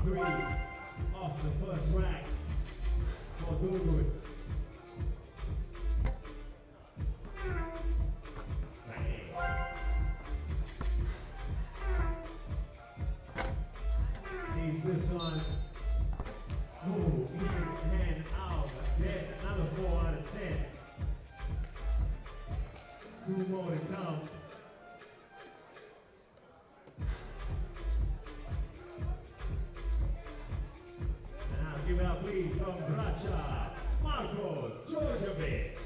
3 off the first rack for Durwood. Needs this one. Ooh, even 10 out. Dead. Another 4 out of 10. 2 more to come. Now give it up please from Vračar, Marko Đorđević.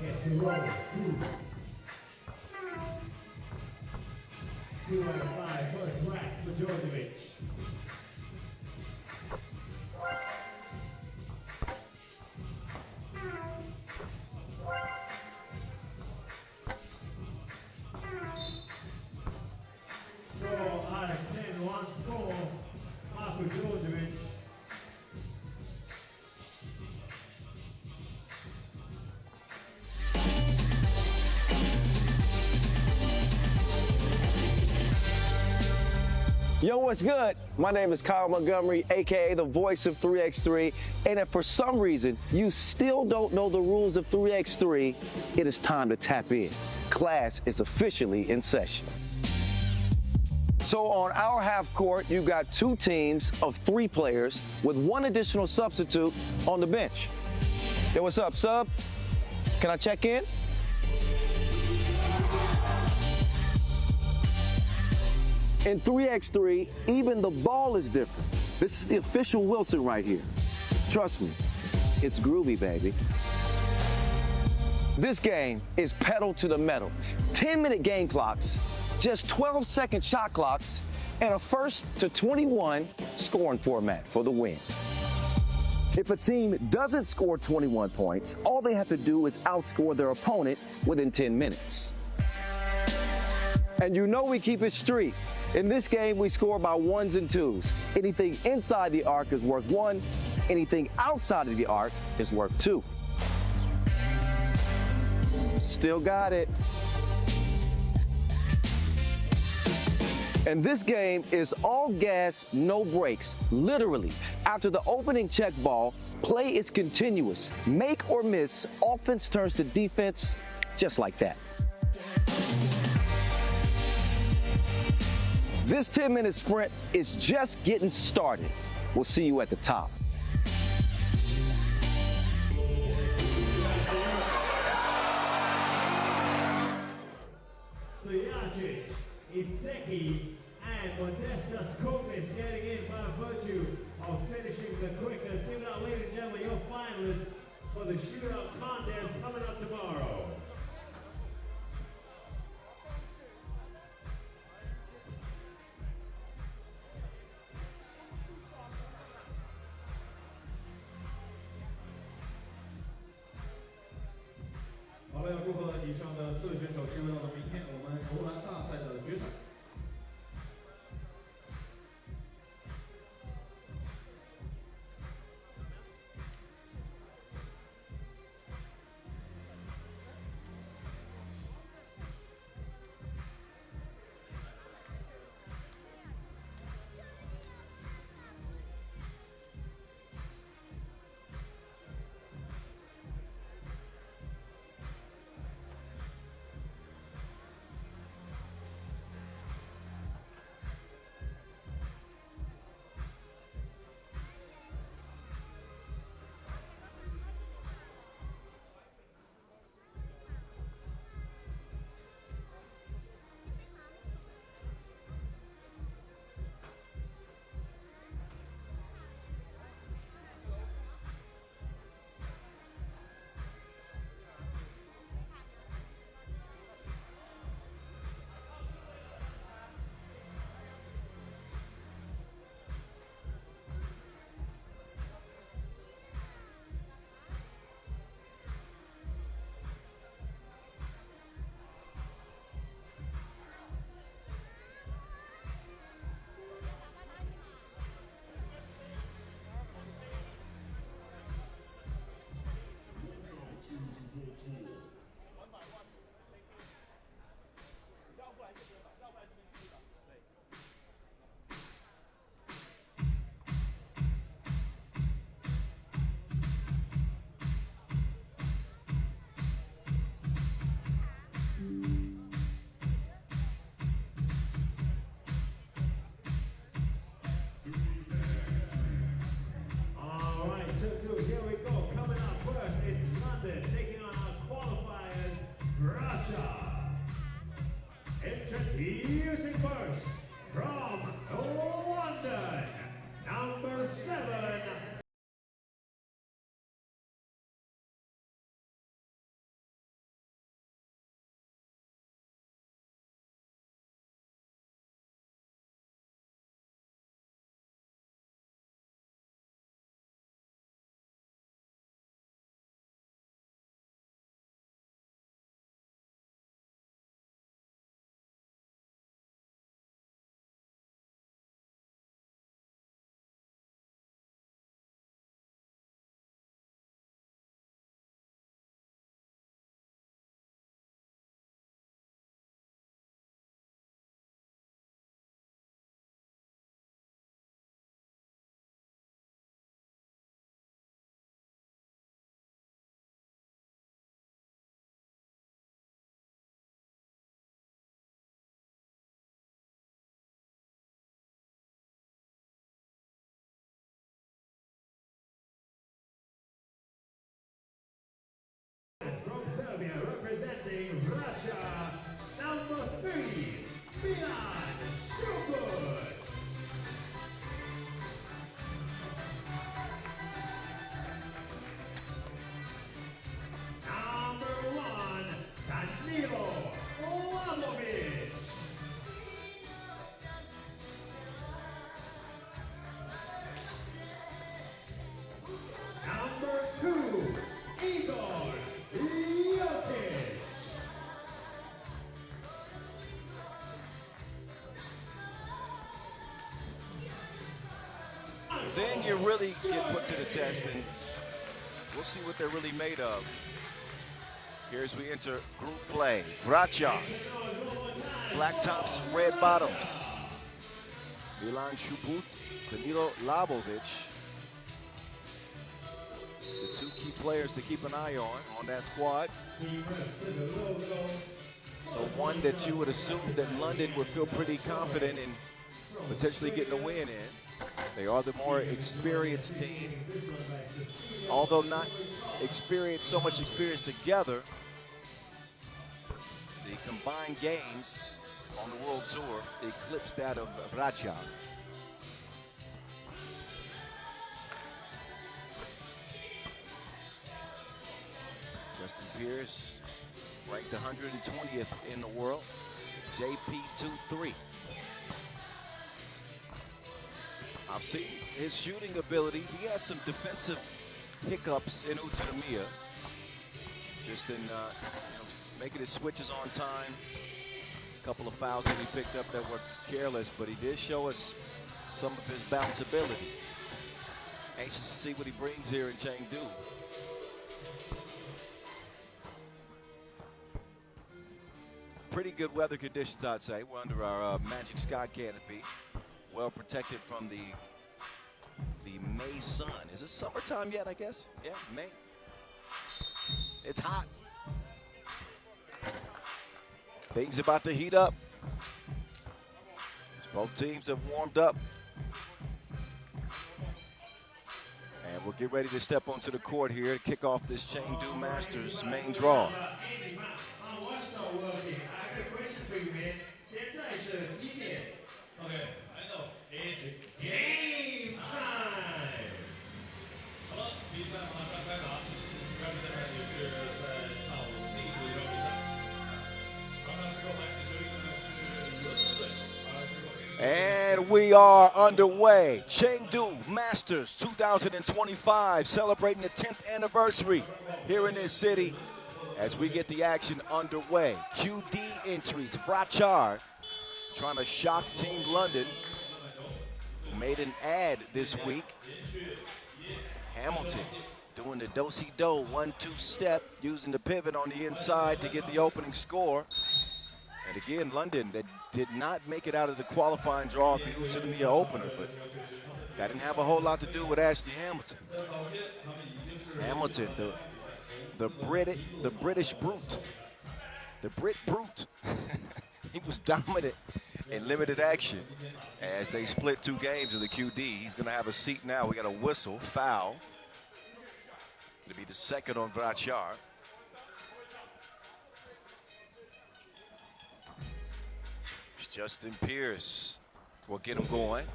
Gets the roll, 2 out of 5, first rack for Đorđević. Out of 10, one score, Marko Đorđević. Yo, what's good? My name is Kyle Montgomery, aka the voice of 3x3, and if for some reason you still don't know the rules of 3x3, it is time to tap in. Class is officially in session. So on our half court, you've got 2 teams of 3 players with 1 additional substitute on the bench. Yo, what's up, sub? Can I check in? In 3x3, even the ball is different. This is the official Wilson right here. Trust me, it's groovy, baby. This game is pedal to the metal. 10-minute game clocks, just 12-second shot clocks, and a 1st to 21 scoring format for the win. If a team doesn't score 21 points, all they have to do is outscore their opponent within 10 minutes. And you know we keep it street. In this game, we score by 1s and 2s. Anything inside the arc is worth 1. Anything outside of the arc is worth 2. Still got it. And this game is all gas, no brakes. Literally, after the opening check ball, play is continuous. Make or miss, offense turns to defense just like that. This 10-minute sprint is just getting started. We'll see you at the top. Stojacic, Iseki, and Modestas Kopis getting in by virtue of finishing the quickest. Give it up, ladies and gentlemen, your finalists for the shootout contest coming up tomorrow.好了，要祝贺以上的4位选手进入到了明天我们投篮大赛的决赛。then you really get put to the test, and we'll see what they're really made of. Here as we enter group play. Vračar, black tops, red bottoms. Milan Šuput, Danilo Labovic. The two key players to keep an eye on that squad. So one that you would assume that London would feel pretty confident in potentially getting a win in. They are the more experienced team. Although not so much experience together, the combined games on the World Tour eclipsed that of Vračar. Justin Pierce, ranked 120th in the world. JP 2-3. I've seen his shooting ability. He had some defensive hiccups in Utsunomiya. Just in making his switches on time. A couple of fouls that he picked up that were careless, but he did show us some of his bounce ability. Anxious to see what he brings here in Chengdu. Pretty good weather conditions, I'd say. We're under our magic sky canopy, well protected from the May sun. Is it summertime yet, I guess? Yeah, May. It's hot. Things about to heat up. Both teams have warmed up. And we'll get ready to step onto the court here to kick off this Chengdu Masters main draw. Okay, I know. It's game time. 好了，比赛马上开打。下面这场也是在上午第一组的比赛。刚刚这个环节球队是伦敦队，而这个。And we are underway. Chengdu Masters 2025, celebrating the 10th anniversary here in this city as we get the action underway. QD entries, Vračar trying to shock Team London, who made an ad this week. Hamilton doing the do-si-do 1-2 step, using the pivot on the inside to get the opening score. And again, London, that did not make it out of the qualifying draw at the Utsunomiya opener, but that didn't have a whole lot to do with Ashley Hamilton. Hamilton, the British brute, the Brit brute. He was dominant in limited action as they split two games in the QD. He's going to have a seat now. We got a whistle, foul. It'll be the second on Vračar. Justin Pierce will get him going.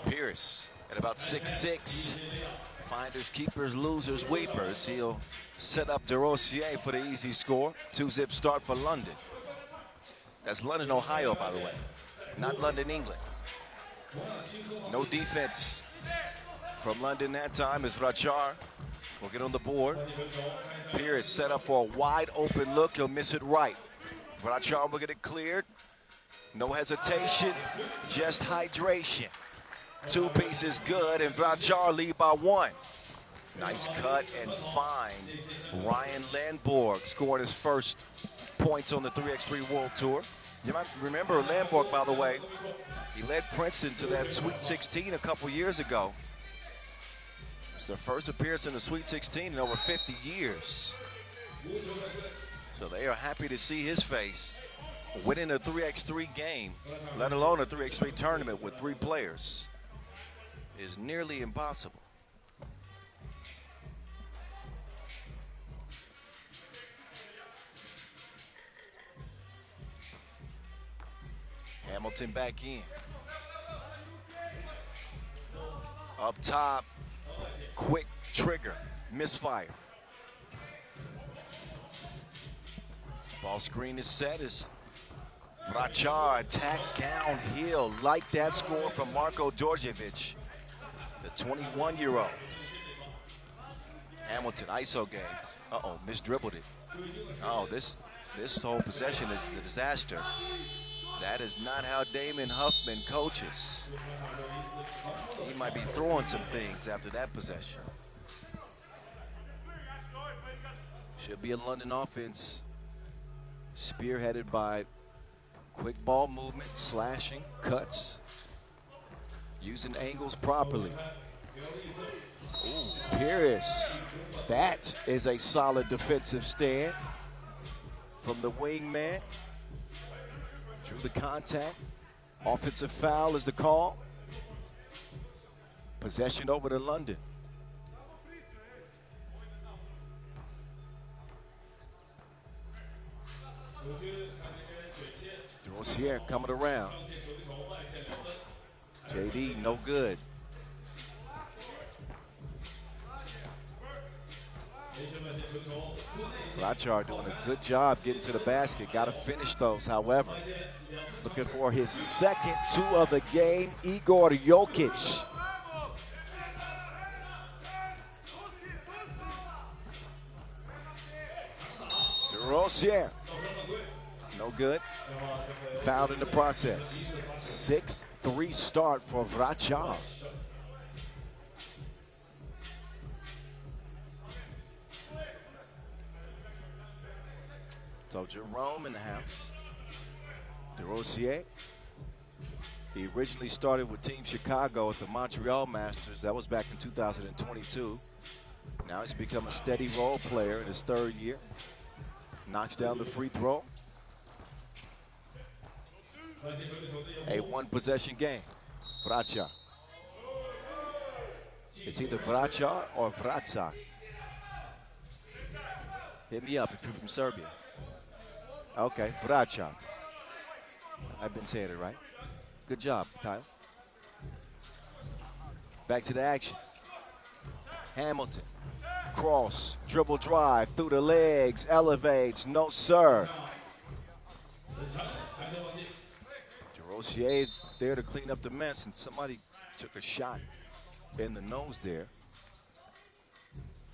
Pierce at about 6'6". Finders, keepers, losers, weepers. He'll set up De Rosier for the easy score. 2-zip start for London. That's London, Ohio, by the way, not London, England. No defense from London that time as Vračar will get on the board. Pierce set up for a wide open look. He'll miss it right. Vračar will get it cleared. No hesitation, just hydration. Two pieces good, and Vračar lead by one. Nice cut and find. Ryan Landborg scored his first points on the 3x3 World Tour. You might remember Landborg, by the way. He led Princeton to that Sweet 16 a couple years ago. It's their first appearance in the Sweet 16 in over 50 years. So they are happy to see his face. Winning a 3x3 game, let alone a 3x3 tournament with three players, is nearly impossible. Hamilton back in. Up top, quick trigger, misfire. Ball screen is set as Vračar attack downhill. Like that score from Marko Djordjevic, the 21-year-old. Hamilton, ISO game. Uh-oh, misdribbled it. Oh, this whole possession is a disaster. That is not how Damon Huffman coaches. He might be throwing some things after that possession. Should be a London offense spearheaded by quick ball movement, slashing, cuts, using angles properly. Ooh, Pierce. That is a solid defensive stand from the wingman. Drew the contact. Offensive foul is the call. Possession over to London. Vračar coming around. JD, no good. Vračar doing a good job getting to the basket. Got to finish those, however. Looking for his second 2 of the game, Igor Jokic. Vračar. No good. Fouled in the process. 6-3 start for Vračar. So Jerome in the house. Vračar. He originally started with Team Chicago at the Montreal Masters. That was back in 2022. Now he's become a steady role player in his 3rd year. Knocks down the free throw. A 1-possession game. Vračar. It's either Vračar or Vračar. Hit me up if you're from Serbia. Okay, Vračar. I've been saying it right. Good job, Kyle. Back to the action. Hamilton. Cross, dribble drive, through the legs, elevates, no sir. Vračar is there to clean up the mess, and somebody took a shot in the nose there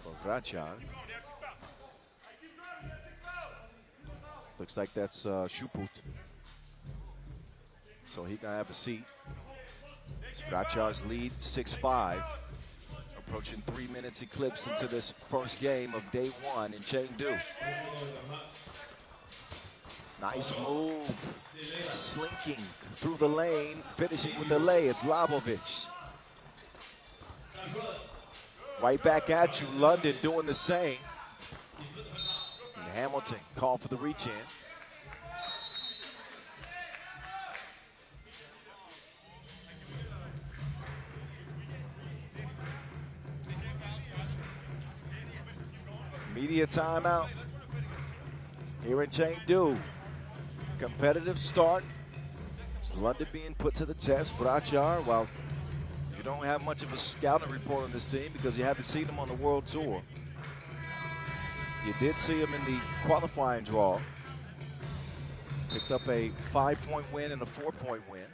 for Vračar. Looks like that's Shuput. So he gonna have a seat. Vračar's lead 6-5. Approaching 3 minutes eclipse into this first game of day 1 in Chengdu. Nice move. Slinking through the lane, finishing with the lay. It's Labovic. Right back at you. London doing the same. And Hamilton called for the reach in. Media timeout here in Chengdu. Competitive start. It's London being put to the test. Vračar, while you don't have much of a scouting report on this team because you haven't seen him on the World Tour, you did see him in the qualifying draw. Picked up a 5-point win and a 4-point win.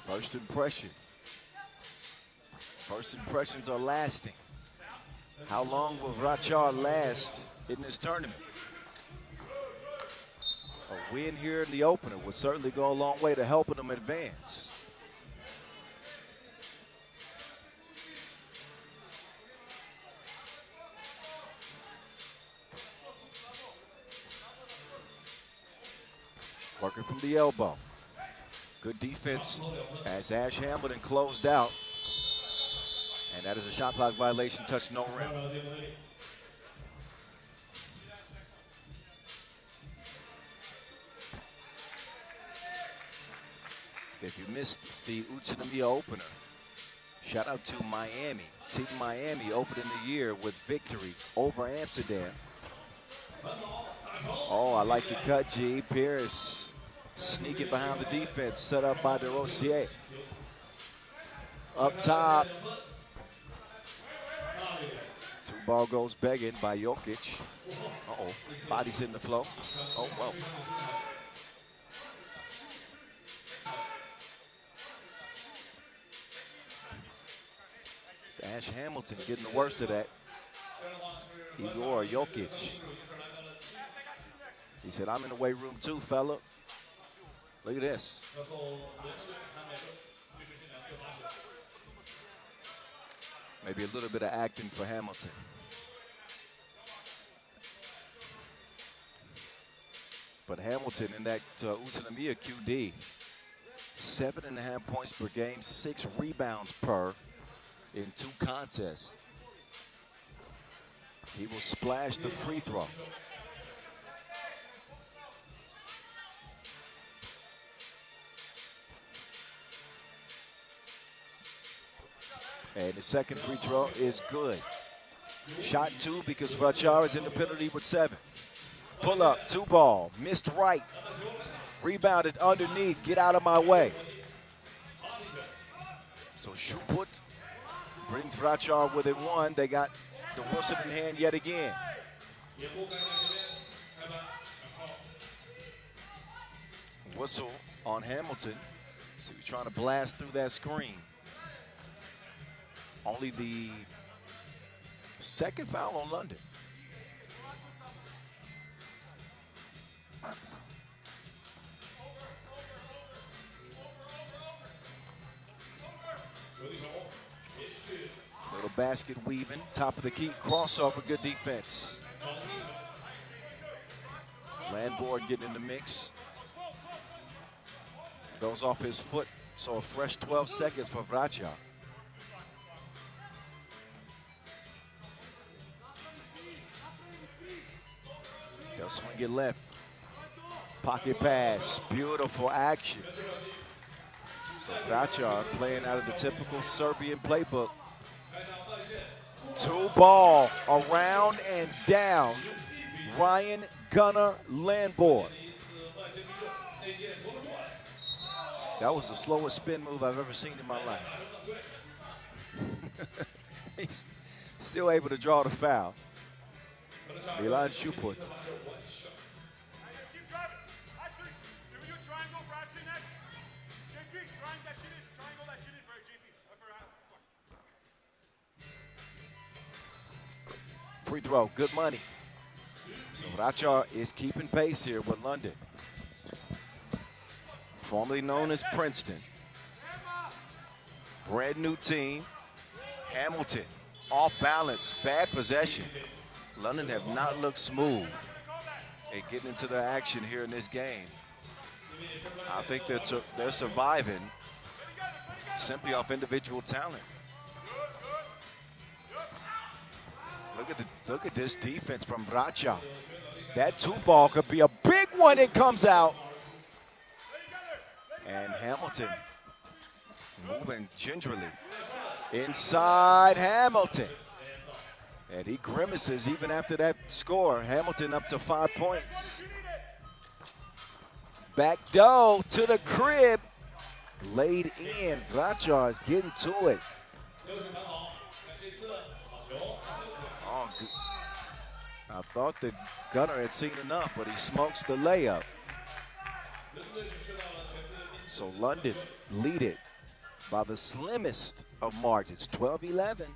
First impression. First impressions are lasting. How long will Vračar last in this tournament? A win here in the opener would certainly go a long way to helping them advance. Working from the elbow. Good defense as Ash Hamilton closed out. And that is a shot clock violation, touch no rim. If you missed the Utsunomiya opener, shout out to Miami. Team Miami opening the year with victory over Amsterdam. Oh, I like your cut, G. Pierce sneaking behind the defense, set up by Vračar. Up top. 2-ball goes begging by Jokic. Uh-oh, body's hitting the flow. Oh, whoa. It's Ash Hamilton getting the worst of that. Igor Jokic. He said, I'm in the weight room too, fella. Look at this. Maybe a little bit of acting for Hamilton. But Hamilton in that Utsunomiya QD, 7.5 points per game, 6 rebounds per in 2 contests. He will splash the free throw. And the second free throw is good. Shot 2 because Vračar is in the penalty with 7. Pull up, 2 ball, missed right. Rebounded underneath, get out of my way. So Shuput brings Vračar within 1. They got the whistle in hand yet again. Whistle on Hamilton. So he's trying to blast through that screen. Only the second foul on London. Little basket weaving, top of the key, crossover, good defense. Landboard getting in the mix. Goes off his foot, so a fresh 12 seconds for Vračar. They'll swing it left. Pocket pass, beautiful action. So Vračar playing out of the typical Serbian playbook. 2 ball, around and down. Ryan Gunnar Landboard. That was the slowest spin move I've ever seen in my life. He's still able to draw the foul. Milan Shuput. Free throw, good money. So Vračar is keeping pace here with London. Formerly known as Princeton. Brand new team. Hamilton, off balance, bad possession. London have not looked smooth at getting into their action here in this game. I think they're surviving simply off individual talent. Look at this defense from Vračar. That 2 ball could be a big one. It comes out. And Hamilton moving gingerly. Inside Hamilton. And he grimaces even after that score. Hamilton up to 5 points. Back door to the crib. Laid in. Vračar is getting to it. Oh, I thought that Gunnar had seen enough, but he smokes the layup. So London lead it by the slimmest of margins, 12-11.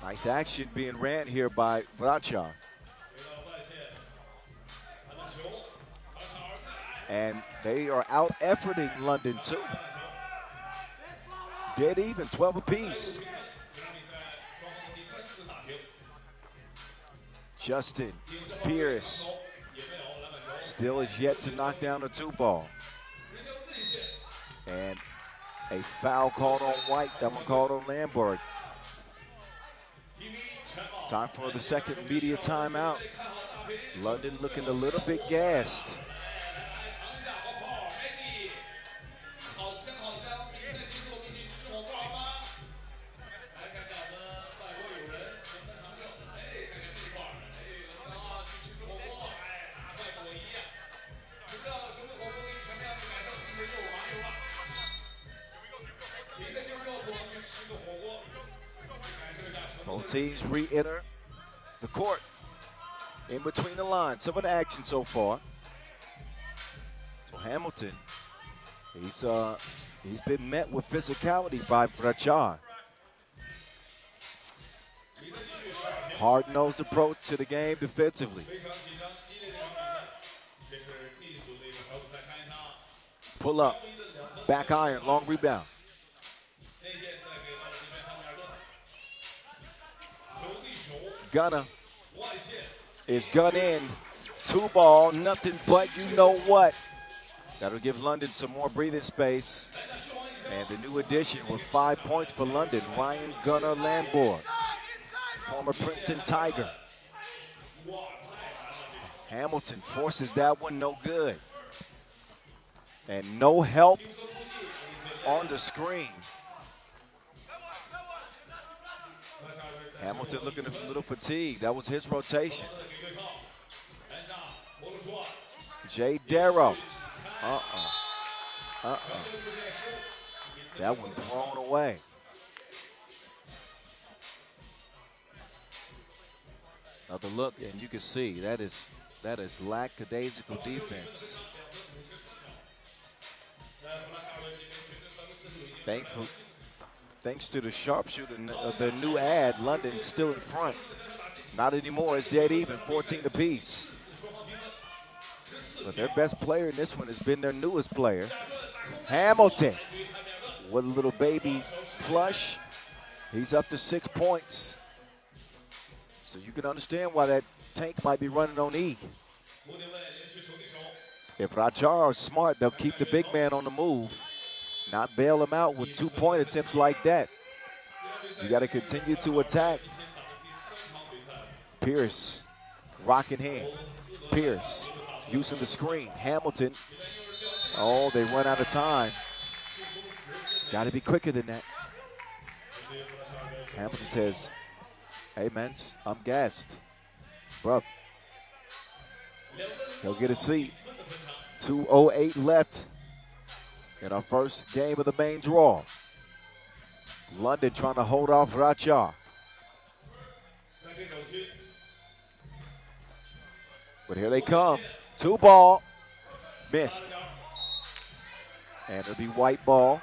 Nice action being ran here by Vračar. And they are out-efforting London too. Dead even, 12 apiece. Justin Pierce still is yet to knock down a 2 ball. And a foul called on White, that one called on Landboard. Time for the second media timeout. London looking a little bit gassed. Both teams re-enter the court in between the lines. Some of the action so far. So Hamilton, He's been met with physicality by Vračar. Hard-nosed approach to the game defensively. Pull up, back iron, long rebound. Gunner is gun in. 2 ball, nothing but you know what. That'll give London some more breathing space. And the new addition with 5 points for London, Ryan Gunner Ulaanbaatar, former Princeton Tiger. Hamilton forces that one, no good. And no help on the screen. Hamilton looking a little fatigued. That was his rotation. Jay Darrow. That one thrown away. Another look, and you can see that is lackadaisical defense. Thanks to the sharpshooter of the new ad, London still in front. Not anymore, it's dead even, 14 apiece. But their best player in this one has been their newest player, Hamilton. With a little baby flush, he's up to 6 points. So you can understand why that tank might be running on E. If Vračar are smart, they'll keep the big man on the move, not bail him out with 2-point attempts like that. You got to continue to attack. Pierce, rocking hand. Pierce, using the screen. Hamilton, oh, they run out of time. Got to be quicker than that. Hamilton says, hey, man, I'm gassed. Bro, he'll get a seat. 2:08 left in our first game of the main draw. London trying to hold off Vračar. But here they come. 2 ball. Missed. And it'll be white ball.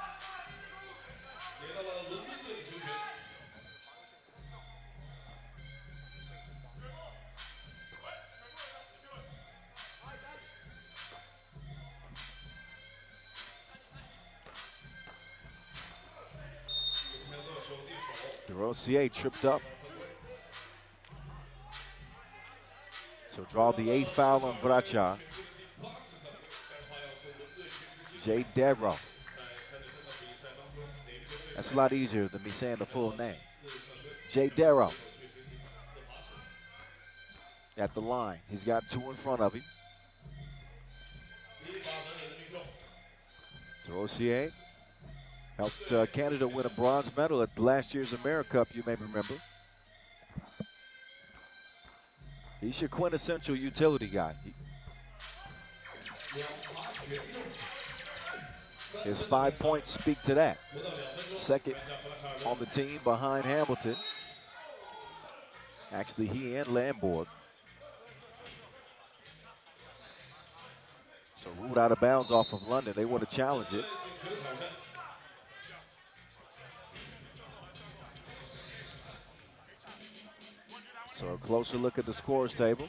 Rossier tripped up. So draw the 8th foul on Vračar. Jay Darrow. That's a lot easier than me saying the full name. Jay Darrow. At the line. He's got 2 in front of him. Rossier helped Canada win a bronze medal at last year's AmeriCup, you may remember. He's your quintessential utility guy. His 5 points speak to that. Second on the team behind Hamilton. Actually, he and Ulaanbaatar. So ruled out of bounds off of London. They want to challenge it. So a closer look at the scores table.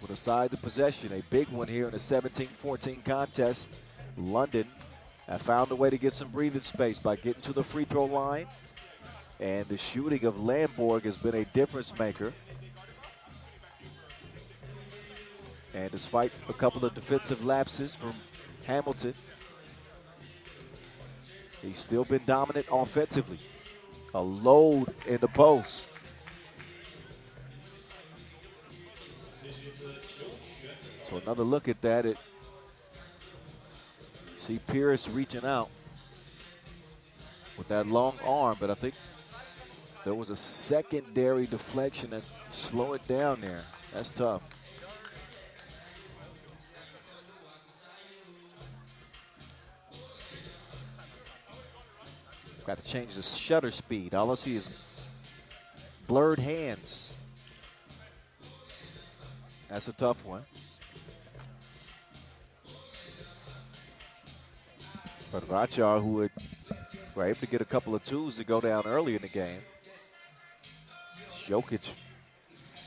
We'll decide the possession. A big one here in a 17-14 contest. London have found a way to get some breathing space by getting to the free throw line. And the shooting of Ulaanbaatar has been a difference maker. And despite a couple of defensive lapses from Hamilton, he's still been dominant offensively. A load in the post. So another look at that. See Pierce reaching out with that long arm, but I think there was a secondary deflection that slowed it down there. That's tough. Got to change the shutter speed. All I see is blurred hands. That's a tough one. But Vračar, who were able to get a couple of twos to go down early in the game. Jokic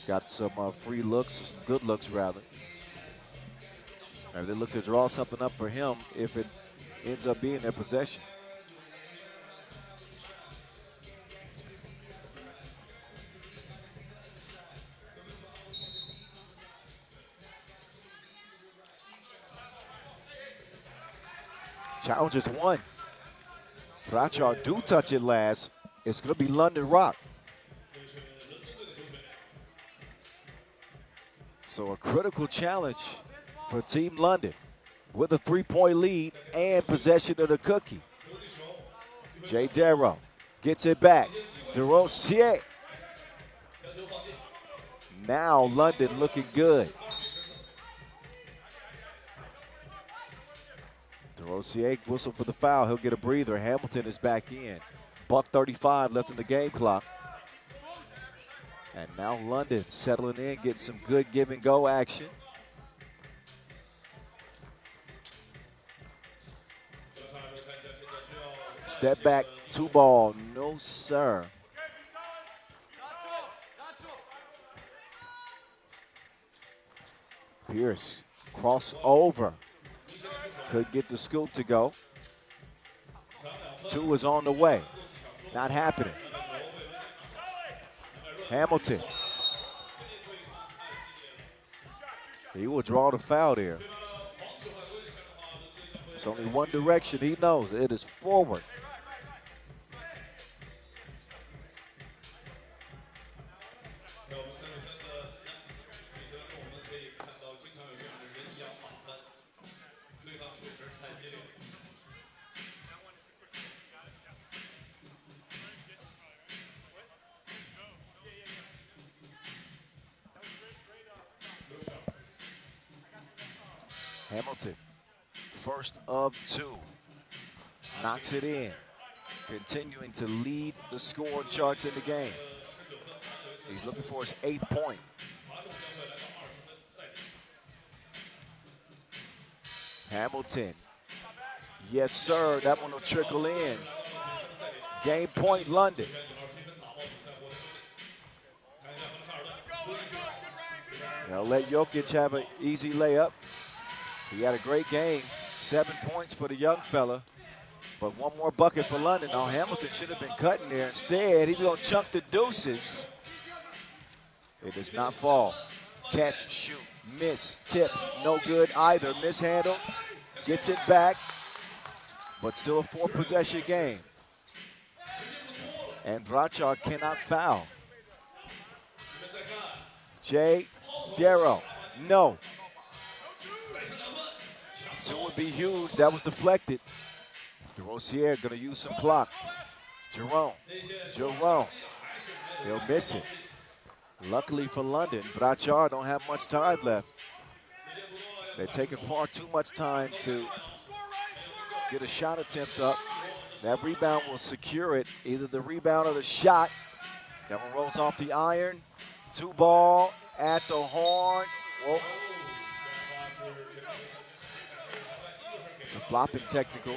got some free looks, some good looks rather. And they look to draw something up for him if it ends up being their possession. Challengers won. Vračar do touch it last. It's going to be London Rock. So a critical challenge for Team London with a 3-point lead and possession of the cookie. Jay Darrow gets it back. DeRosier. Now London looking good. DeRosier whistle for the foul. He'll get a breather. Hamilton is back in. $1:35 left in the game clock. And now London settling in, getting some good give and go action. Step back, 2-ball, no sir. Pierce, cross over. Could get the scoop to go. 2 is on the way. Not happening. Hamilton. He will draw the foul there. It's only one direction. He knows it is forward. Hamilton, first of 2, knocks it in, continuing to lead the scoring charts in the game. He's looking for his 8th point. Hamilton, yes sir, that one will trickle in. Game point London. They'll let Jokic have an easy layup. He had a great game, 7 points for the young fella, but one more bucket for London. Now Hamilton should have been cutting there. Instead, he's going to chunk the deuces. It does not fall. Catch, shoot, miss, tip, no good either. Mishandle, gets it back, but still a 4-possession game. And Vračar cannot foul. Jay Darrow, no. 2 would be huge. That was deflected. DeRosier going to use some clock. Jerome. He'll miss it. Luckily for London, Vračar don't have much time left. They're taking far too much time to get a shot attempt up. That rebound will secure it. Either the rebound or the shot. That one rolls off the iron. 2-ball at the horn. Whoa. It's a flopping technical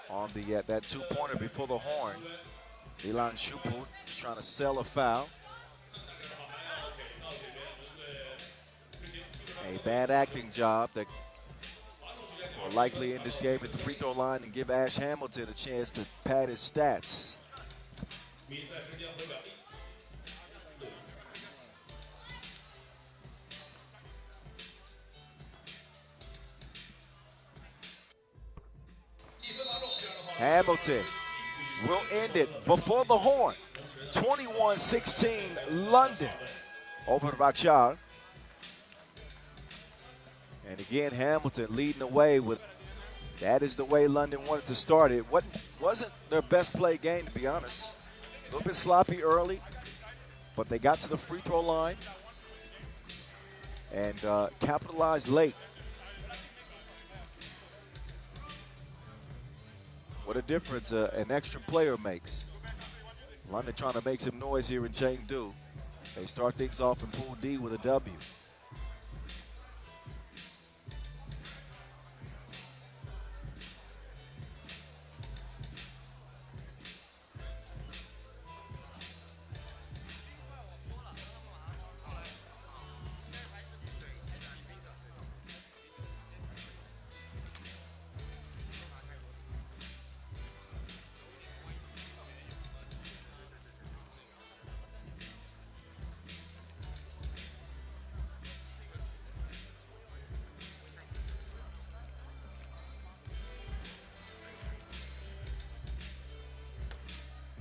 on the that 2-pointer before the horn. Ilan Shuput is trying to sell a foul. A bad acting job that will likely end this game at the free throw line and give Ash Hamilton a chance to pad his stats. Hamilton will end it before the horn. 21-16 London over Vračar. And again, Hamilton leading the way with, that is the way London wanted to start it. Wasn't their best play game, to be honest. A little bit sloppy early, but they got to the free throw line and capitalized late. What a difference an extra player makes. London trying to make some noise here in Chengdu. They start things off in Pool D with a W.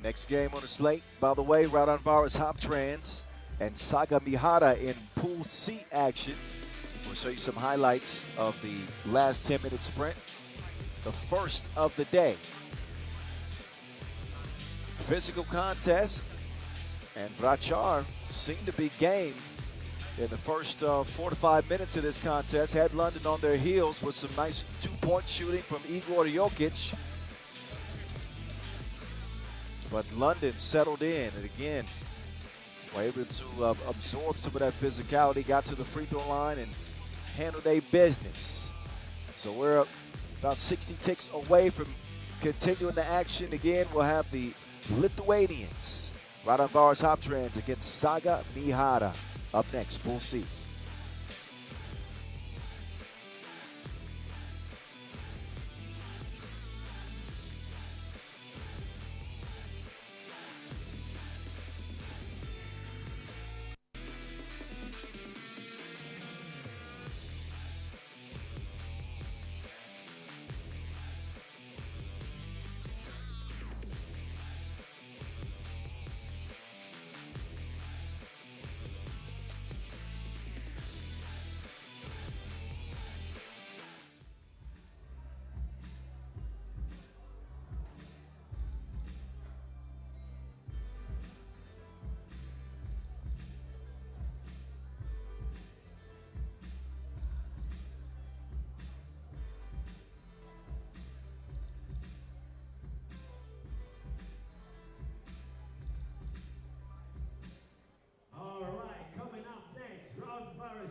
Next game on the slate, by the way, Raudondvaris Hoptrans and Sagamihara in Pool C action. We'll show you some highlights of the last 10-minute sprint, the first of the day. Physical contest, and Vračar seemed to be game in the first 4 to 5 minutes of this contest. Had London on their heels with some nice two-point shooting from Igor Jokic. But London settled in, and again, were able to absorb some of that physicality, got to the free throw line, and handled their business. So we're about 60 ticks away from continuing the action. Again, we'll have the Lithuanians, Raudondvaris Hoptrans against Sagamihara. Up next, Pool C.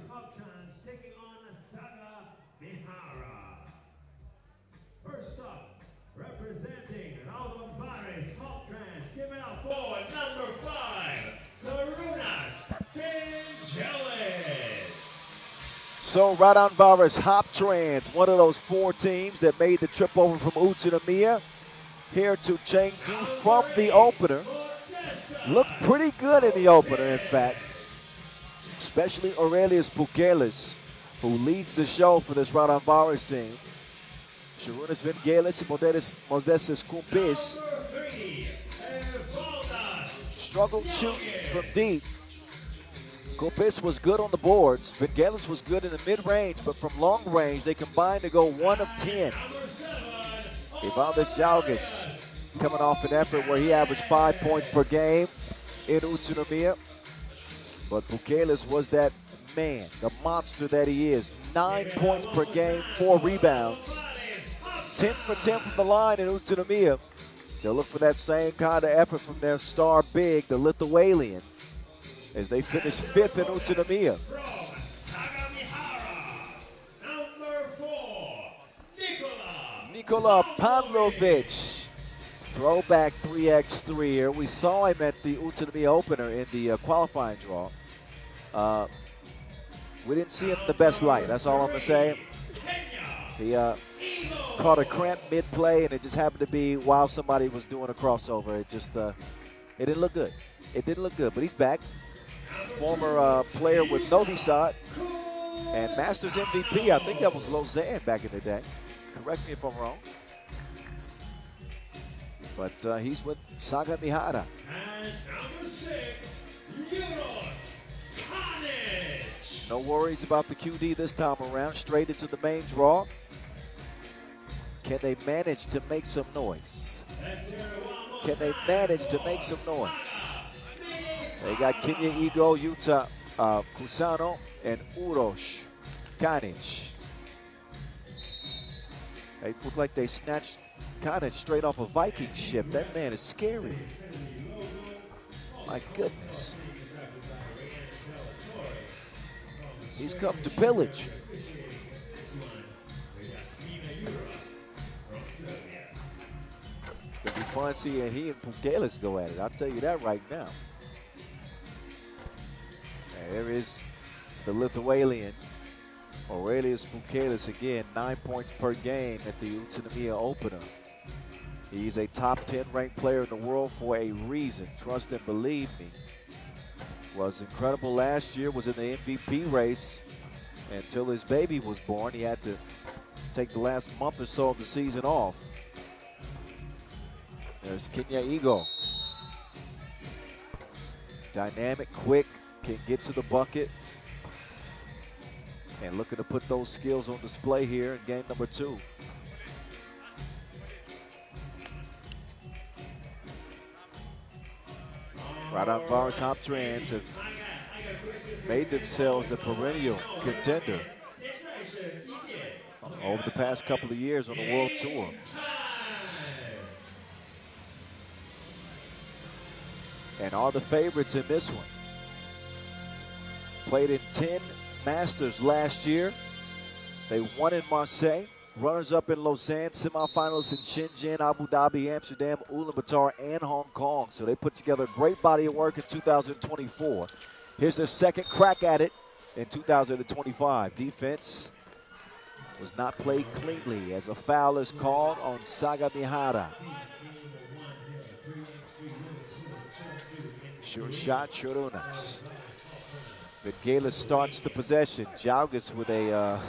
Hoptrans taking on Sagamihara. First up, representing Raudondvaris Hoptrans, give it up for number 5, Sarunas Vangelis. So Raudondvaris Hoptrans, one of those 4 teams that made the trip over from Utsunomiya here to Chengdu from the opener. Looked pretty good in the opener, in fact. Especially Aurelius Bukelis, who leads the show for this Raudondvaris team. Sharunas Vangelis and Modestas Kumpis struggled shooting from deep. Kumpis was good on the boards. Vangelis was good in the mid-range, but from long range, they combined to go 1 of 10. Evaldas Jalgis coming off an effort where he averaged 5 points per game in Utsunomiya. But Bukelis was that man, the monster that he is. 9 points per game, 4 rebounds. 10 for 10 from the line in Utsunomiya. They'll look for that same kind of effort from their star big, the Lithuanian, as they finish 5th in Utsunomiya. Nikola Pavlovic, throwback 3x3 here. We saw him at the Utsunomiya opener in the qualifying draw. We didn't see him in the best light, that's all I'm going to say. He caught a cramp mid-play, and it just happened to be while somebody was doing a crossover. It just, it didn't look good. It didn't look good, but he's back. Former player with Novi Sad and Masters MVP. I think that was Lausanne back in the day. Correct me if I'm wrong. But he's with Sagamihara. And number 6, Euros Kanic. No worries about the QD this time around. Straight into the main draw. Can they manage to make some noise? Can they manage to make some noise? They got Kenya Ego, Yuta Kusano, and Uros Kanic. They look like they snatched Kanic straight off a Viking ship. That man is scary. My goodness. He's come to pillage. It's going to be fun seeing he and Bukelis go at it. I'll tell you that right now. And there is the Lithuanian, Aurelius Bukelis again, 9 points per game at the Utsunomiya opener. He's a top 10 ranked player in the world for a reason. Trust and believe me. Was incredible last year, was in the MVP race until his baby was born. He had to take the last month or so of the season off. There's Kenya Ego. Dynamic, quick, can get to the bucket. And looking to put those skills on display here in game number 2. Raudondvaris Hoptrans have made themselves a perennial contender over the past couple of years on the World Tour. And are the favorites in this one. Played in 10 Masters last year. They won in Marseille. Runners-up in Lausanne, semifinalists in Shenzhen, Abu Dhabi, Amsterdam, Ulaanbaatar, and Hong Kong. So they put together a great body of work in 2024. Here's their second crack at it in 2025. Defense was not played cleanly as a foul is called on Sagamihara. Sure shot, Chorunas. Vingela starts the possession. Jalgis with a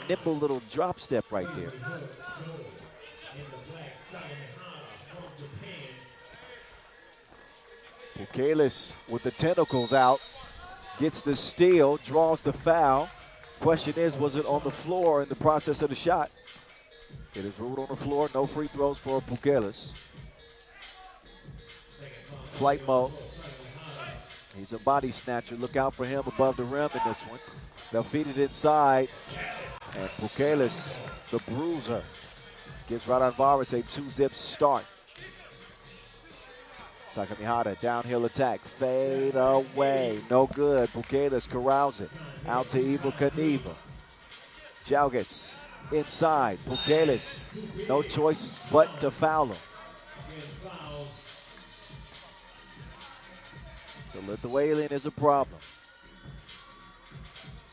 nimble little drop step right there. Pukelis with the tentacles out, gets the steal, draws the foul. Question is, was it on the floor in the process of the shot? It is ruled on the floor, no free throws for Pukelis. Flight mode. He's a body snatcher. Look out for him above the rim in this one. They'll feed it inside. And Pukelis, the bruiser, gives Raudondvaris a 2-zip start. Sagamihara, downhill attack. Fade away. No good. Pukelis corrals it. Out to Evel Knievel. Jalgis inside. Pukelis, no choice but to foul him. The Lithuanian is a problem.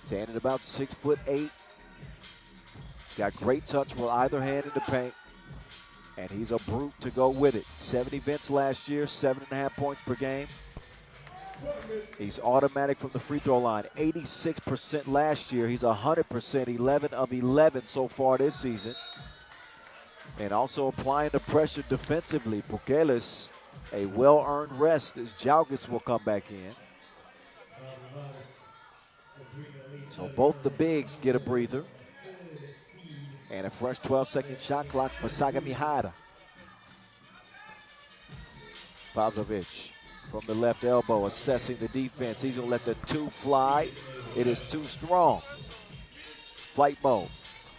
Standing about 6'8". He's got great touch with either hand in the paint. And he's a brute to go with it. 7 events last year, 7.5 points per game. He's automatic from the free throw line. 86% last year. He's 100%, 11 of 11 so far this season. And also applying the pressure defensively. Pukelis, a well-earned rest as Jalgis will come back in. So both the bigs get a breather. And a fresh 12-second shot clock for Sagamihara. Pavlovic from the left elbow assessing the defense. He's going to let the 2 fly. It is too strong. Flight mode.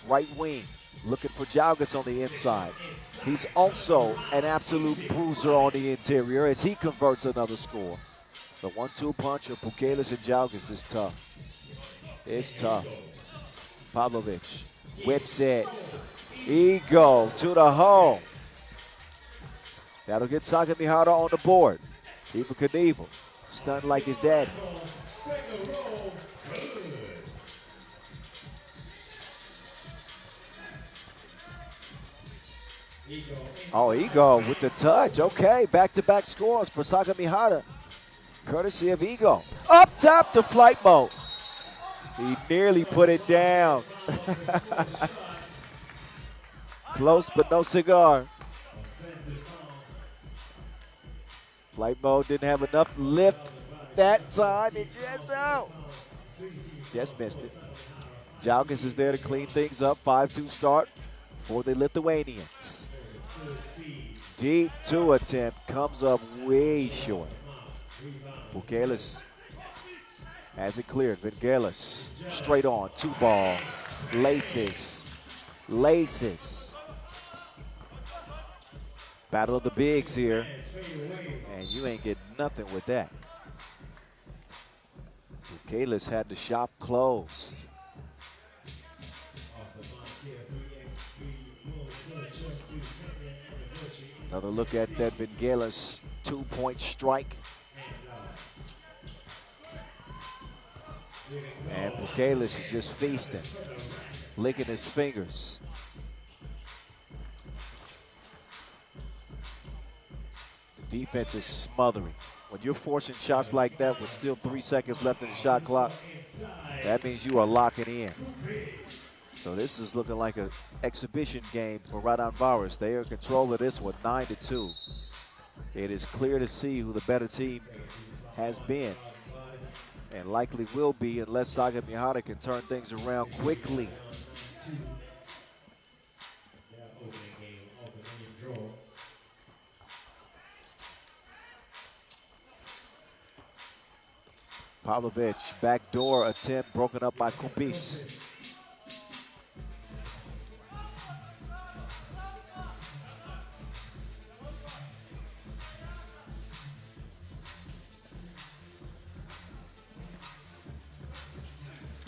Right wing. Looking for Jalgis on the inside. He's also an absolute bruiser on the interior as he converts another score. The 1-2 punch of Pukelis and Jalgis is tough. It's tough. Pavlovic whips it. Ego to the hole. That'll get Sagamihara on the board. Evel Knievel, stunned like his daddy. Oh, Ego with the touch. Okay, back-to-back scores for Sagamihara, courtesy of Ego. Up top to flight mode. He nearly put it down. Close, but no cigar. Flight mode didn't have enough lift that time. It just missed it. Jalgis is there to clean things up. 5-2 start for the Lithuanians. Deep 2 attempt comes up way short. Pukelis has it cleared. Vingelis straight on. 2-ball. Laces. Battle of the bigs here. And you ain't getting nothing with that. Pukelis had the shop closed. Another look at that Vingelis 2-point strike. And Pukelis is just feasting, licking his fingers. The defense is smothering. When you're forcing shots like that with still 3 seconds left in the shot clock, that means you are locking in. So this is looking like an exhibition game for Raudondvaris. They are in control of this one, 9-2. It is clear to see who the better team has been and likely will be unless Sagamihara can turn things around quickly. Pavlovic, backdoor attempt broken up by Kumpis.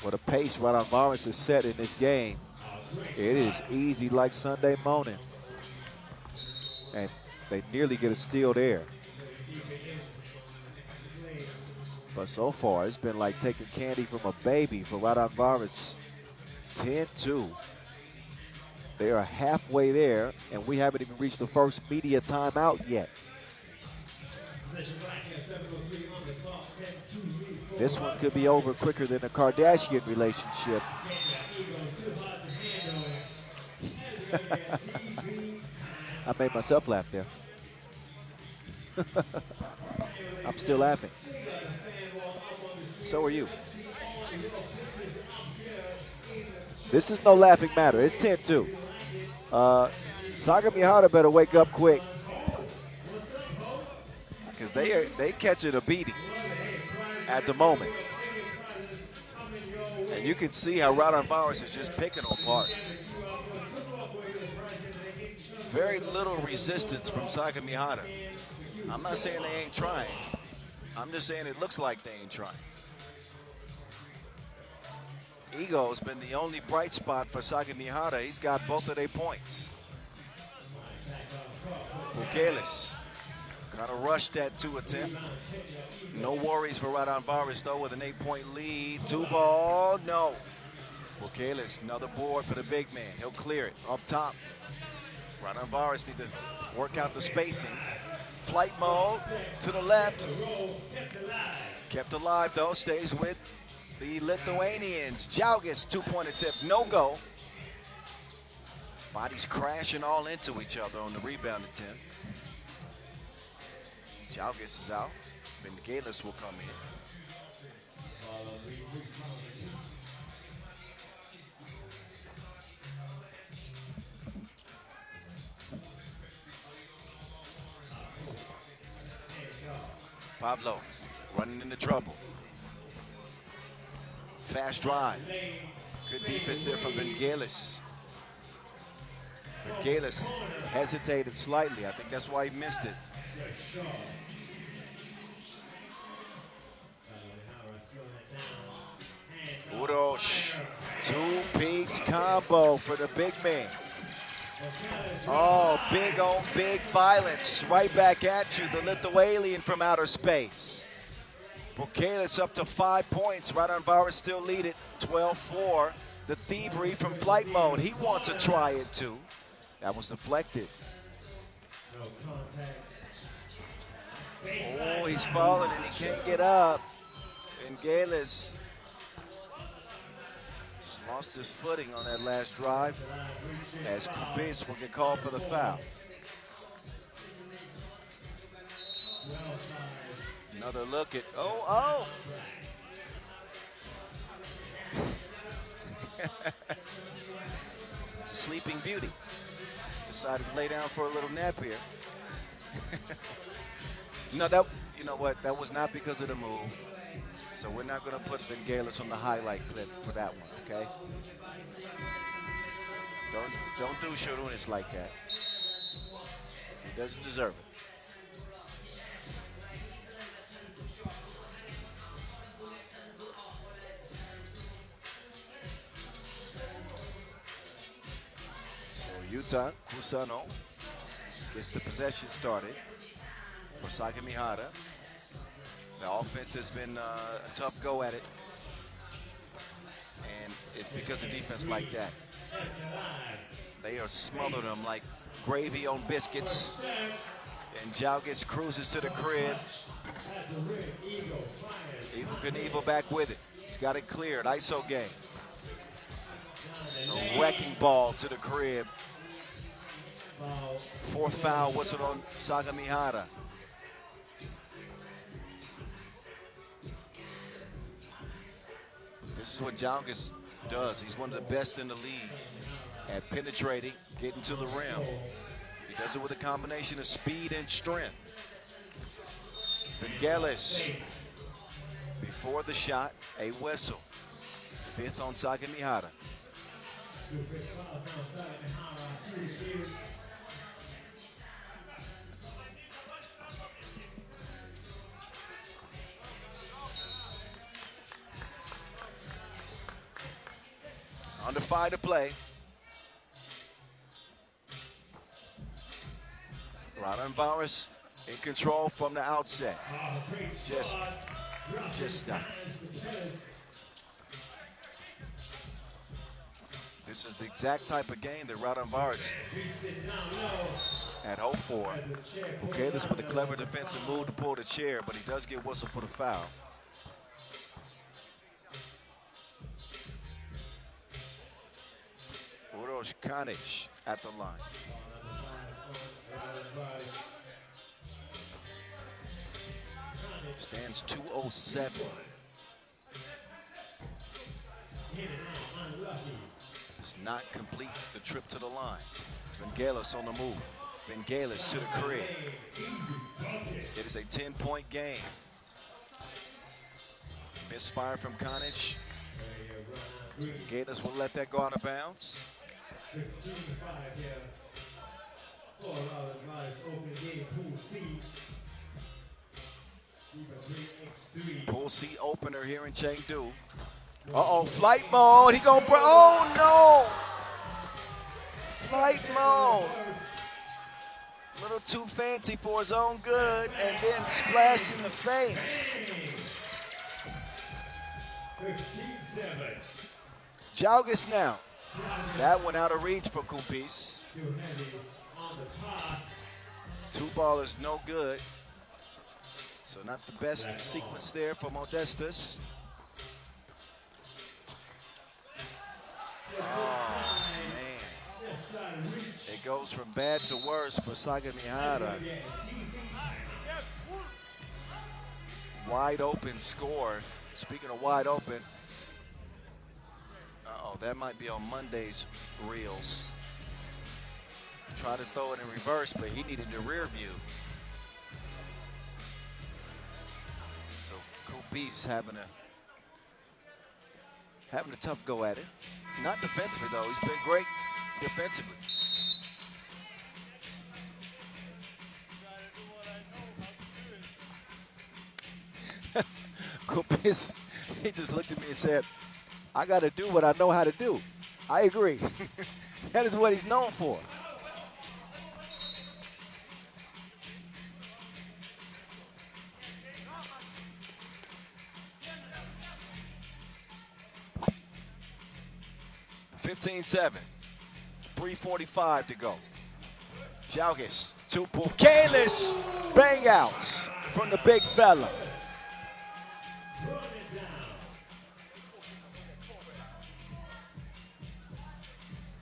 What a pace Raudondvaris has set in this game. It is easy like Sunday morning. And they nearly get a steal there. But so far, it's been like taking candy from a baby for Raudondvaris. 10-2. They are halfway there, and we haven't even reached the first media timeout yet. This one could be over quicker than a Kardashian relationship. I made myself laugh there. I'm still laughing. So are you. This is no laughing matter. It's 10-2. Sagamihara better wake up quick, because they catching a beating at the moment. And you can see how Raudondvaris is just picking them apart. Very little resistance from Sagamihara. I'm not saying they ain't trying. I'm just saying it looks like they ain't trying. Ego's been the only bright spot for Sagamihara. He's got both of their points. Bukelis kind of rushed that 2 attempt. No worries for Raudondvaris though, with an 8-point lead. 2 ball, no. Bukelis, another board for the big man. He'll clear it up top. Raudondvaris need to work out the spacing. Flight mode to the left. Kept alive though, stays with the Lithuanians. Džiaugas, 2-point attempt, no go. Bodies crashing all into each other on the rebound attempt. Džiaugas is out. Bengalis will come in. Pablo running into trouble. Fast drive. Good defense there from Bengalis. Bengalis hesitated slightly. I think that's why he missed it. Uroš, 2-piece combo for the big man. Oh, big on big violence. Right back at you, the Lithuanian from outer space. Bukelis up to 5 points. Raudondvaris still lead it, 12-4. The thievery from flight mode. He wants to try it too. That was deflected. Oh, he's falling and he can't get up. And Galis lost his footing on that last drive as Kubis will get called for the foul. Another look at, oh. It's a sleeping beauty. Decided to lay down for a little nap here. No, you know what? That was not because of the move. So we're not going to put Bengalis on the highlight clip for that one, okay? Don't do Sharunis like that. He doesn't deserve it. So Yuta Kusano gets the possession started for Sagamihara. The offense has been a tough go at it, and it's because of defense like that. They are smothering them like gravy on biscuits, and Džiaugas cruises to the crib. Eagle Knievel back with it. He's got it cleared, ISO game. A wrecking ball to the crib. 4th foul whistled on Sagamihara. This is what Jalgis does. He's one of the best in the league at penetrating, getting to the rim. He does it with a combination of speed and strength. Vangelis, before the shot, a whistle. 5th on Sagamihara. Under 5 to play. Raudondvaris in control from the outset. Just stop. This is the exact type of game that Raudondvaris had hoped for. Okay, this with a clever defensive move to pull the chair, but he does get whistled for the foul. Kanic at the line. Stands 207. Does not complete the trip to the line. Vangelis on the move. Vangelis to the crib. It is a 10-point game. Misfire from Kanic. Vangelis will let that go out of bounds. 15-5 here for Raudondvaris open game pool C. Pool C opener here in Chengdu. Uh-oh, flight mode. He gonna oh no! Flight mode. A little too fancy for his own good, and then splashed in the face. 15-7. Jalgis now. That one out of reach for Kumpis. 2 ball is no good. So not the best sequence there for Modestus. Oh, man. It goes from bad to worse for Sagamihara. Wide open score. Speaking of wide open, that might be on Monday's reels. Tried to throw it in reverse, but he needed the rear view. So Kumpis having a tough go at it. Not defensively though. He's been great defensively. Kumpis, he just looked at me and said, I got to do what I know how to do. I agree. That is what he's known for. (15-7). 3:45 to go. Jalgis to Pukelis. Bang outs from the big fella.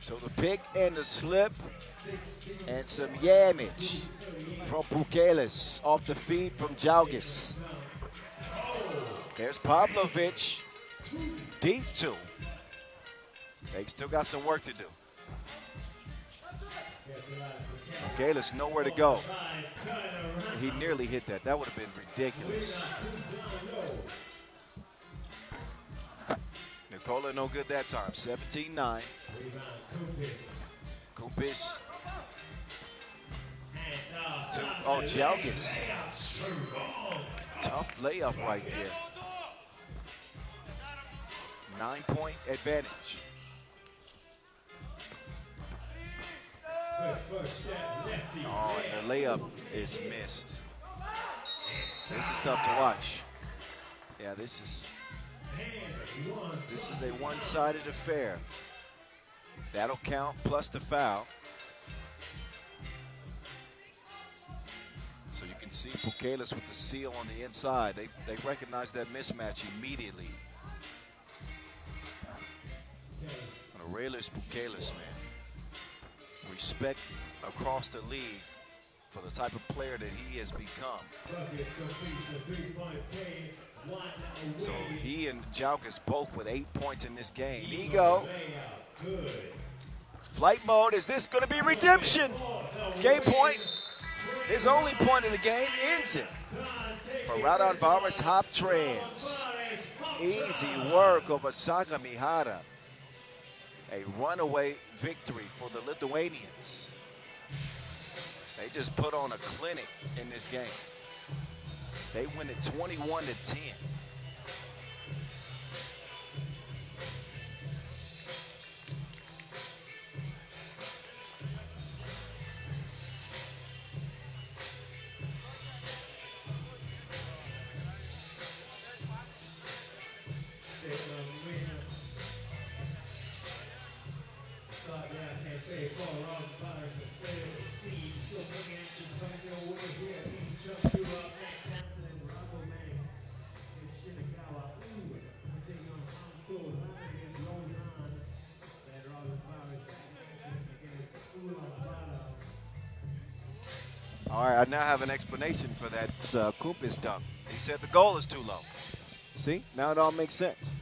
So the pick and the slip and some yamage from Pukelis off the feed from Jalgis. There's Pavlovic, deep 2. They still got some work to do. Pukelis nowhere to go. He nearly hit that. That would have been ridiculous. Nicola no good that time. 17-9. Kumpis. Oh, Jalgis. Tough layup right there. 9-point advantage. Oh, and the layup is missed. This is tough to watch. Yeah, this is a one-sided affair. That'll count plus the foul. So you can see Pukelis with the seal on the inside. They recognize that mismatch immediately. Aurelius Pukelis, man. Respect across the league for the type of player that he has become. So he and Jalkis both with 8 points in this game. Ego. Flight mode. Is this going to be redemption? Game point. His only point of the game ends it. For Raudondvaris Hoptrans. Easy work over Sagamihara. A runaway victory for the Lithuanians. They just put on a clinic in this game. They win it 21-10. All right, I now have an explanation for that Kumpis dunk. He said the goal is too low. See, now it all makes sense.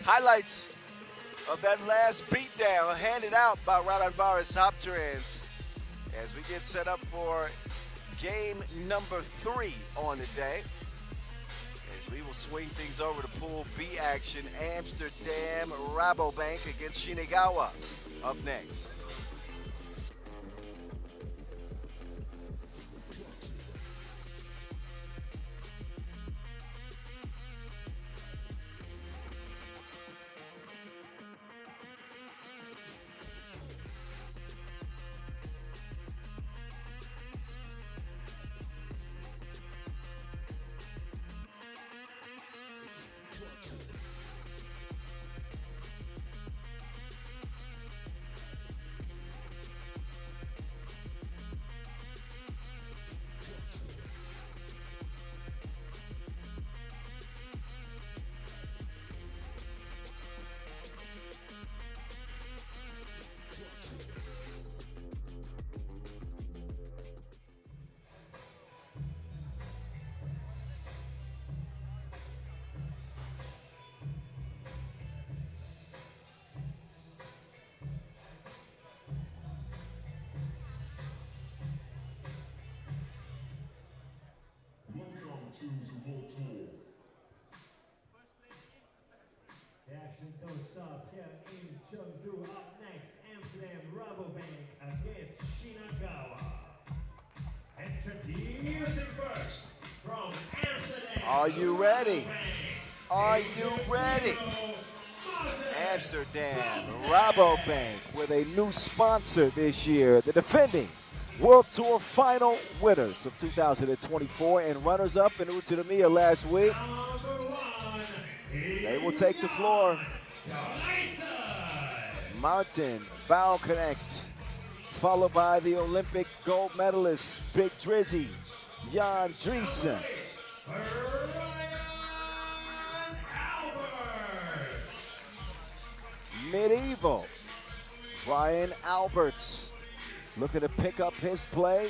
Highlights of that last beatdown handed out by Raudondvaris Hoptrans as we get set up for game number 3 on the day. As we will swing things over to Pool B action, Amsterdam Rabobank against Shinagawa up next. The action don't stop here in Chengdu. Up next, Amsterdam Rabobank against Shinagawa. Introducing first from Amsterdam. Are you ready? Are you ready? Amsterdam Rabobank with a new sponsor this year, the defending World Tour final winners of 2024 and runners-up in Utsunomiya last week. They will take the floor. Mountain Bow Connect, followed by the Olympic gold medalist, Big Drizzy, Jan Driesen. Medieval, Brian Alberts, looking to pick up his play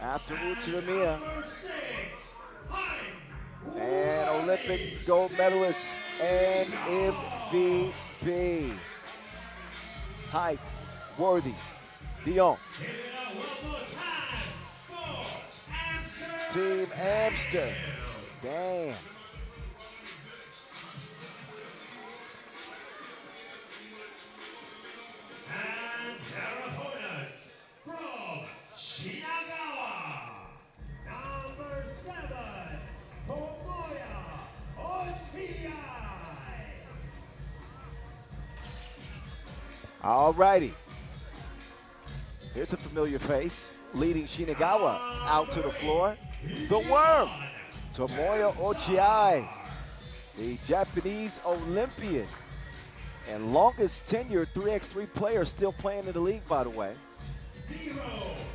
after Utsunomiya. And Olympic gold medalist and MVP, Hype, Worthy, Dion. Team Amsterdam. Damn. And their opponents from Shinagawa, number 7, Tomoya Ochiai. All righty. Here's a familiar face leading Shinagawa out to the floor. The Worm, Tomoya Ochiai, the Japanese Olympian and longest tenured 3x3 player still playing in the league, by the way.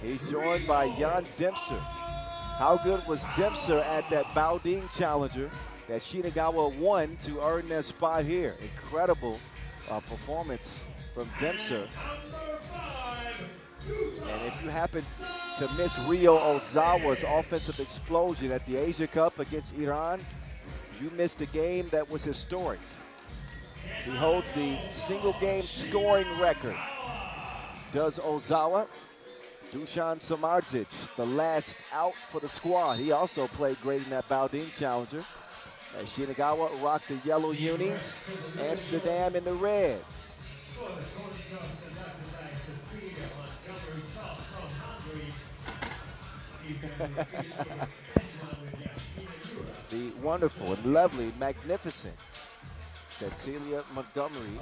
He's joined by Jan Dempster. How good was Dempster at that Baoding Challenger that Shinagawa won to earn their spot here? Incredible performance from Dempster. And if you happen to miss Ryo Ozawa's offensive explosion at the Asia Cup against Iran, you missed a game that was historic. He holds the single game scoring record. Does Ozawa? Dusan Samardzic, the last out for the squad. He also played great in that Baldin Challenger. As Shinagawa rocked the yellow unis, Amsterdam in the red. The wonderful and lovely, magnificent Cecilia Montgomery,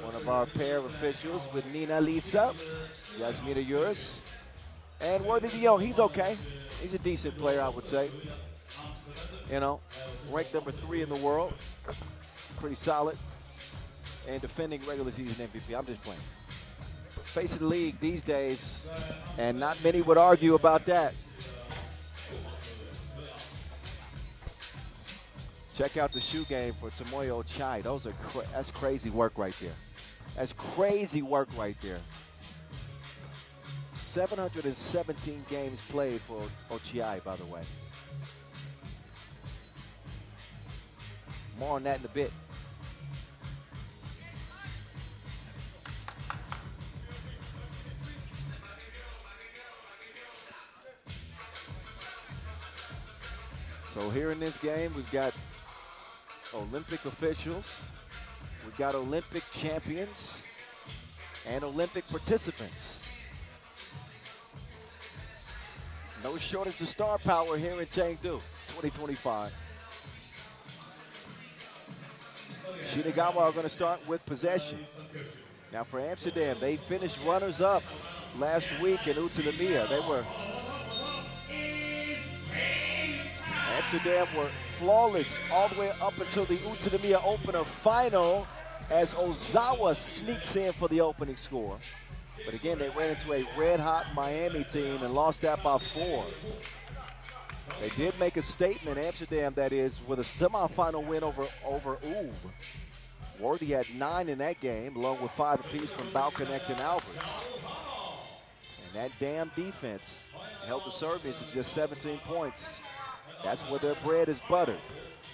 one of our pair of officials with Nina Lisa, Yasmina Uris, and Worthy de Jong. He's okay. He's a decent player, I would say. You know, ranked number 3 in the world. Pretty solid. And defending regular season MVP. I'm just playing. Face of the league these days, and not many would argue about that. Check out the shoe game for Tomoyo Chai. That's crazy work right there. That's crazy work right there. 717 games played for Ochiai, by the way. More on that in a bit. So here in this game, we've got Olympic officials, we've got Olympic champions, and Olympic participants. No shortage of star power here in Chengdu, 2025. Shinagawa are going to start with possession. Now for Amsterdam, they finished runners-up last week in Utsunomiya. Amsterdam were flawless all the way up until the Utsunomiya opener final as Ozawa sneaks in for the opening score. But again, they ran into a red-hot Miami team and lost that by 4. They did make a statement, Amsterdam, that is, with a semifinal win over Ub. Worthy had 9 in that game, along with 5 apiece from Balconnect and Alberts. And that damn defense held the Serbians to just 17 points. That's where their bread is buttered.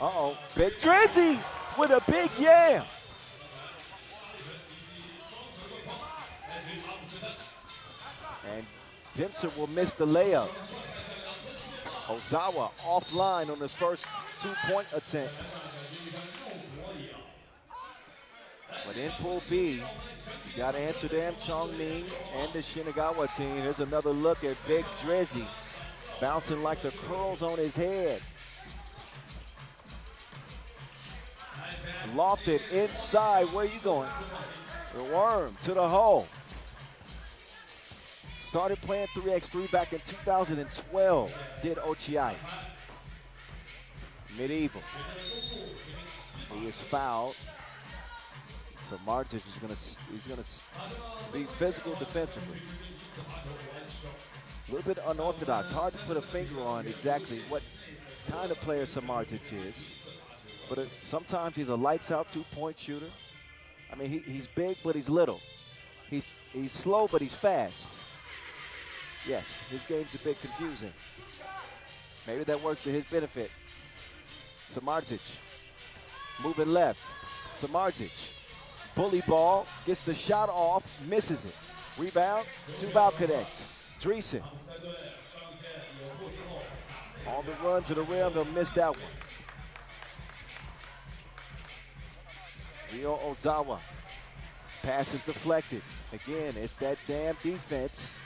Uh-oh, Big Drizzy with a big yam. And Dempster will miss the layup. Ozawa offline on his first 2-point attempt. But in Pool B, you got Amsterdam, Chongming, and the Shinagawa team. Here's another look at Big Drizzy, bouncing like the curls on his head. Lofted inside. Where you going? The worm to the hole. Started playing 3x3 back in 2012, did Ochiai. Medieval. He is fouled. So Martic is gonna be physical defensively. A little bit unorthodox. Hard to put a finger on exactly what kind of player Samardzic is. But sometimes he's a lights-out 2-point shooter. I mean, he's big, but he's little. He's slow, but he's fast. Yes, his game's a bit confusing. Maybe that works to his benefit. Samardzic moving left. Samardzic, bully ball, gets the shot off, misses it. Rebound to Balconnect. Dreesen on the run to the rim, he'll miss that one. Ryo Ozawa, pass is deflected. Again, it's that damn defense.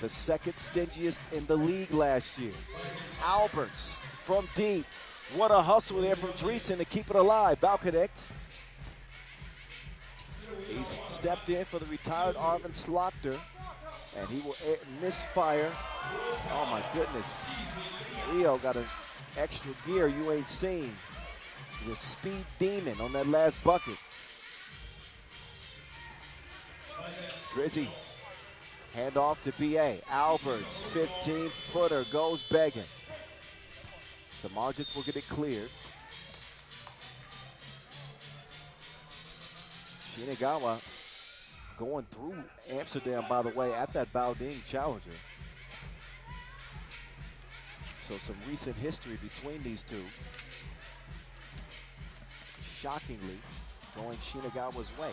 The second stingiest in the league last year. Alberts from deep. What a hustle there from Dreesen to keep it alive. Balconnect. He's stepped in for the retired Arvin Slaughter, and he will misfire. Oh my goodness. Rio got an extra gear you ain't seen. He was speed demon on that last bucket. Drizzy. Hand off to B.A. Alberts, 15-footer, goes begging. Samardzic will get it cleared. Shinagawa going through Amsterdam, by the way, at that Baoding Challenger. So some recent history between these two. Shockingly, going Shinagawa's way.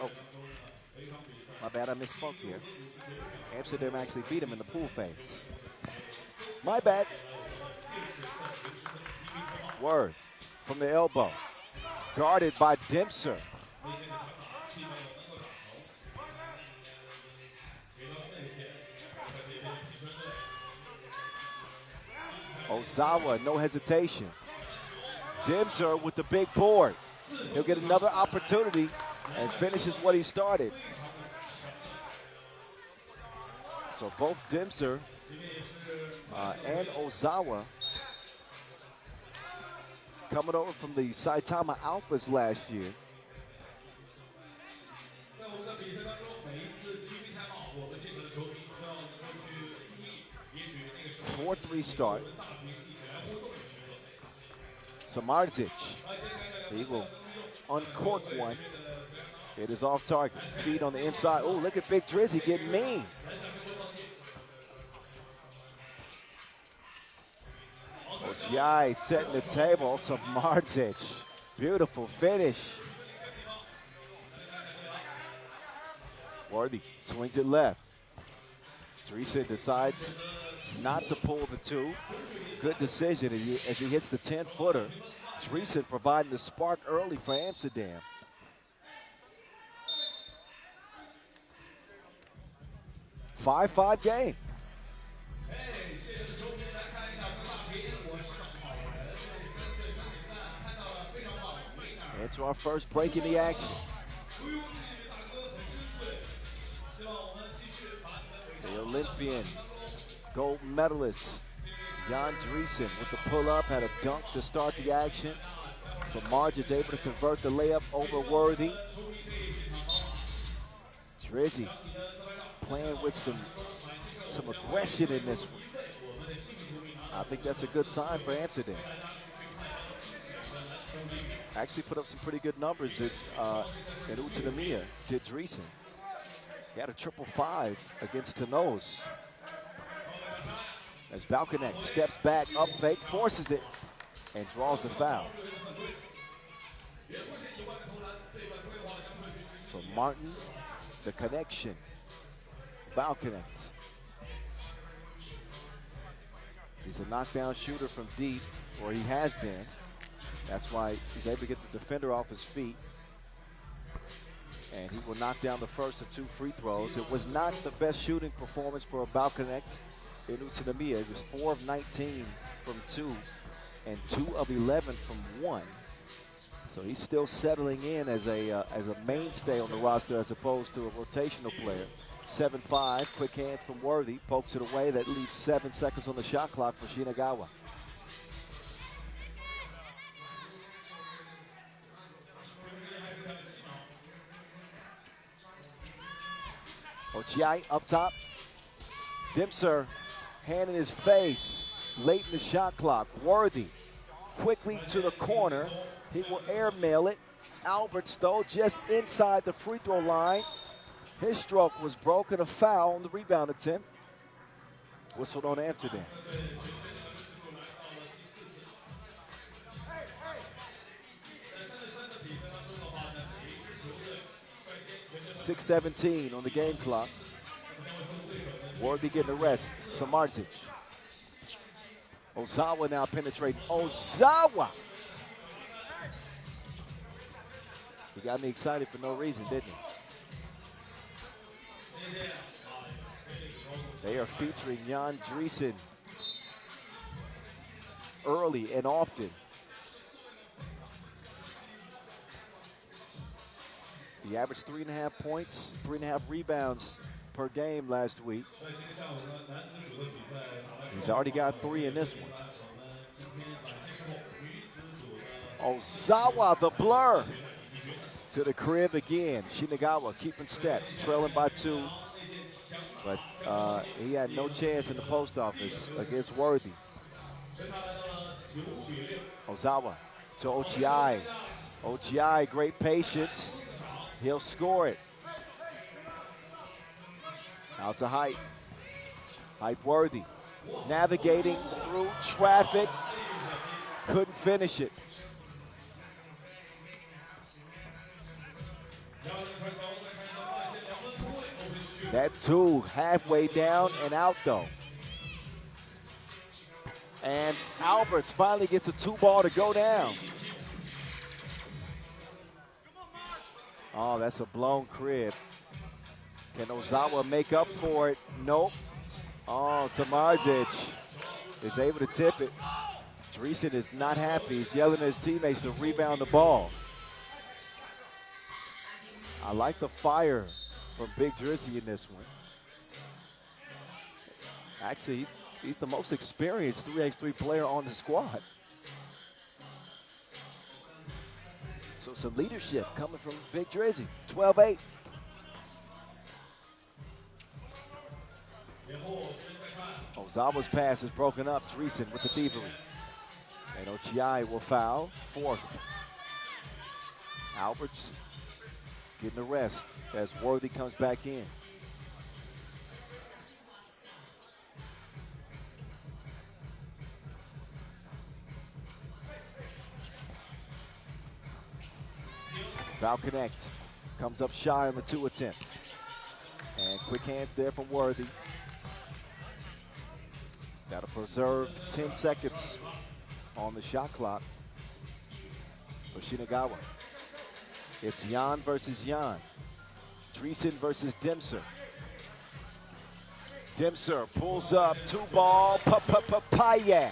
Oh, my bad, I misspoke here. Amsterdam actually beat him in the pool phase. My bad. Word from the elbow. Guarded by Dempster. Ozawa, no hesitation. Dempster with the big board. He'll get another opportunity and finishes what he started. So both Dempster and Ozawa coming over from the Saitama Alphas last year. 4-3 start. Samardzic, he will uncork one. It is off target. Feed on the inside. Oh, look at Big Drizzy getting mean. Ochiai setting the table. Samardzic, beautiful finish. Worthy swings it left. Teresa decides not to pull the two. Good decision as he hits the 10-footer. Teresa providing the spark early for Amsterdam. Five game. Into our first break in the action. The Olympian gold medalist Jan Driesen with the pull-up, had a dunk to start the action. So Marge is able to convert the layup over Worthy. Drizzy playing with some aggression in this one. I think that's a good sign for Amsterdam. Actually put up some pretty good numbers at Utsunomiya, did Driesen. He had a 555 against Tanoz. As Balkanek steps back, up fake, forces it, and draws the foul. So Martin, the connection. Balkanek. He's a knockdown shooter from deep, or he has been. That's why he's able to get the defender off his feet. And he will knock down the first of 2 free throws. It was not the best shooting performance for Balkanek in Utsunomiya. It was 4 of 19 from 2 and 2 of 11 from 1. So he's still settling in as a mainstay on the roster as opposed to a rotational player. 7-5, quick hand from Worthy, pokes it away. That leaves 7 seconds on the shot clock for Shinagawa. Ochiai up top. Dempster, hand in his face, late in the shot clock. Worthy, quickly to the corner. He will airmail it. Alberts, though, just inside the free throw line. His stroke was broken, a foul on the rebound attempt. Whistled on Amsterdam. .6:17 on the game clock. Worthy getting a rest. Samardzic. Ozawa now penetrating. Ozawa! He got me excited for no reason, didn't he? They are featuring Jan Driesen early and often. He averaged 3.5 points, 3.5 rebounds per game last week. He's already got 3 in this one. Ozawa, the blur. To the crib again. Shinagawa keeping step, trailing by 2. But He had no chance in the post office against Worthy. Ozawa to Ochiai. Ochiai, great patience. He'll score it. Out to Hype. Hype Worthy. Navigating through traffic. Couldn't finish it. That two halfway down and out though. And Alberts finally gets a 2-ball to go down. Oh, that's a blown crib. Can Ozawa make up for it? Nope. Oh, Samardzic is able to tip it. Dreesen is not happy. He's yelling at his teammates to rebound the ball. I like the fire from Big Drizzy in this one. Actually, he's the most experienced 3x3 player on the squad. So some leadership coming from Big Drizzy. 12-8. Ozawa's pass is broken up. Dreesen with the thievery. And Ochiai will foul. Fourth. Alberts getting the rest as Worthy comes back in. Foul connect. Comes up shy on the 2 attempt. And quick hands there from Worthy. That'll preserve 10 seconds on the shot clock for Shinagawa. It's Jan versus Jan. Dreesen versus Demser. Demser pulls up, 2-ball, Papaya.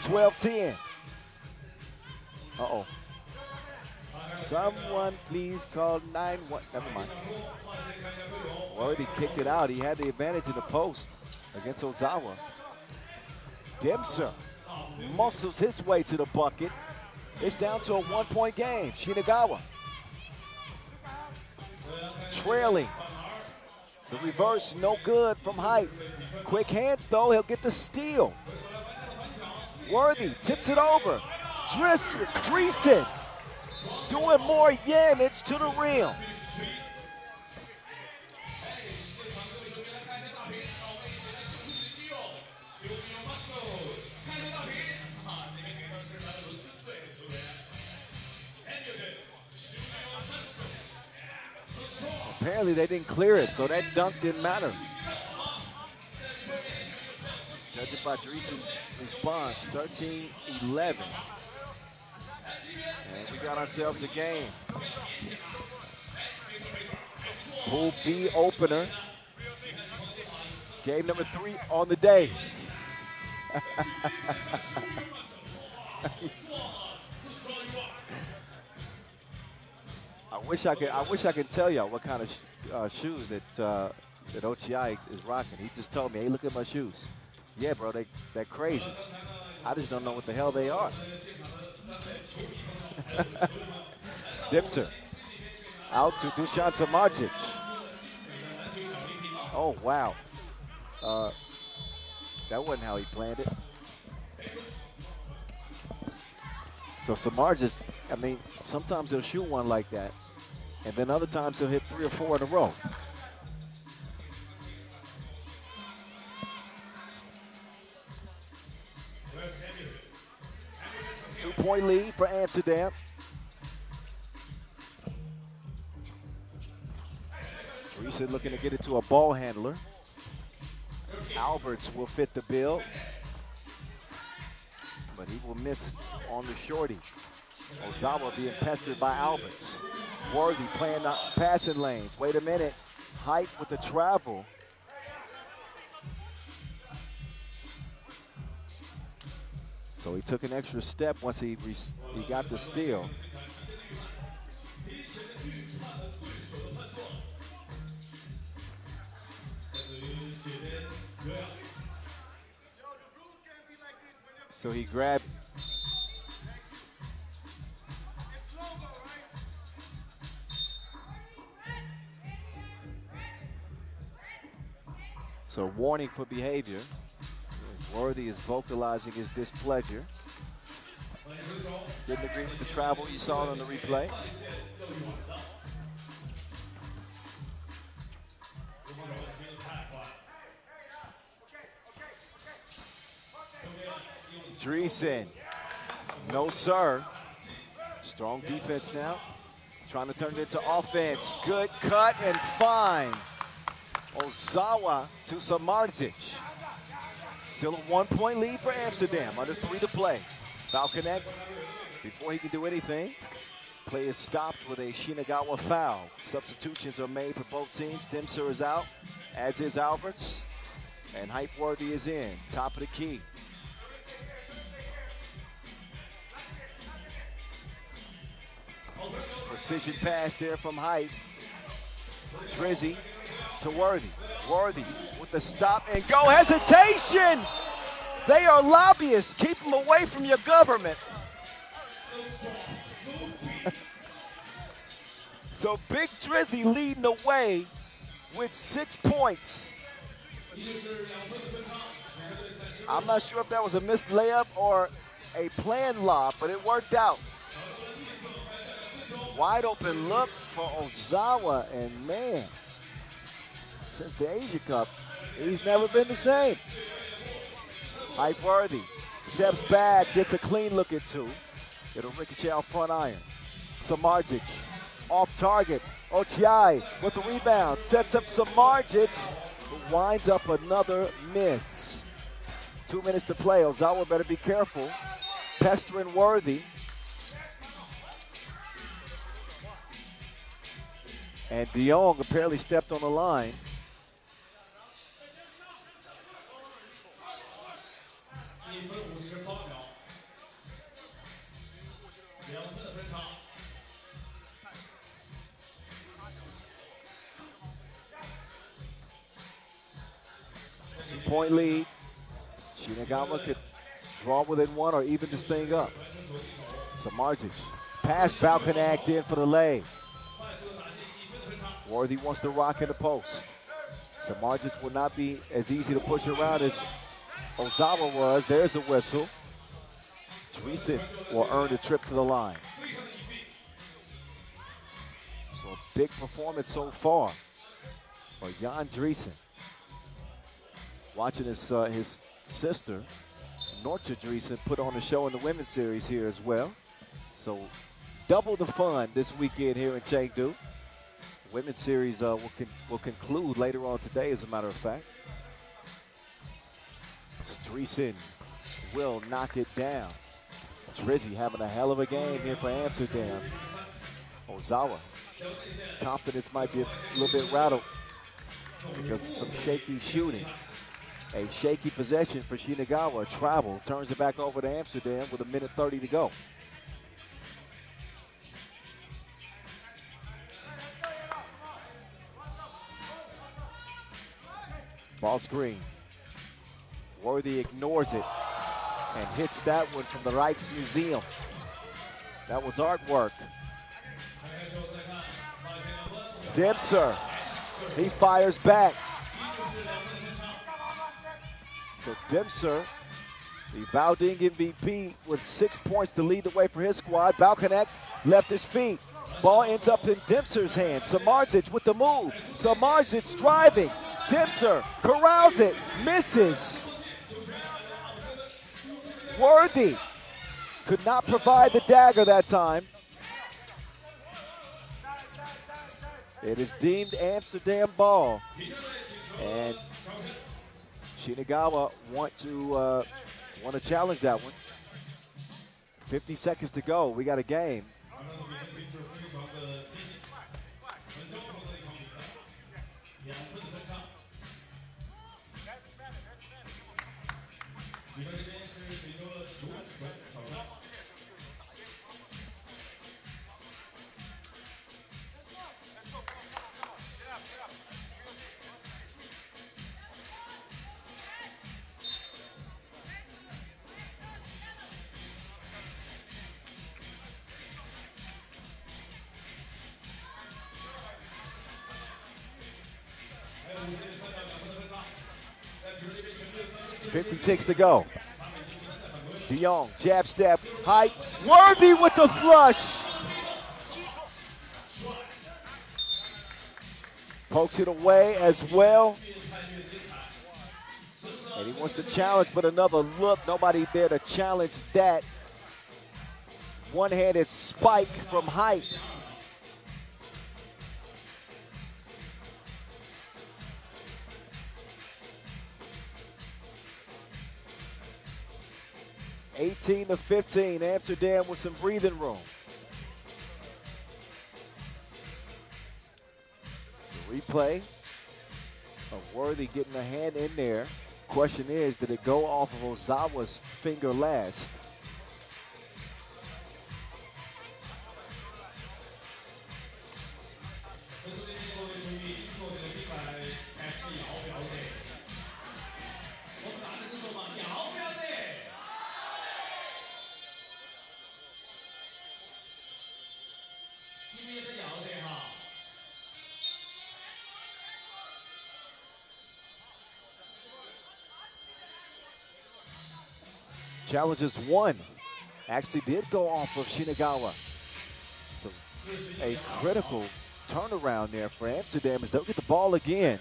12-10. Uh-oh. Someone please call 911. Never mind. Worthy kicked it out. He had the advantage in the post against Ozawa. Demser muscles his way to the bucket. It's down to a 1-point game. Shinagawa trailing. The reverse, no good from Hype. Quick hands, though. He'll get the steal. Worthy tips it over. Dreesen doing more damage to the rim. Apparently they didn't clear it, so that dunk didn't matter. Judging by Dreesen's response, 13-11. And we got ourselves a game. Pool B opener. Game number 3 on the day. I wish I could tell y'all what kind of shoes that Ochiai is rocking. He just told me, hey, look at my shoes. Yeah, bro, they're crazy. I just don't know what the hell they are. Demser out to Dusan Samardzic. Oh, wow. That wasn't how he planned it. So Samardzic, I mean, sometimes he'll shoot one like that, and then other times he'll hit 3 or 4 in a row. Two-point lead for Amsterdam. Dreesen looking to get it to a ball handler. Alberts will fit the bill, but he will miss on the shorty. Ozawa being pestered by Alberts. Worthy playing the passing lanes. Wait a minute. Hype with the travel. So he took an extra step once he got the steal. So he grabbed. So warning for behavior. Worthy is vocalizing his displeasure. Didn't agree with the travel. You saw it on the replay. Dreesen. No, sir. Strong defense now. Trying to turn it into offense. Good cut and fine. Ozawa to Samardzic. Still a 1-point lead for Amsterdam. Under 3 to play. Foul connect. Before he can do anything, play is stopped with a Shinagawa foul. Substitutions are made for both teams. Dimser is out, as is Alberts. And Hypeworthy is in. Top of the key. Precision pass there from Hype. Drizzy to Worthy. Worthy with the stop and go. Hesitation! They are lobbyists. Keep them away from your government. So Big Drizzy leading the way with 6 points. I'm not sure if that was a missed layup or a planned lob, but it worked out. Wide open look for Ozawa, and man, since the Asia Cup, he's never been the same. Hypeworthy steps back, gets a clean look at 2. It'll ricochet out front iron. Samardzic off target. Ochiai with the rebound, sets up Samardzic, but winds up another miss. 2 minutes to play. Ozawa better be careful. Pestering Worthy. And De Jong apparently stepped on the line. Two-point lead. Shinagawa could draw within 1 or even this thing up. Samardzic. Pass, Balcanac in for the lay. Worthy wants to rock in the post. Samardzic will not be as easy to push around as Ozawa was. There's a whistle. Dreesen will earn the trip to the line. So a big performance so far for Jan Dreesen. Watching his sister, Nortje Dreesen, put on a show in the women's series here as well. So double the fun this weekend here in Chengdu. Women's series will conclude later on today, as a matter of fact. Dreesen will knock it down. Drizzy having a hell of a game here for Amsterdam. Ozawa, confidence might be a little bit rattled because of some shaky shooting. A shaky possession for Shinagawa. Travel, turns it back over to Amsterdam with 1:30 to go. Ball screen. Worthy ignores it and hits that one from the Rijksmuseum. That was artwork. Dimser, he fires back. So Dimser, the Baoding MVP, with 6 points to lead the way for his squad. Balcanac left his feet. Ball ends up in Dimser's hands. Samardzic with the move. Samardzic driving. Dimser corrals it, misses. Worthy could not provide the dagger that time. It is deemed Amsterdam ball. And Shinagawa want to challenge that one. 50 seconds to go. We got a game. 50 ticks to go. De Jong, jab step, height, Worthy with the flush. Pokes it away as well. And he wants to challenge, but another look. Nobody there to challenge that. One-handed spike from height. (18-15), Amsterdam with some breathing room. The replay of Worthy getting a hand in there. Question is, did it go off of Ozawa's finger last? Challenges one. Actually did go off of Shinagawa. So a critical turnaround there for Amsterdam as they'll get the ball again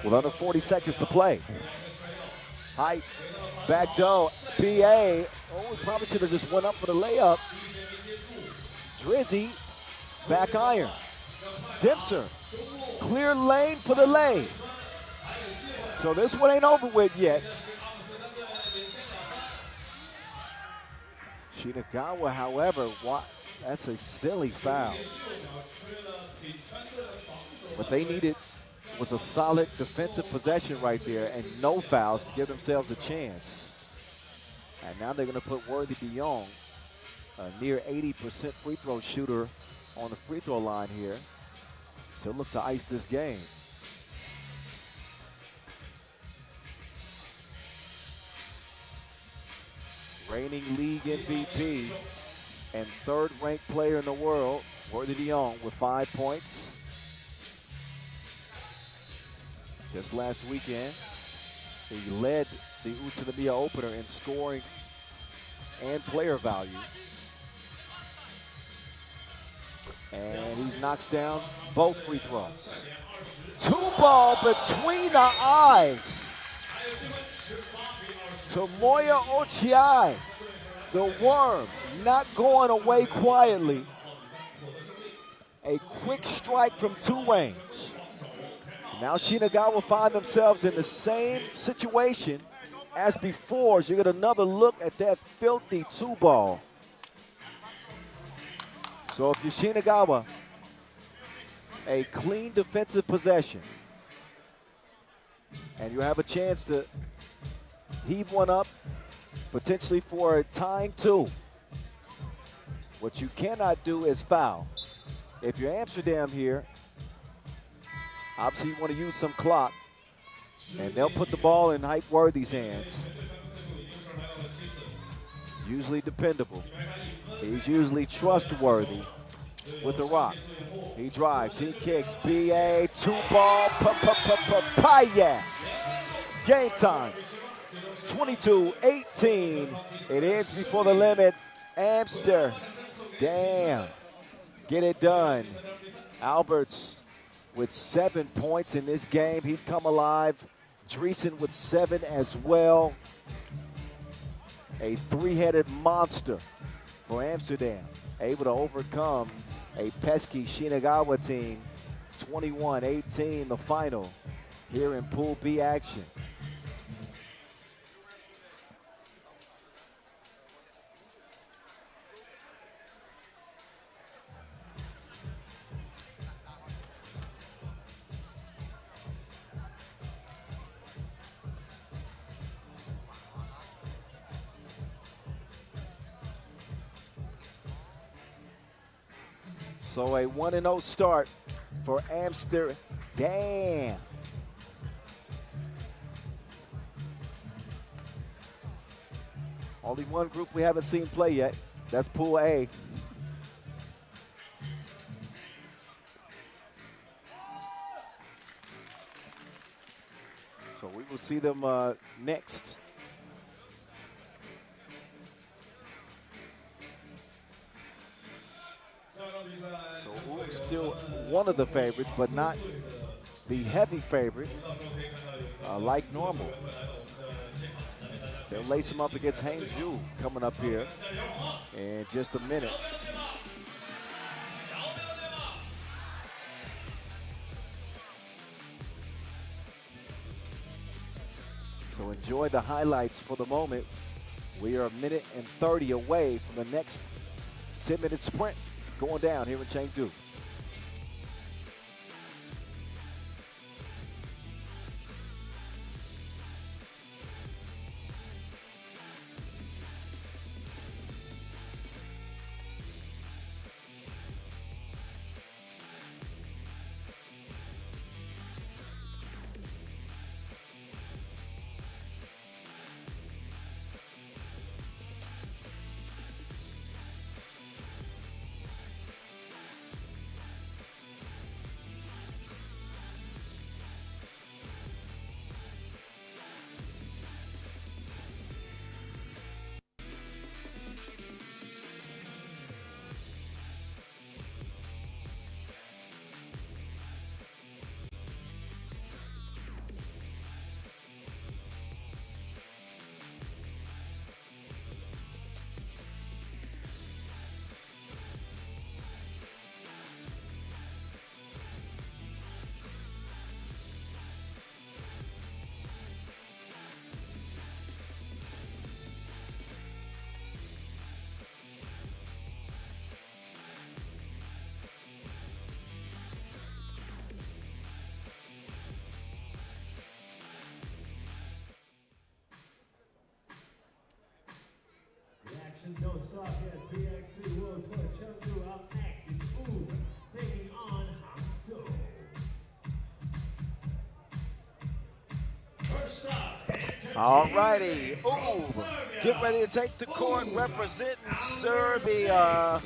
with under 40 seconds to play. Height, back door, BA. Oh, we probably should have just went up for the layup. Drizzy, back iron. Dempster, clear lane for the lay. So this one ain't over with yet. Shinagawa, however, that's a silly foul. What they needed was a solid defensive possession right there and no fouls to give themselves a chance. And now they're going to put Worthy De Jong, a near 80% free throw shooter, on the free throw line here. So look to ice this game. Reigning league MVP and third-ranked player in the world, Worthy De Jong, with 5 points. Just last weekend, he led the Utsunomiya opener in scoring and player value. And he knocks down both free throws. 2-ball between the eyes. Tomoya Ochiai, the worm, not going away quietly. A quick strike from 2 range. Now Shinagawa find themselves in the same situation as before as you get another look at that filthy 2-ball. So if you're Shinagawa, a clean defensive possession, and you have a chance to heave one up, potentially for a tying 2. What you cannot do is foul. If you're Amsterdam here, obviously you want to use some clock, and they'll put the ball in Hype Worthy's hands. Usually dependable. He's usually trustworthy with the rock. He drives, he kicks, BA, 2-ball, papaya. Game time. 22-18. It ends before the limit. Amsterdam, get it done. Alberts with 7 points in this game. He's come alive. Dreesen with 7 as well. A 3-headed monster for Amsterdam. Able to overcome a pesky Shinagawa team. 21-18 the final here in Pool B action. So a 1-0 start for Amsterdam. Only one group we haven't seen play yet. That's Pool A. So we will see them next. So Oog's still one of the favorites, but not the heavy favorite like normal. They'll lace him up against Hangzhou coming up here in just a minute. So enjoy the highlights for the moment. We are a minute and 30 away from the next 10-minute sprint going down here in Chengdu. Don't stop yet. PX3 World Tour Chengdu up next. It's Oog taking on Hangzhou. First up. All righty. Oog get ready to take the court representing Serbia.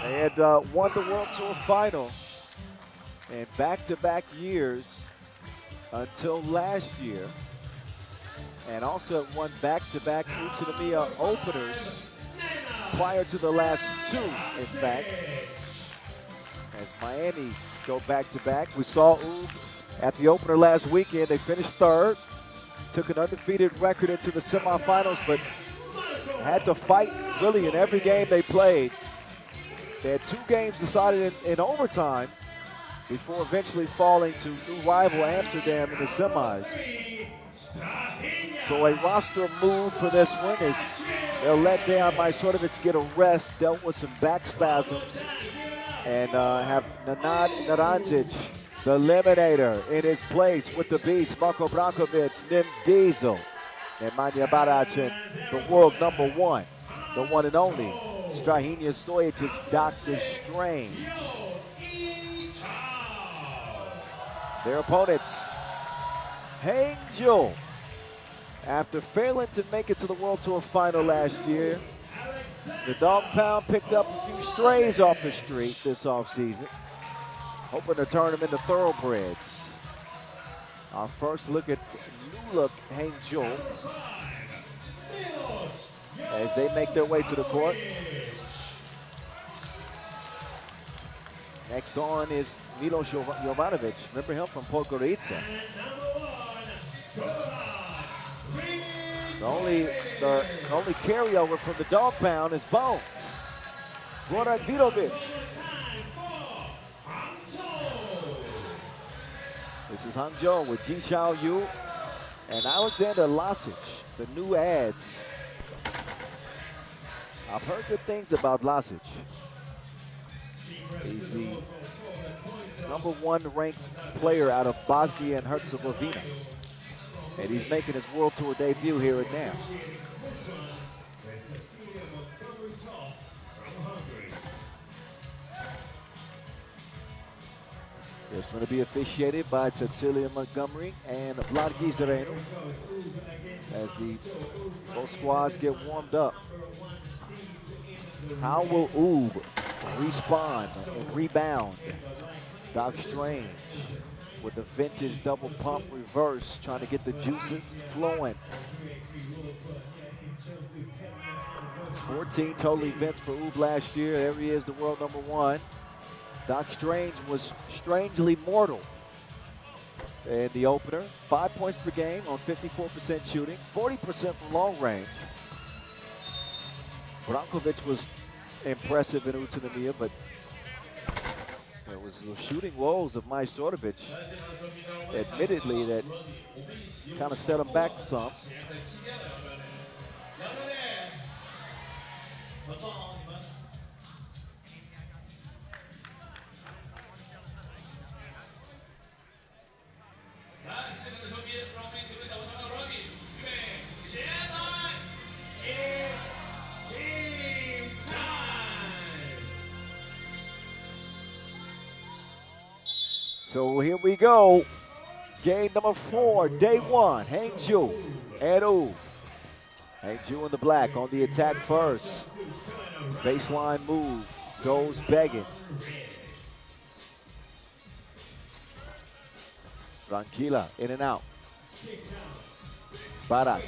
They had won the World Tour final in back-to-back years until last year. And also won back-to-back Utsunomiya openers prior to the last two, in fact. As Miami go back-to-back. We saw Oog at the opener last weekend. They finished third, took an undefeated record into the semifinals, but had to fight really in every game they played. They had two games decided in overtime before eventually falling to new rival Amsterdam in the semis. So a roster move for this one is they're let down by Sordovic get a rest, dealt with some back spasms, and have Nenad Naranjic, the Eliminator, in his place with the beast, Marko Brankovic, Nim Diesel, Nemanja Baratin, the world number one, the one and only, Strahinja Stojic, Dr. Strange. Their opponents, Hangzhou. After failing to make it to the World Tour final last year, the Dog Pound picked up a few strays off the street this offseason, hoping to turn them into thoroughbreds. Our first look at new look Hangzhou as they make their way to the court. Next on is Milos Jovanovic. Remember him from Podgorica. The only carryover from the Dog Pound is Bones. Goran Vidovic. This is Hangzhou with Ji Xiao Yu and Alexander Lasic, the new ads. I've heard good things about Lasic. He's the #1 ranked player out of Bosnia and Herzegovina. And he's making his World Tour debut here and now. It's going to be officiated by Cecilia Montgomery and Vlad Gizdareno as both squads get warmed up. How will Oog respond and rebound? Doc Strange with the vintage double pump reverse, trying to get the juices flowing. 14 total events for Ub last year. There he is, the world #1. Doc Strange was strangely mortal in the opener. 5 points per game on 54% shooting, 40% from long range. Brankovic was impressive in Utsunomiya, but it was the shooting woes of Majstorovic, admittedly, that kind of set him back some. So here we go. Game number 4, day 1. Hangzhou and Ub. Hangzhou in the black on the attack first. Baseline move, goes begging. Tranquila, in and out. Barac,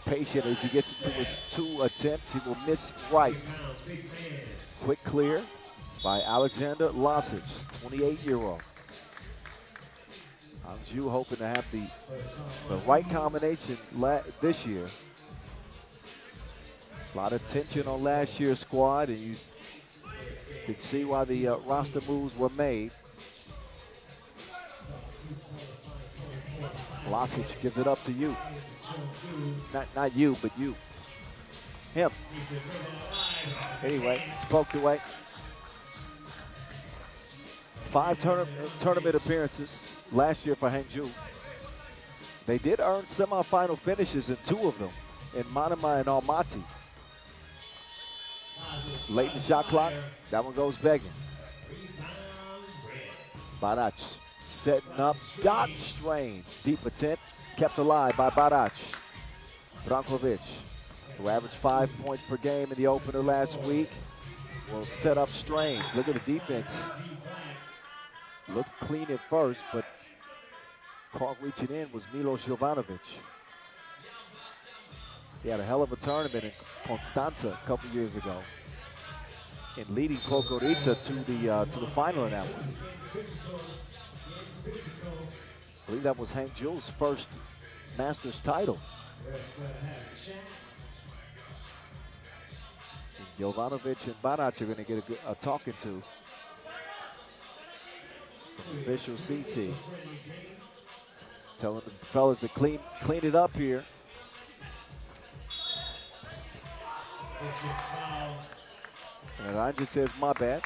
patient as he gets into his 2 attempts. He will miss right. Quick clear by Alexander Lasic, 28-year-old. Hangzhou hoping to have the right combination this year. A lot of tension on last year's squad, and you can see why the roster moves were made. Lasic gives it up to you. Not you, but you. Him. Anyway, it's poked away. 5 tournament appearances last year for Hangzhou. They did earn semifinal finishes in 2 of them, in Manama and Almaty. Late in the shot clock, that one goes begging. Barac setting up Doc Strange. Deep attempt, kept alive by Barac. Brankovic, who averaged 5 points per game in the opener last week, will set up Strange. Look at the defense. Looked clean at first, but caught reaching in was Milos Jovanovic. He had a hell of a tournament in Constanza a couple years ago, and leading Podgorica to the final in that one. I believe that was Hangzhou's first Masters title. And Jovanovic and Barac are going to get a talking to from official CC. Telling the fellas to clean it up here. And Ranja says, my bad.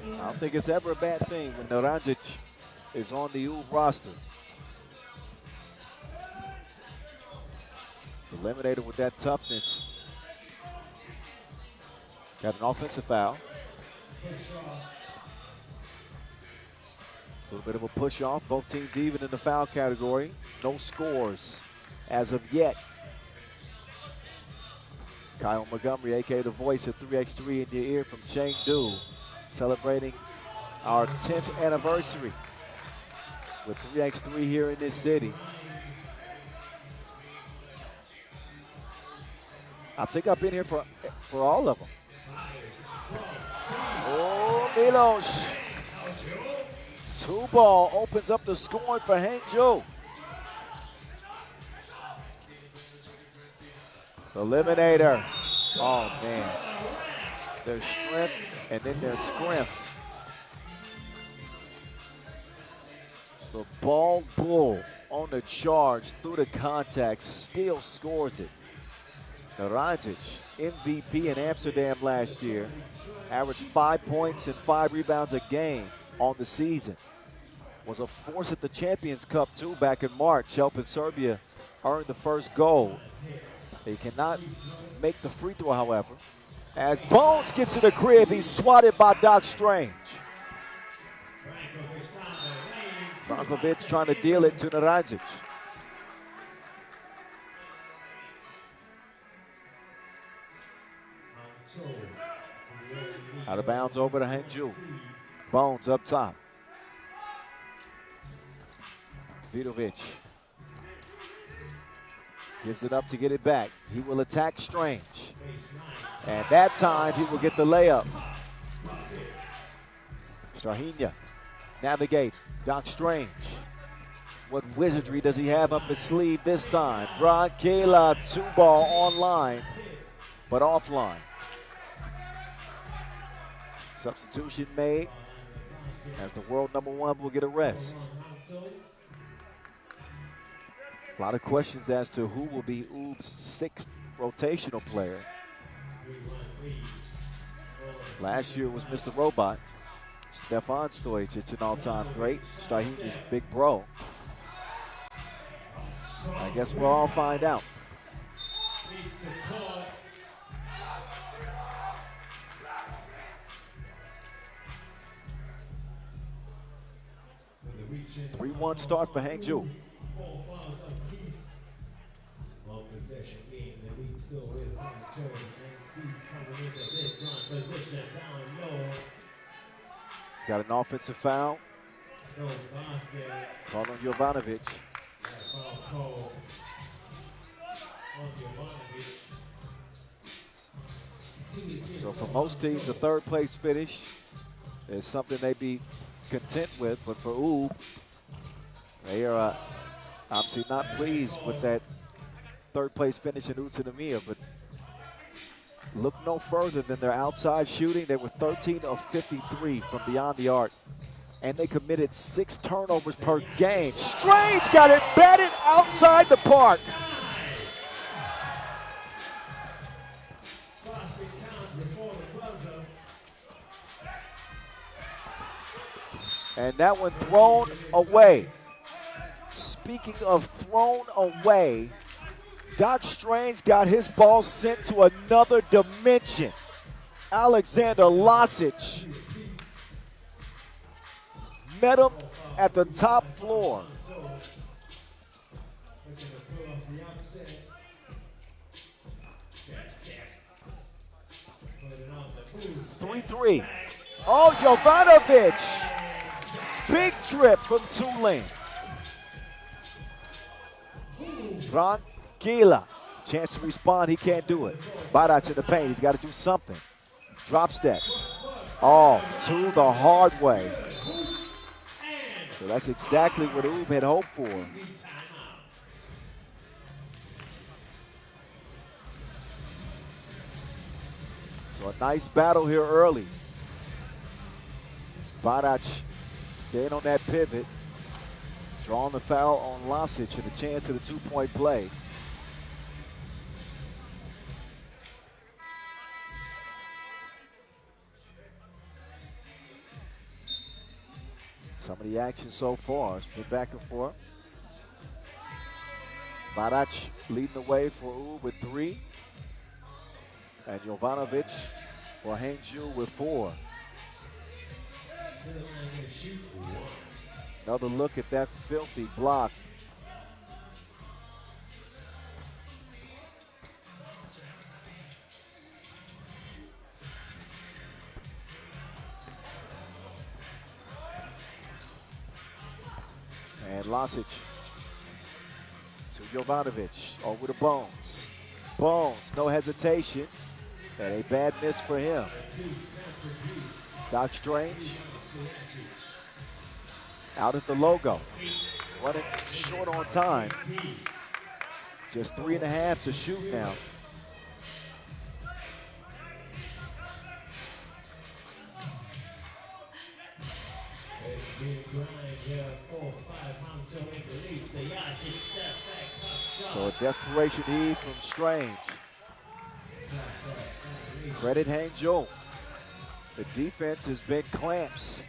I don't think it's ever a bad thing when Naranjic is on the Ub roster. Eliminated with that toughness. Got an offensive foul. A little bit of a push off. Both teams even in the foul category. No scores as of yet. Kyle Montgomery, aka the voice of 3x3 in your ear from Chengdu, celebrating our 10th anniversary with 3x3 here in this city. I think I've been here for all of them. Oh, Milos. 2-ball opens up the scoring for Hangzhou. Eliminator. Oh, man. There's strength and then there's scrimp. The ball bull on the charge through the contact, still scores it. Naranjic, MVP in Amsterdam last year, averaged 5 points and 5 rebounds a game on the season. Was a force at the Champions Cup too back in March, helping Serbia earn the first goal. He cannot make the free throw, however. As Bones gets to the crib, he's swatted by Doc Strange. Brankovic trying to deal it to Naranjic. Out of bounds over to Hangzhou. Bones up top. Vidovic gives it up to get it back. He will attack Strange. And that time he will get the layup. Strahinja navigate. Doc Strange. What wizardry does he have up his sleeve this time? Brankela, 2-ball online, but offline. Substitution made as the world #1 will get a rest. A lot of questions as to who will be Ub's 6th rotational player. Last year was Mr. Robot. Stefan Stojic, an all-time great. Strahinja's big bro. I guess we'll all find out. A 3-1 start for Hangzhou. Got an offensive foul. Called on Jovanovic. So for most teams, a third place finish is something they'd be content with, but for Ub, they are obviously not pleased with that third place finish in Utsunomiya, but look no further than their outside shooting. They were 13 of 53 from beyond the arc, and they committed 6 turnovers per game. Strange got it batted outside the park. And that one thrown away. Speaking of thrown away, Doc Strange got his ball sent to another dimension. Alexander Lasic met him at the top floor. 3-3. Oh, Jovanovic. Big trip from Tulane. Brankela. Chance to respond, he can't do it. Barac in the paint, he's got to do something. Drop step. Oh, to the hard way. So that's exactly what Ub had hoped for. So a nice battle here early. Barac staying on that pivot, drawing the foul on Lasic and a chance at a 2-point play. Some of the action so far has been back and forth. Barac leading the way for Ub with 3. And Jovanovic for Hangzhou with 4. Another look at that filthy block. And Lasic to Jovanovic over to Bones. Bones, no hesitation. And a bad miss for him. Doc Strange out at the logo. Running short on time. Just 3.5 to shoot now. So a desperation heave from Strange. Credit Hangzhou. The defense has been clamps.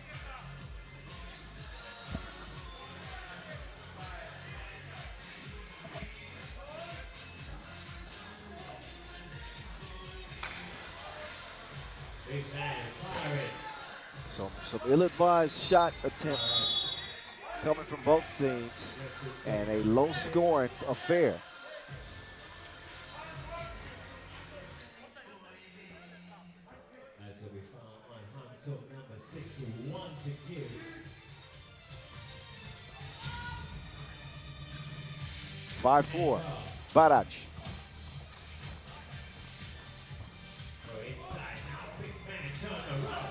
So some ill-advised shot attempts coming from both teams and a low-scoring affair. 5-4. Vračar.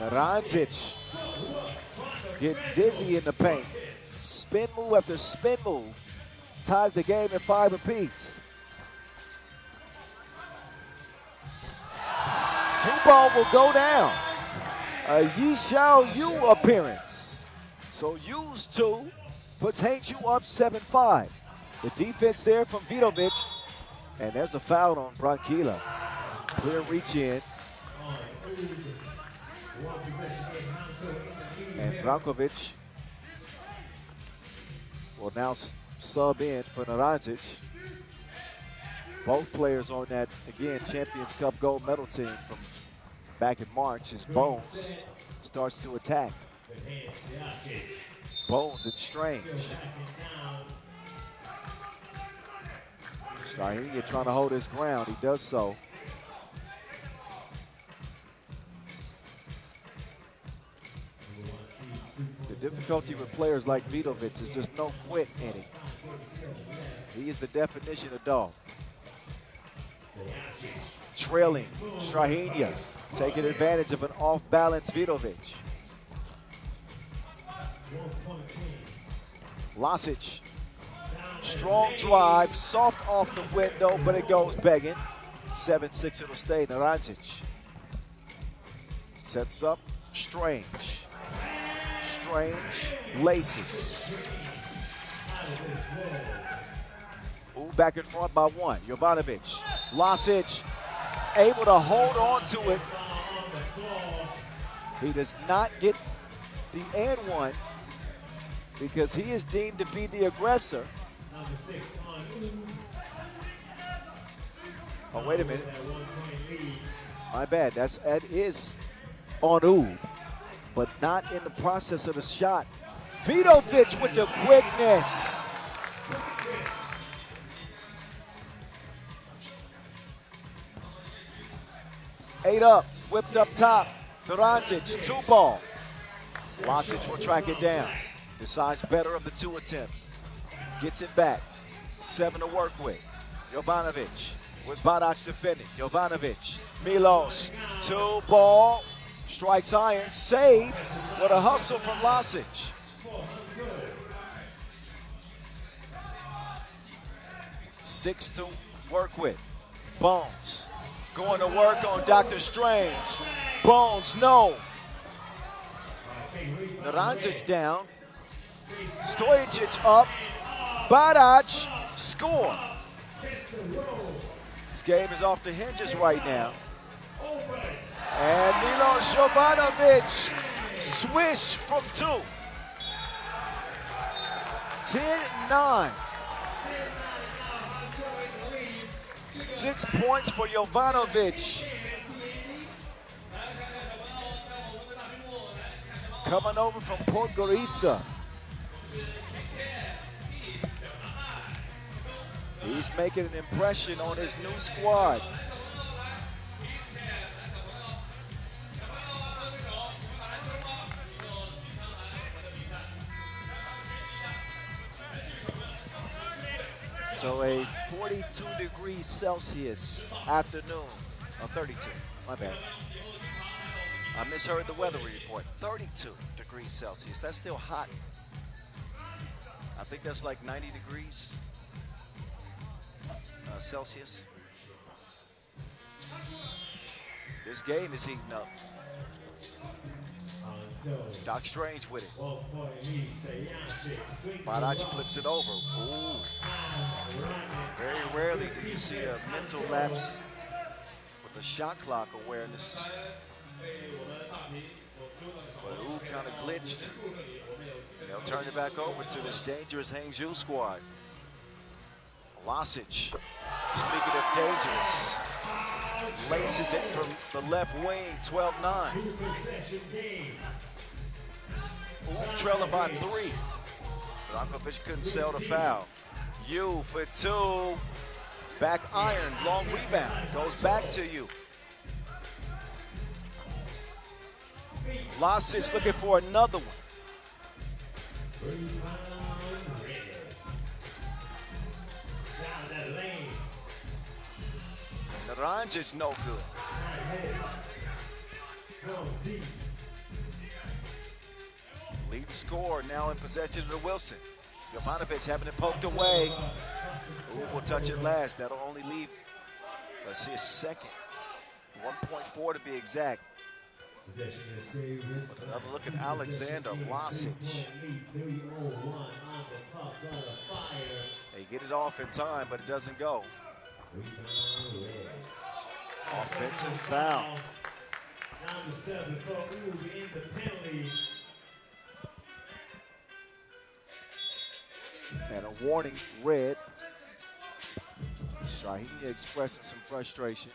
Naranjic get dizzy in the paint. Spin move after spin move. Ties the game at 5 apiece. Two-ball will go down. A Yi Xiao Yu appearance. So Yu's 2 puts Hangzhou up 7-5. The defense there from Vidovic. And there's a foul on Branquilla. Clear reach in. And Brankovic will now sub in for Naranjic. Both players on that, again, Champions Cup gold medal team from back in March as Bones starts to attack. Bones and Strange. Shahin trying to hold his ground. He does so. The difficulty with players like Vidovic is just no quit in him. He is the definition of dog. Trailing, Strahinja taking advantage of an off-balance Vidovic. Lasic, strong drive, soft off the window, but it goes begging. 7-6 it'll stay, Naranjic. Sets up, Strange. Strange laces. Ooh, back in front by 1. Jovanovic. Lasic able to hold on to it. He does not get the and one because he is deemed to be the aggressor. Oh, wait a minute. My bad. That is on U, but not in the process of the shot. Vidovic with the quickness. Eight up, whipped up top. Naranjic, 2-ball. Lasic will track it down. Decides better of the 2 attempt. Gets it back. 7 to work with. Jovanovic with Vračar defending. Jovanovic, Milos, 2-ball. Strikes iron, saved. What a hustle from Lasic. Six to work with. Bones going to work on Dr. Strange. Bones, no. Naranjic down. Stojacic up. Vračar, score. This game is off the hinges right now. And Milos Jovanovic, swish from 2. 10-9. 6 points for Jovanovic. Coming over from Podgorica. He's making an impression on his new squad. So a 42 degrees Celsius afternoon. Oh, 32, my bad. I misheard the weather report. 32 degrees Celsius. That's still hot. I think that's like 90 degrees Celsius. This game is heating up. Doc Strange with it. Vračar flips it over. Ooh. Very rarely do you see a mental lapse with the shot clock awareness. But ooh, kind of glitched. They'll turn it back over to this dangerous Hangzhou squad. Lasic, speaking of dangerous, laces it from the left wing, 12-9. Ooh, trailing by 3. Brankovic couldn't sell the foul. U for 2. Back iron, long rebound, goes back to you. Lasic looking for another one. Vračar no good. Leading scorer now in possession of the Wilson. Jovanovic having it poked away. Ooh, will touch it last. That'll only leave, let's see, a second. 1.4 to be exact. But another look at Alexander Lasic. They get it off in time, but it doesn't go. Offensive foul. And a warning red. Shaheen expressing some frustration.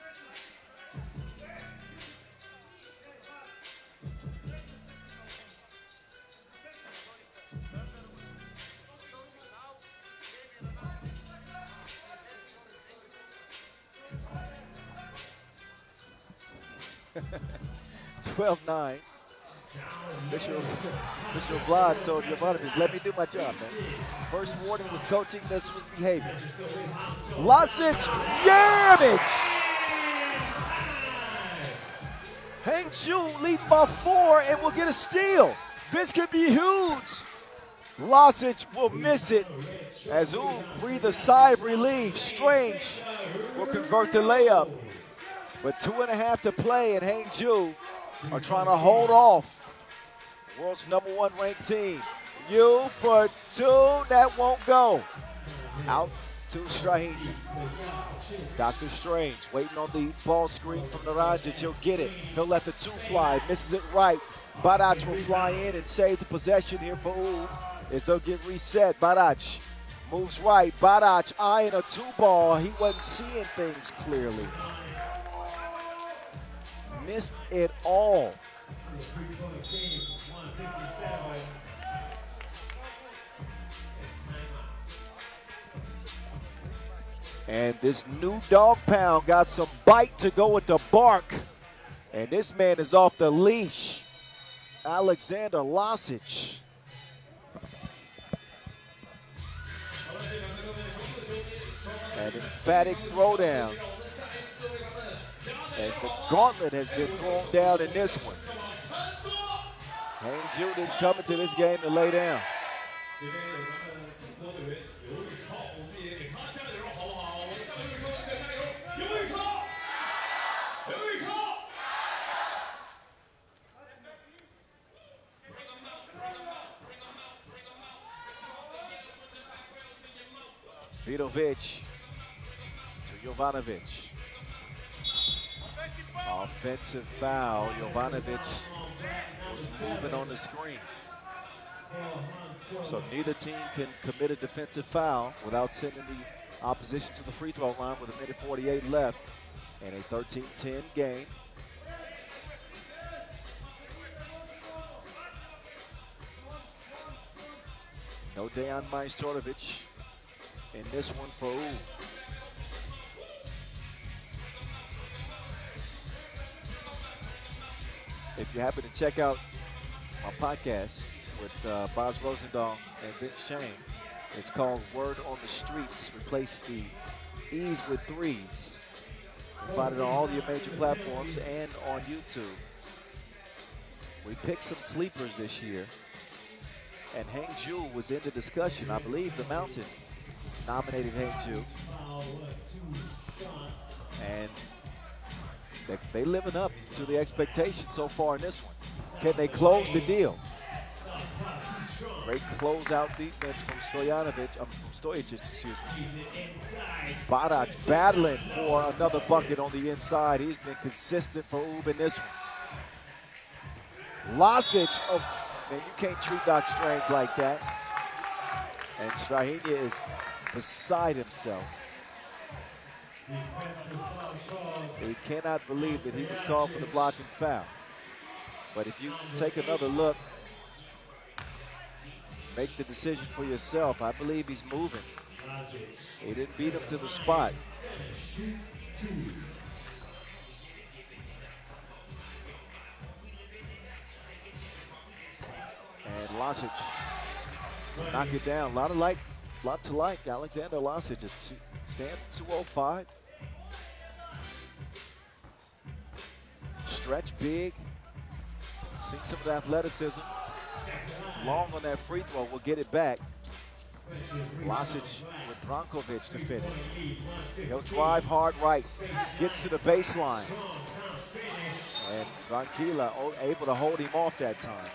(12-9). Bishop Vlad told Jovanovic, let me do my job, man. First warning was coaching, this was behavior. Lasic, Jeremic! Hangzhou lead by 4 and will get a steal. This could be huge. Lasic will miss it as Ooh breathe a sigh of relief. Strange will convert the layup. But 2.5 to play, and Hangzhou are trying to hold off world's #1 ranked team. You for 2, that won't go. Out to Shaheen. Dr. Strange waiting on the ball screen from Narajic. He'll get it. He'll let the 2 fly. Misses it right. Barac will fly in and save the possession here for Ooh as they'll get reset. Barac moves right. Barac eyeing a 2-ball. He wasn't seeing things clearly. Missed it all. And this new dog pound got some bite to go with the bark. And this man is off the leash. Alexander Lasic. An emphatic throwdown as the gauntlet has been thrown down in this one. Hangzhou didn't come into this game to lay down. Vidovic to Jovanovic. Offensive foul. Jovanovic was moving on the screen. So neither team can commit a defensive foul without sending the opposition to the free throw line with 1:48 left in a 13-10 game. No Dejan Majstorovic in this one for Ooh. If you happen to check out my podcast with Boz Rosendahl and Vince Chang, it's called Word on the Streets. Replace the E's with 3s. You find it on all your major platforms and on YouTube. We picked some sleepers this year, and Hangzhou was in the discussion. I believe the Mountain nominated Hangzhou, and they living up to the expectation so far in this one. Can they close the deal? Great closeout defense from Stojacic, excuse me. Barac battling for another bucket on the inside. He's been consistent for Oob in this one. Lasic, oh man, you can't treat Doc Strange like that. And Shaheen is beside himself. He cannot believe that he was called for the blocking foul. But if you take another look, make the decision for yourself. I believe he's moving. He didn't beat him to the spot. And Lasic knock it down. Lot to like. Alexander Lasic stand at 205. stretch, big. Seen some of the athleticism. Long on that free throw, will get it back. Vlasic with Brankovic to finish. He'll drive hard right, gets to the baseline. And Branquilla able to hold him off that time.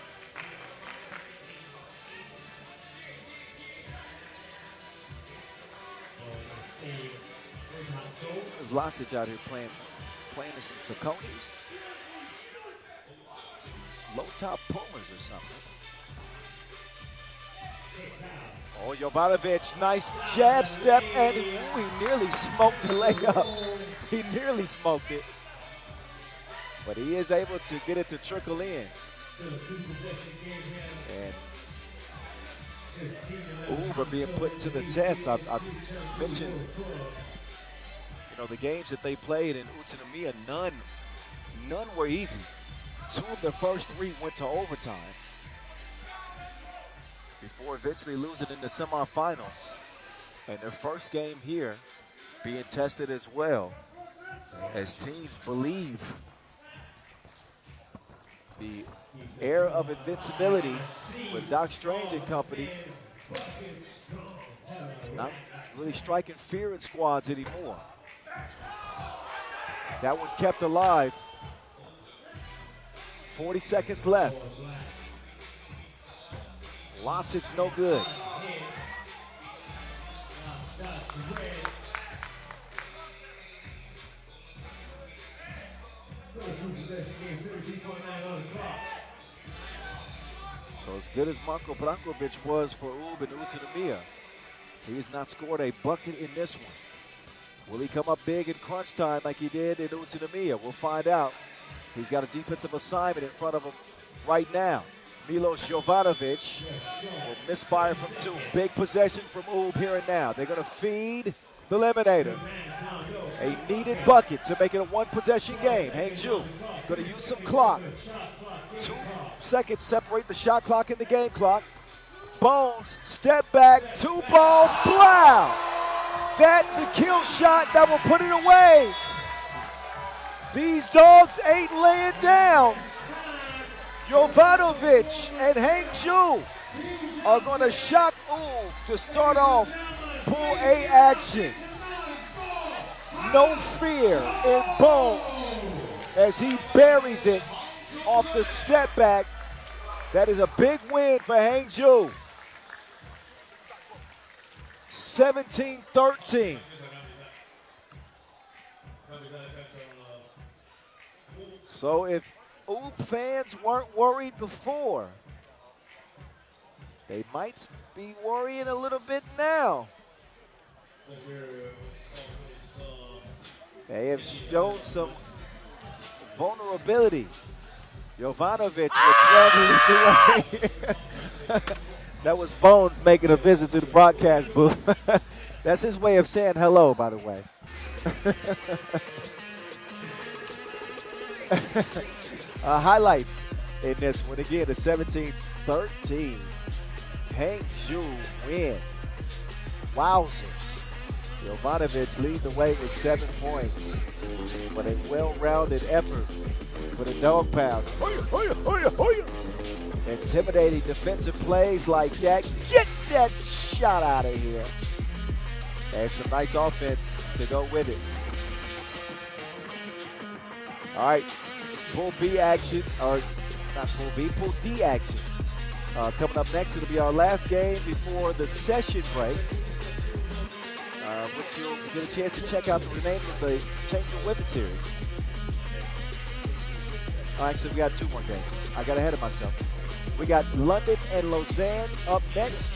There's Vlasic out here playing in some Saucony's. Low top pullers or something. Oh, Jovanovic, nice jab step, and he nearly smoked the layup. He nearly smoked it. But he is able to get it to trickle in. And Uber being put to the test. I've mentioned, the games that they played in Utsunomiya, none were easy. 2 of the first 3 went to overtime before eventually losing in the semifinals. And their first game here being tested as well, as teams believe the air of invincibility with Doc Strange and company is not really striking fear in squads anymore. That one kept alive. 40 seconds left. Vlasic no good. So as good as Marko Brankovic was for Ub and Utsunomiya, he has not scored a bucket in this one. Will he come up big in crunch time like he did in Utsunomiya? We'll find out. He's got a defensive assignment in front of him right now. Milos Jovanovic will misfire from 2. Big possession from Ub here and now. They're going to feed the Eliminator. A needed bucket to make it a 1-possession game. Hangzhou going to use some clock. 2 seconds separate the shot clock and the game clock. Bones, step back, 2-ball, blow! That the kill shot that will put it away. These dogs ain't laying down. Jovanovic and Hangzhou are going to shock Ub to start off Pool A action. No fear in Bones as he buries it off the step back. That is a big win for Hangzhou. 17-13. So if Ub fans weren't worried before, they might be worrying a little bit now. They have shown some vulnerability. Jovanovic with 12 leads away. That was Bones making a visit to the broadcast booth. That's his way of saying hello, by the way. Highlights in this one. Again, the 17-13 Hangzhou win. Wowzers. Jovanovic lead the way with 7 points. But a well-rounded effort for the Dog Pound. Intimidating defensive plays like that. Get that shot out of here. And some nice offense to go with it. All right, Pool B action, or not Pool B, Pool D action. Coming up next, it'll be our last game before the session break, which you'll get a chance to check out the remainder of the Chengdu Women's Series. Actually, we got 2 more games. I got ahead of myself. We got London and Lausanne up next,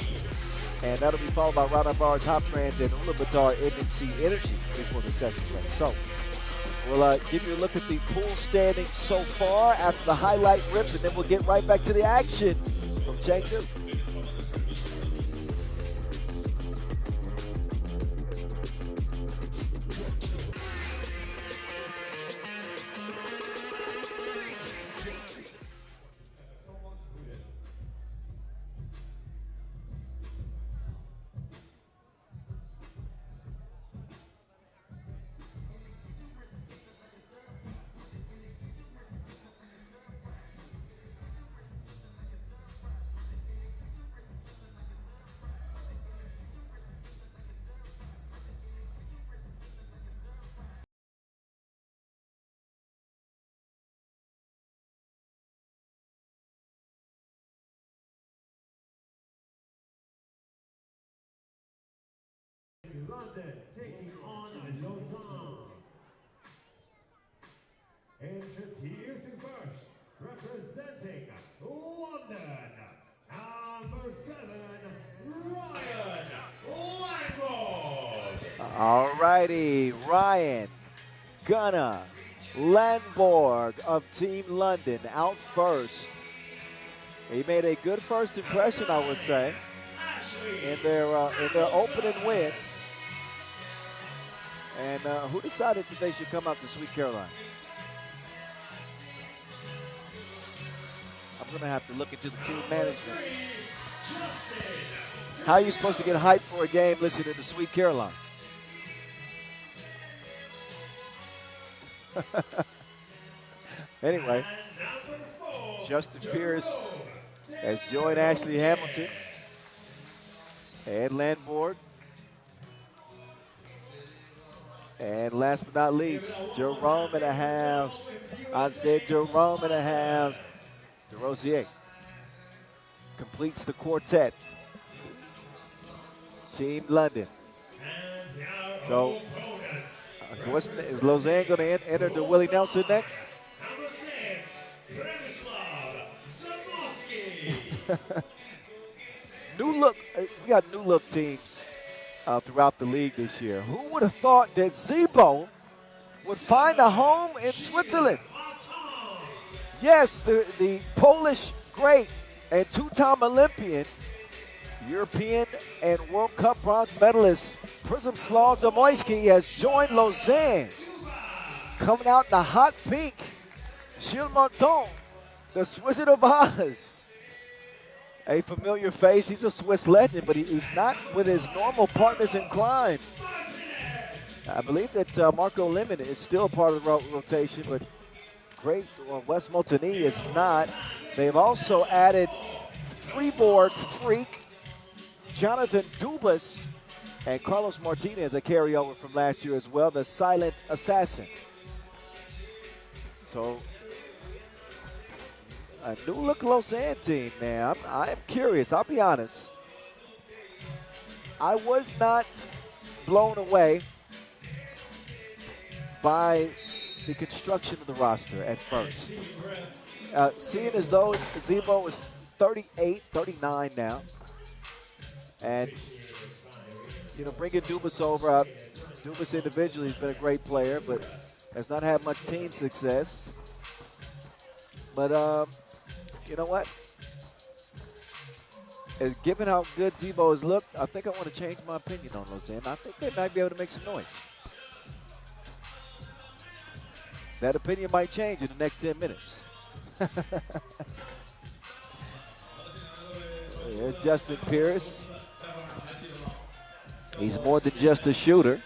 and that'll be followed by Raudondvaris, Hoptrans, and Ulaanbaatar NMC Energy before the session break. So we'll give you a look at the pool standings so far after the highlight rip, and then we'll get right back to the action from Chengdu. London taking on Lausanne. Introducing first, representing London, number 7, Ryan Landborg. All righty, Ryan Gunnar Landborg of Team London out first. He made a good first impression, I would say, in their opening win. And who decided that they should come out to Sweet Caroline? I'm going to have to look into the team management. How are you supposed to get hyped for a game listening to Sweet Caroline? Anyway, Justin Pierce has joined Ashley Hamilton and Landborg. And last but not least, Jerome in the house. I said Jerome in the house. DeRosier completes the quartet. Team London. So, is Lausanne going to enter the Willie Nelson next? New look. We got new look teams throughout the league this year. Who would have thought that Zibo would find a home in Switzerland? Yes, the Polish great and two-time Olympian, European and World Cup bronze medalist Przemysław Zamoyski has joined Lausanne. Coming out in the hot pink, Gilles Martin, the Wizard of Oz. A familiar face. He's a Swiss legend, but he's not with his normal partners in crime. I believe that Marco Lemon is still part of the rotation, but great Wes Motini is not. They've also added Fribourg freak Jonathan Dubas and Carlos Martinez, a carryover from last year as well, the silent assassin. So, a new look Lausanne team, man. I am curious. I'll be honest. I was not blown away by the construction of the roster at first. Seeing as though Zibo is 38, 39 now. And, you know, bringing Dubas over. Dubas individually has been a great player, but has not had much team success. But, you know what? Given how good Zibo has looked, I think I want to change my opinion on Lausanne. I think they might be able to make some noise. That opinion might change in the next 10 minutes. There's Justin Pierce. He's more than just a shooter.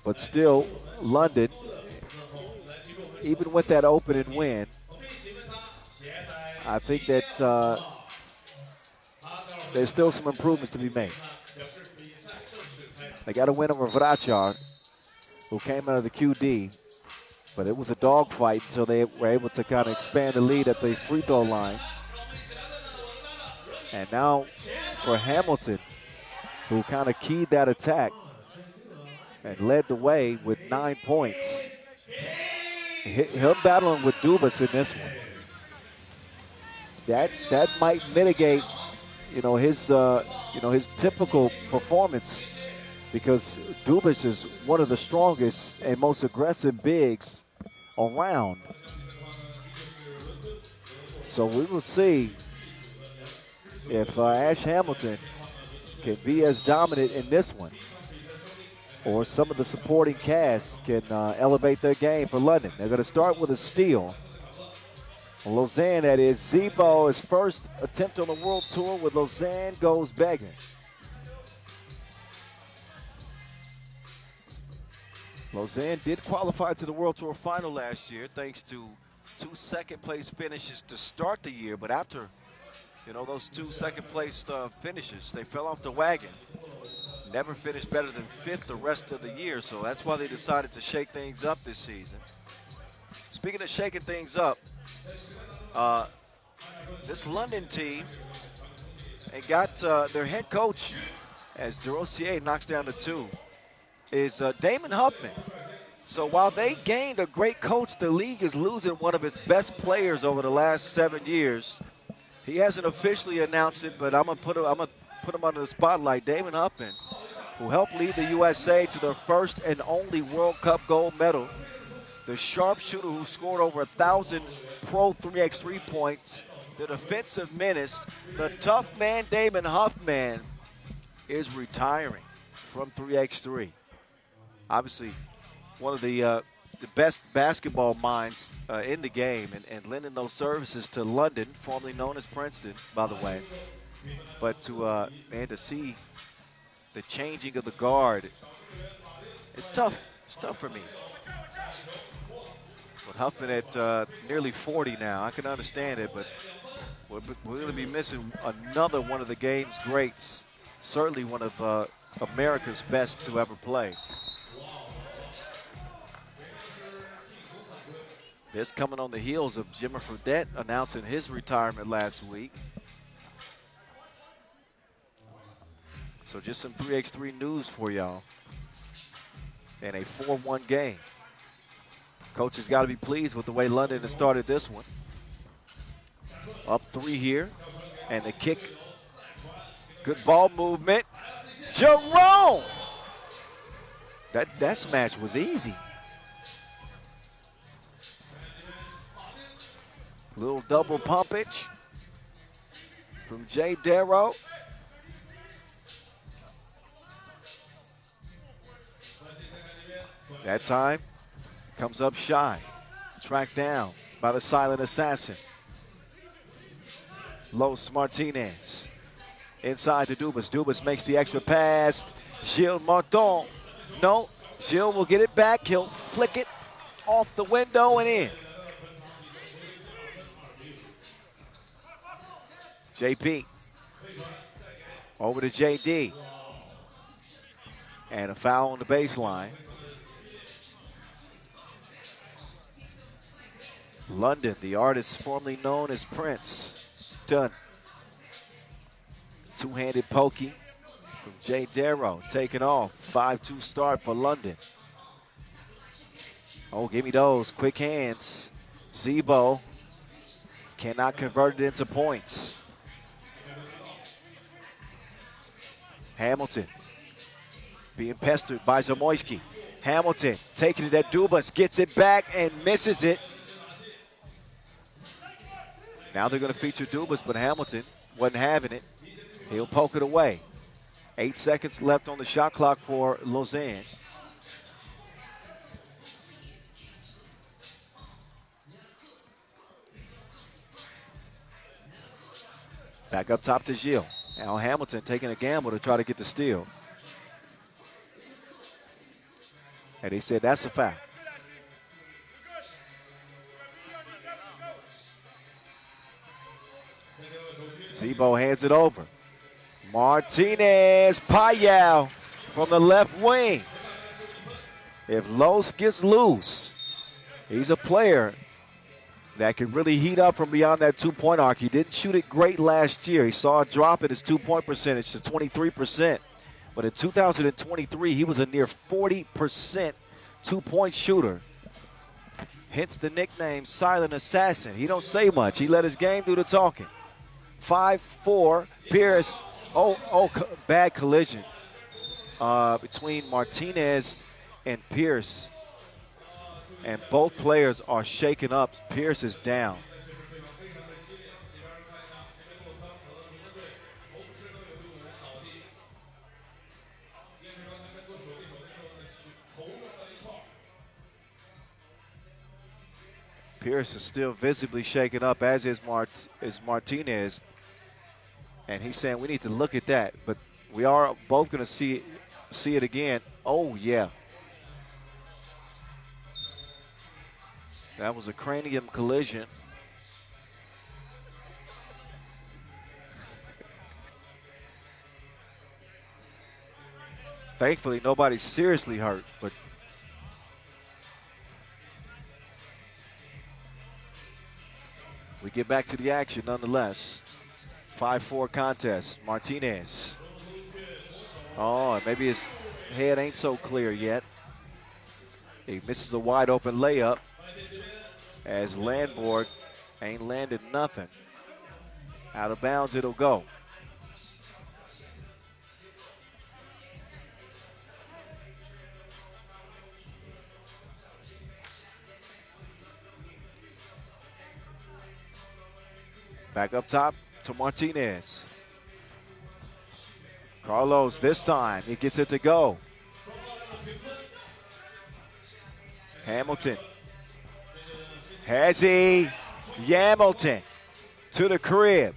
But still, London, even with that opening win, I think that there's still some improvements to be made. They got a win over Vračar, who came out of the QD, but it was a dogfight until they were able to kind of expand the lead at the free throw line. And now for Hamilton, who kind of keyed that attack and led the way with 9 points. He'll battling with Dubas in this one. That might mitigate, his typical performance, because Dubas is one of the strongest and most aggressive bigs around. So we will see if Ash Hamilton can be as dominant in this one, or some of the supporting cast can elevate their game for London. They're going to start with a steal. Lausanne, that is. Zibo, his first attempt on the World Tour with Lausanne, goes begging. Lausanne did qualify to the World Tour final last year thanks to 2 second-place finishes to start the year, but after those 2 second-place finishes, they fell off the wagon. Never finished better than 5th the rest of the year, so that's why they decided to shake things up this season. Speaking of shaking things up, this London team, they got their head coach as Durossier knocks down the 2 is Damon Huffman. So while they gained a great coach, the league is losing one of its best players over the last 7 years. He hasn't officially announced it, but I'm gonna put him under the spotlight. Damon Huffman, who helped lead the USA to their first and only World Cup gold medal. The sharpshooter who scored over 1,000 pro 3x3 points. The defensive menace, the tough man Damon Huffman is retiring from 3x3. Obviously, one of the best basketball minds in the game, and lending those services to London, formerly known as Princeton, by the way. But to see the changing of the guard, it's tough. It's tough for me. But Huffman at nearly 40 now, I can understand it, but we're going to be missing another one of the game's greats. Certainly one of America's best to ever play. This coming on the heels of Jimmer Fredette announcing his retirement last week. So just some 3x3 news for y'all. And a 4-1 game. Coach has got to be pleased with the way London has started this one. Up 3 here. And the kick. Good ball movement. Jerome! That smash was easy. Little double pumpage from Jay Darrow. That time comes up shy. Tracked down by the silent assassin. Los Martinez. Inside to Dubas. Dubas makes the extra pass. Gilles Martin. No, Gilles will get it back. He'll flick it off the window and in. JP. Over to JD. And a foul on the baseline. London, the artist formerly known as Prince. Done. Two-handed pokey from Jay Darrow. Taking off. 5-2 start for London. Oh, give me those. Quick hands. Zebo cannot convert it into points. Hamilton being pestered by Zamoyski. Hamilton taking it at Dubas, gets it back and misses it. Now they're going to feature Dubas, but Hamilton wasn't having it. He'll poke it away. 8 seconds left on the shot clock for Lausanne. Back up top to Gilles. Now Hamilton taking a gamble to try to get the steal. And he said that's a foul. Zebo hands it over. Martinez, Payal from the left wing. If Los gets loose, he's a player that can really heat up from beyond that two-point arc. He didn't shoot it great last year. He saw a drop in his two-point percentage to 23%. But in 2023, he was a near 40% two-point shooter. Hence the nickname Silent Assassin. He don't say much. He let his game do the talking. 5-4, Pierce. Bad collision between Martinez and Pierce. And both players are shaken up. Pierce is down. Pierce is still visibly shaken up, as is Martinez. And he's saying we need to look at that. But we are both going to see it again. Oh, yeah. That was a cranium collision. Thankfully, nobody's seriously hurt, but we get back to the action nonetheless. 5-4 contest. Martinez Oh, and maybe his head ain't so clear yet. He misses a wide open layup as Landborg ain't landed nothing. Out of bounds it'll go. Back up top to Martinez. Carlos this time, he gets it to go. Hamilton. Has he? Hamilton to the crib.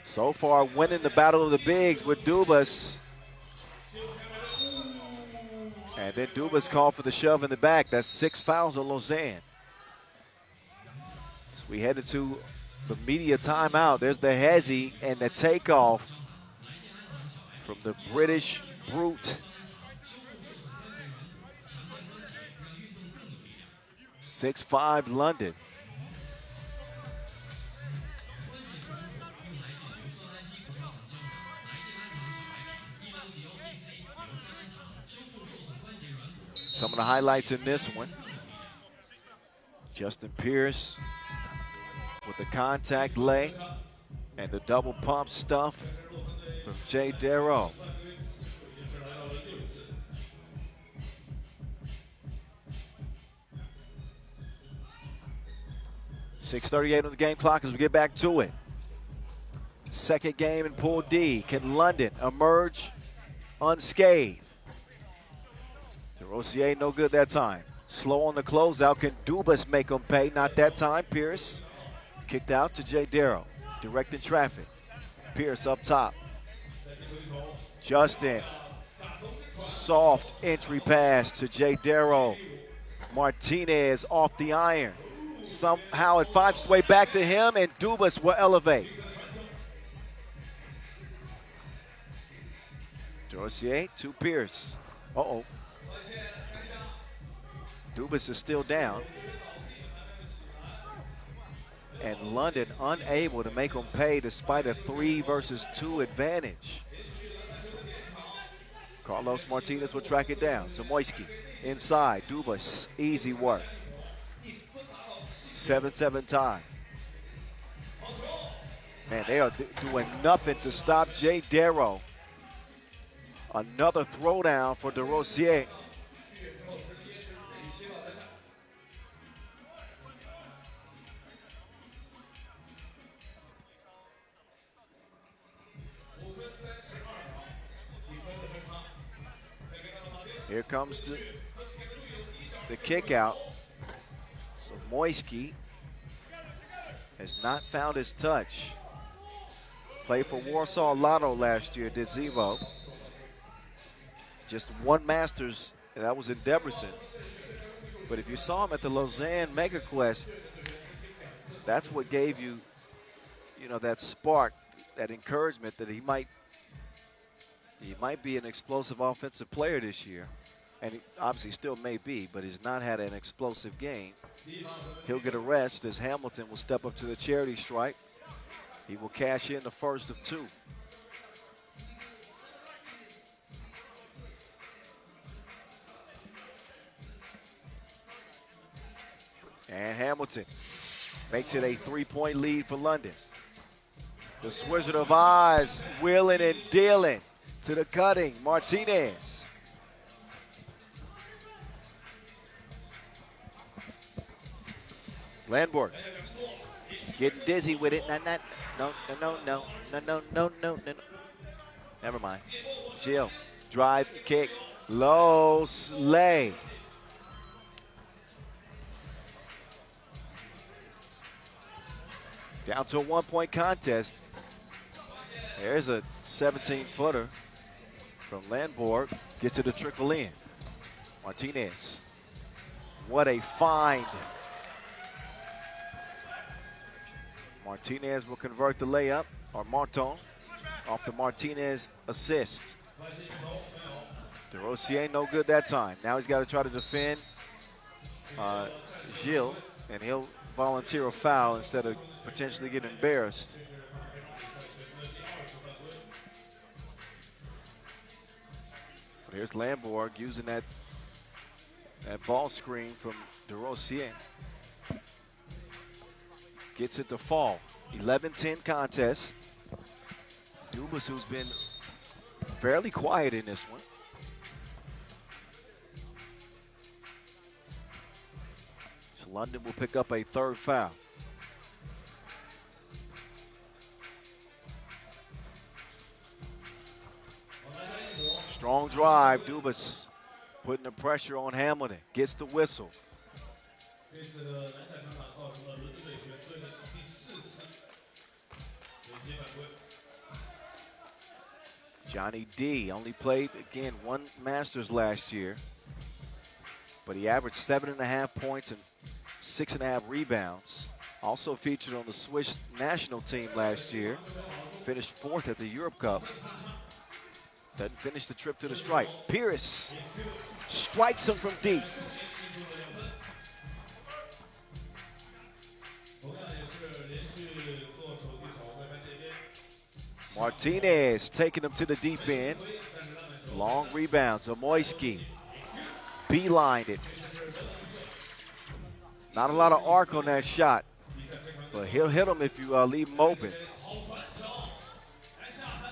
So far winning the battle of the bigs with Dubas. And then Dubas called for the shove in the back. That's 6 fouls on Lausanne. As we head into the media timeout, there's the hezzy and the takeoff from the British brute. 6'5" London. Some of the highlights in this one. Justin Pierce with the contact lay and the double pump stuff from Jay Darrow. .638 on the game clock as we get back to it. Second game in Pool D. Can London emerge unscathed? DeRosier no good that time. Slow on the closeout. Can Dubas make him pay? Not that time. Pierce kicked out to Jay Darrow. Directing traffic. Pierce up top. Justin. Soft entry pass to Jay Darrow. Martinez off the iron. Somehow it finds its way back to him, and Dubas will elevate. Dossier to Pierce. Uh-oh. Dubas is still down. And London unable to make him pay despite a 3 versus 2 advantage. Carlos Martinez will track it down. Zamoyski inside. Dubas, easy work. 7-7 tie. Man, they are doing nothing to stop Jay Darrow. Another throwdown for DeRosier. Here comes the kick out. So Moisky has not found his touch. Played for Warsaw Lotto last year, did Zevo. Just one Masters, and that was in Debrecen. But if you saw him at the Lausanne Mega Quest, that's what gave you, that spark, that encouragement that he might be an explosive offensive player this year. And he obviously still may be, but he's not had an explosive game. He'll get a rest as Hamilton will step up to the charity stripe. He will cash in the first of 2. And Hamilton makes it a 3-point lead for London. The Wizard of Oz wheeling and dealing to the cutting. Martinez. Landborg getting dizzy with it. No. Never mind. Shield. Drive, kick, low, slay. Down to a 1-point contest. There's a 17-footer from Landborg. Gets it to trickle in. Martinez. What a find. Martinez will convert the layup, or Martin, off the Martinez assist. DeRosier no good that time. Now he's got to try to defend Gilles, and he'll volunteer a foul instead of potentially getting embarrassed. Here's Lamborg using that ball screen from DeRosier. Gets it to fall. 11-10 contest. Dubas, who's been fairly quiet in this one. So London will pick up a third foul. Strong drive, Dubas putting the pressure on Hamilton. Gets the whistle. Johnny D only played, again, one Masters last year, but he averaged 7.5 points and 6.5 rebounds. Also featured on the Swiss national team last year. Finished 4th at the Europe Cup. Doesn't finish the trip to the stripe. Pierce strikes him from deep. Martinez taking him to the deep end. Long rebound. Zamoyski beelined it. Not a lot of arc on that shot, but he'll hit him if you leave him open.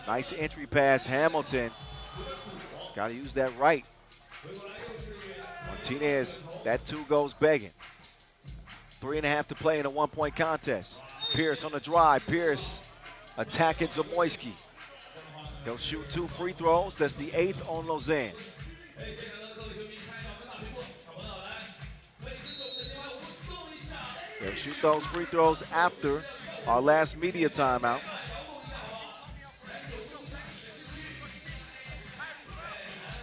Nice entry pass, Hamilton. Got to use that right. Martinez, that 2 goes begging. 3.5 to play in a 1-point contest. Pierce on the drive. Pierce attacking Zamoyski. He'll shoot 2 free throws. That's the 8th on Lausanne. They'll shoot those free throws after our last media timeout.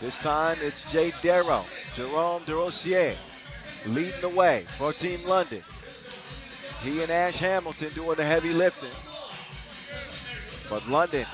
This time it's Jay Darrow, Jerome DeRosier leading the way for Team London. He and Ash Hamilton doing the heavy lifting. But London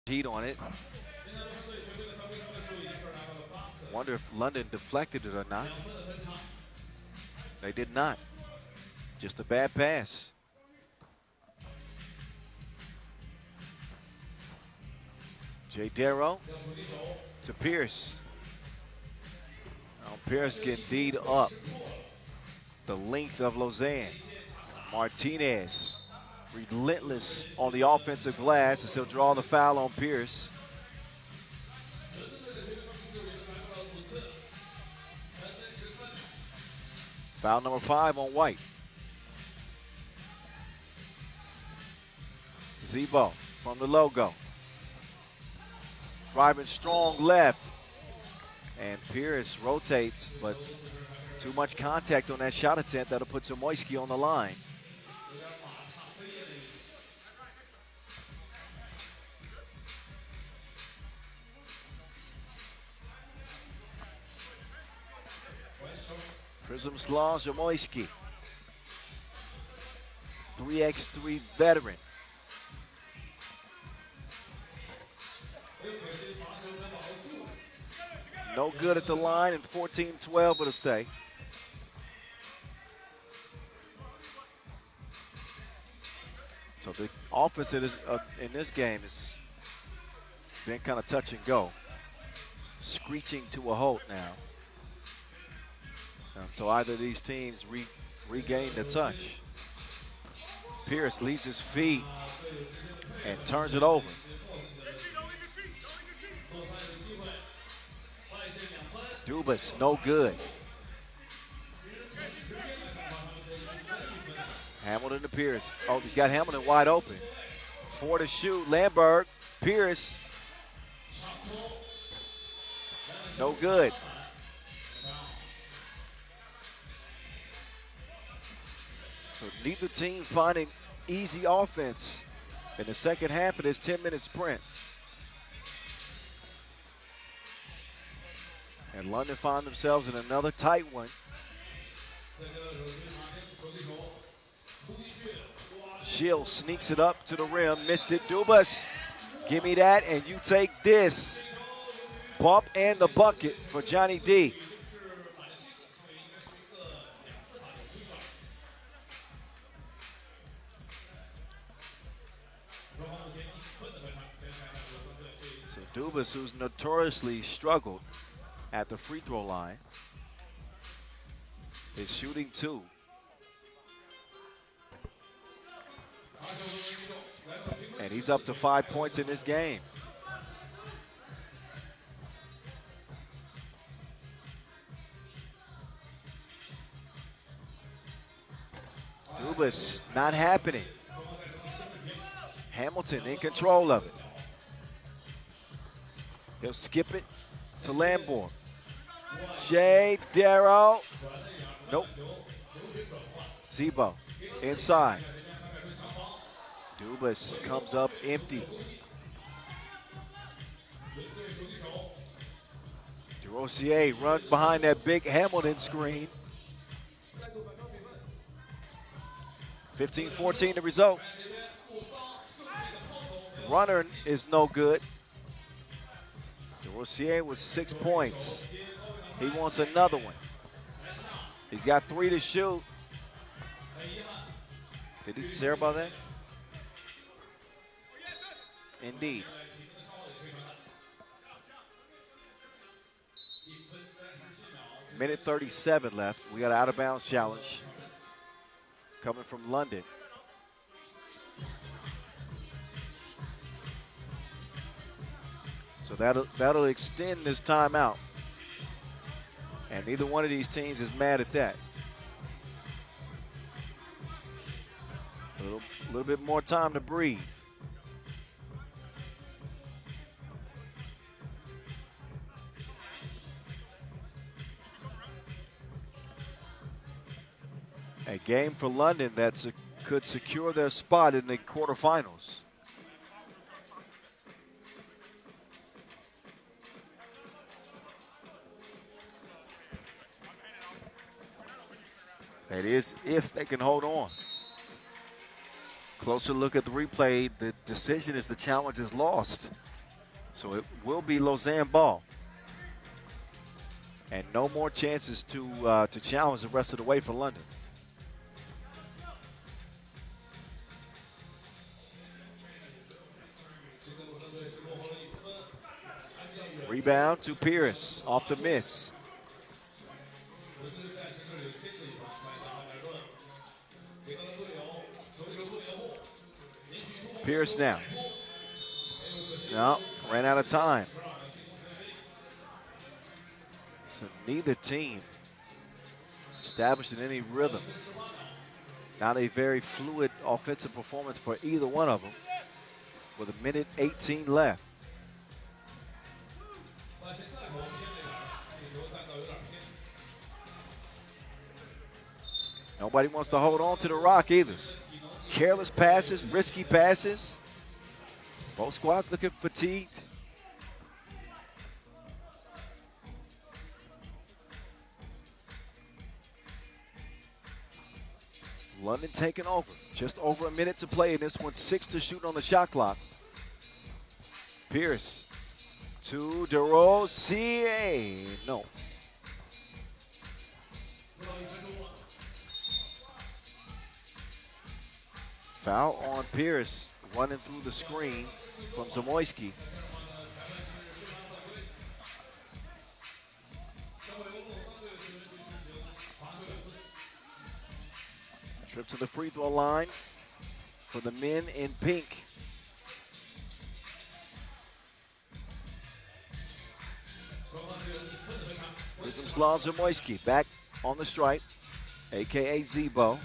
heat on it. Wonder if London deflected it or not. They did not. Just a bad pass. Jay Darrow to Pierce. Now Pierce getting D'd up the length of Lausanne. Martinez relentless on the offensive glass as he'll draw the foul on Pierce. Foul number 5 on White. Zebo from the logo. Driving strong left. And Pierce rotates, but too much contact on that shot attempt. That'll put Zamoyski on the line. Prism's Law, Zamoyski. 3x3 veteran. No good at the line, and 14-12 will stay. So the offense in this game has been kind of touch and go. Screeching to a halt now. So either of these teams regain the touch. Pierce leaves his feet and turns it over. Dubas, no good. Hamilton to Pierce. Oh, he's got Hamilton wide open. 4 to shoot. Lamberg, Pierce. No good. So neither team finding easy offense in the second half of this 10-minute sprint. And London find themselves in another tight one. Shield sneaks it up to the rim, missed it. Dubas, give me that and you take this. Bump and the bucket for Johnny D. So Dubas, who's notoriously struggled at the free throw line, is shooting 2. And he's up to 5 points in this game. Dubas, not happening. Hamilton in control of it. He'll skip it to Lamborn. Jay Darrow. Nope. Zebo inside. Dubas comes up empty. DeRosier runs behind that big Hamilton screen. 15-14 the result. Runner is no good. DeRosier with 6 points. He wants another one. He's got 3 to shoot. Did he say about that? Indeed. Minute 37 left. We got an out-of-bounds challenge coming from London. So that'll extend this timeout. And neither one of these teams is mad at that. A little bit more time to breathe. A game for London that could secure their spot in the quarterfinals. That is if they can hold on. Closer look at the replay. The decision is the challenge is lost. So it will be Lausanne ball. And no more chances to challenge the rest of the way for London. Rebound to Pierce off the miss. Pierce now. No, ran out of time. So neither team establishing any rhythm. Not a very fluid offensive performance for either one of them with a minute 18 left. Nobody wants to hold on to the rock either. Careless passes, risky passes. Both squads looking fatigued. London taking over. Just over a minute to play in this one. 6 to shoot on the shot clock. Pierce to DeRosier. No. Foul on Pierce, running through the screen from Zamoyski. Trip to the free throw line for the men in pink. Rizomslav Zamoyski back on the stripe, a.k.a. Zebo.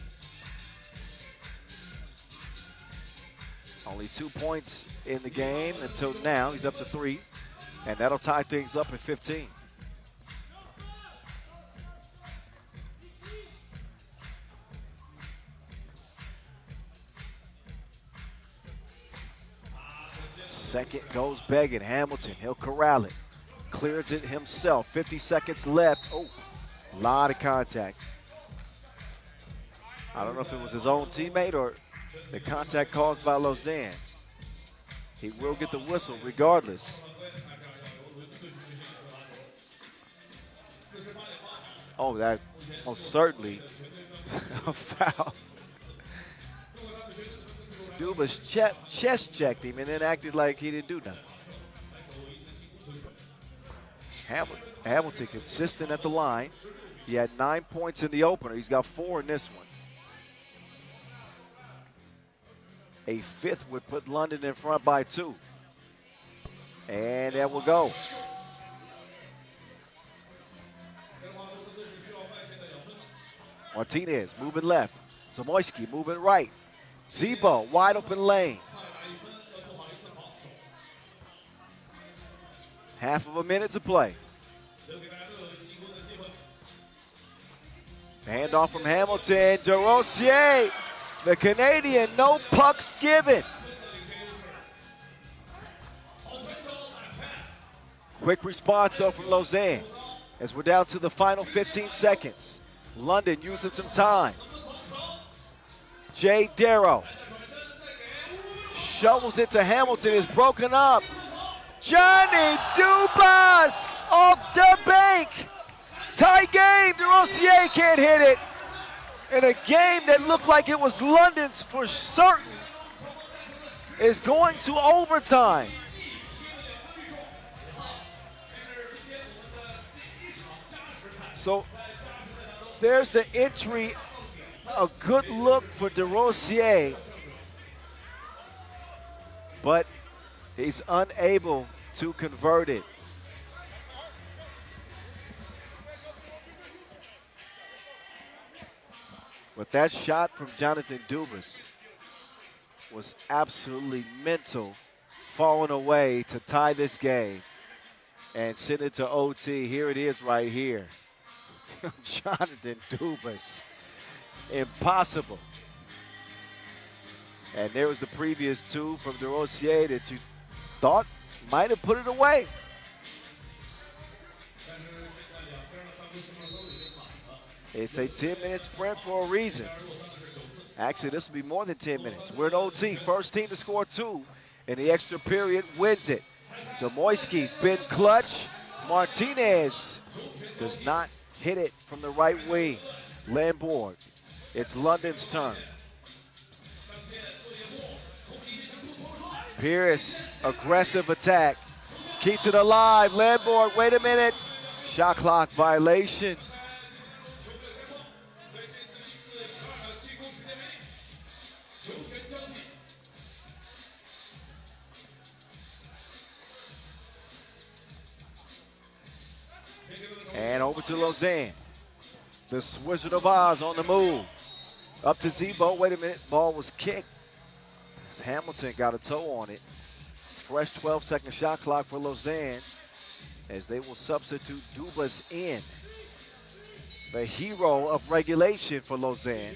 Only 2 points in the game until now. He's up to 3, and that'll tie things up at 15. Second goes begging. Hamilton, he'll corral it. Clears it himself. 50 seconds left. Oh, a lot of contact. I don't know if it was his own teammate or the contact caused by Lausanne. He will get the whistle regardless. Oh, that most certainly a foul. Dubas chest checked him and then acted like he didn't do nothing. Hamilton consistent at the line. He had 9 points in the opener. He's got 4 in this one. A fifth would put London in front by 2. And that will go. Martinez moving left. Zamoyski moving right. Zebo, wide open lane. Half of a minute to play. Handoff from Hamilton. DeRosier, the Canadian, no pucks given. Quick response, though, from Lausanne as we're down to the final 15 seconds. London using some time. Jay Darrow shovels it to Hamilton, is broken up. Johnny Dubas off the bank. Tie game, DeRosier can't hit it. In a game that looked like it was London's for certain is going to overtime. So there's the entry, a good look for DeRosier, but he's unable to convert it. But that shot from Jonathan Dubas was absolutely mental, falling away to tie this game and send it to OT. Here it is right here. Jonathan Dubas. Impossible. And there was the previous 2 from DeRosier that you thought might have put it away. It's a 10-minute sprint for a reason. Actually, this will be more than 10 minutes. We're in OT. First team to score 2 in the extra period wins it. Zamoyski's been clutch. Martinez does not hit it from the right wing. Ulaanbaatar. It's London's turn. Pierce, aggressive attack. Keeps it alive. Ulaanbaatar, wait a minute. Shot clock violation. And over to Lausanne. The Wizard of Oz on the move. Up to Zebo. Wait a minute. Ball was kicked. Hamilton got a toe on it. Fresh 12-second shot clock for Lausanne as they will substitute Dubas in. The hero of regulation for Lausanne.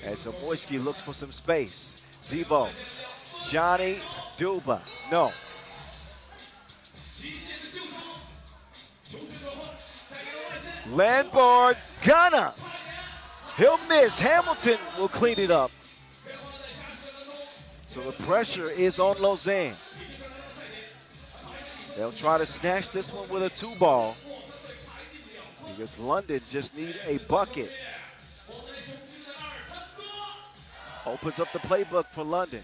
As Zamoyski looks for some space. Zebo. Johnny Duba. No. Ulaanbaatar gonna. He'll miss. Hamilton will clean it up. So the pressure is on Lausanne. They'll try to snatch this one with a 2-ball because London just need a bucket. Opens up the playbook for London.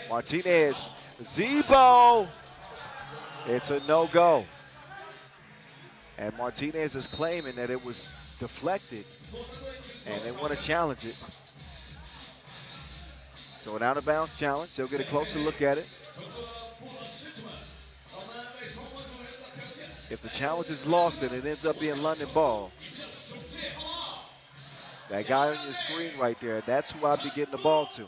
Martinez, Zebo. It's a no-go. And Martinez is claiming that it was deflected and they want to challenge it. So an out-of-bounds challenge. They'll get a closer look at it. If the challenge is lost and it ends up being London ball, That guy on your screen right there, that's who I'd be getting the ball to.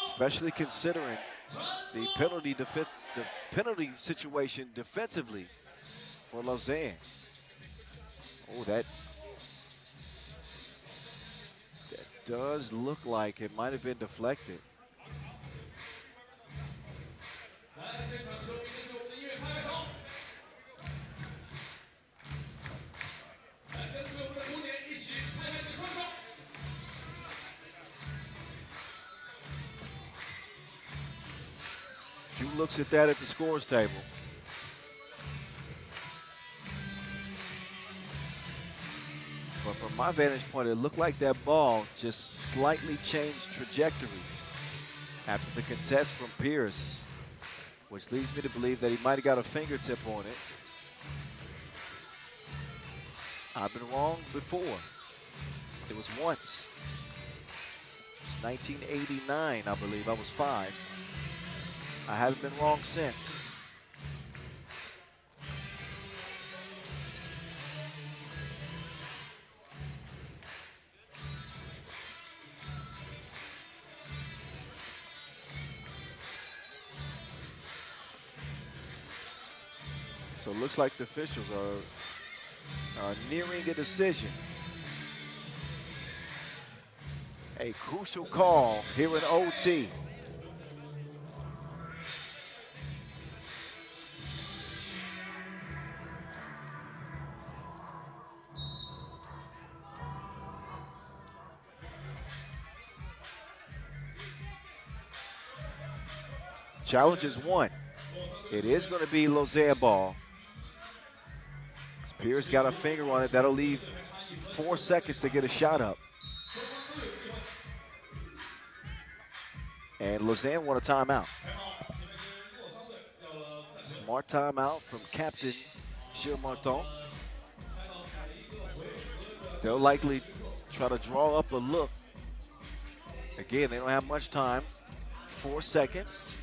Especially considering the penalty situation defensively for Lausanne. Oh, that does look like it might have been deflected. Few looks at that at the scores table. But from my vantage point, it looked like that ball just slightly changed trajectory after the contest from Pierce, which leads me to believe that he might have got a fingertip on it. I've been wrong before. It was once. It's 1989, I believe. I was 5. I haven't been wrong since. So it looks like the officials are nearing a decision. A crucial call here in OT. Challenge is 1. It is going to be Lausanne ball. Pierce got a finger on it. That'll leave 4 seconds to get a shot up. And Lausanne want a timeout. Smart timeout from Captain Gilles Martin. They'll likely try to draw up a look. Again, they don't have much time. 4 seconds.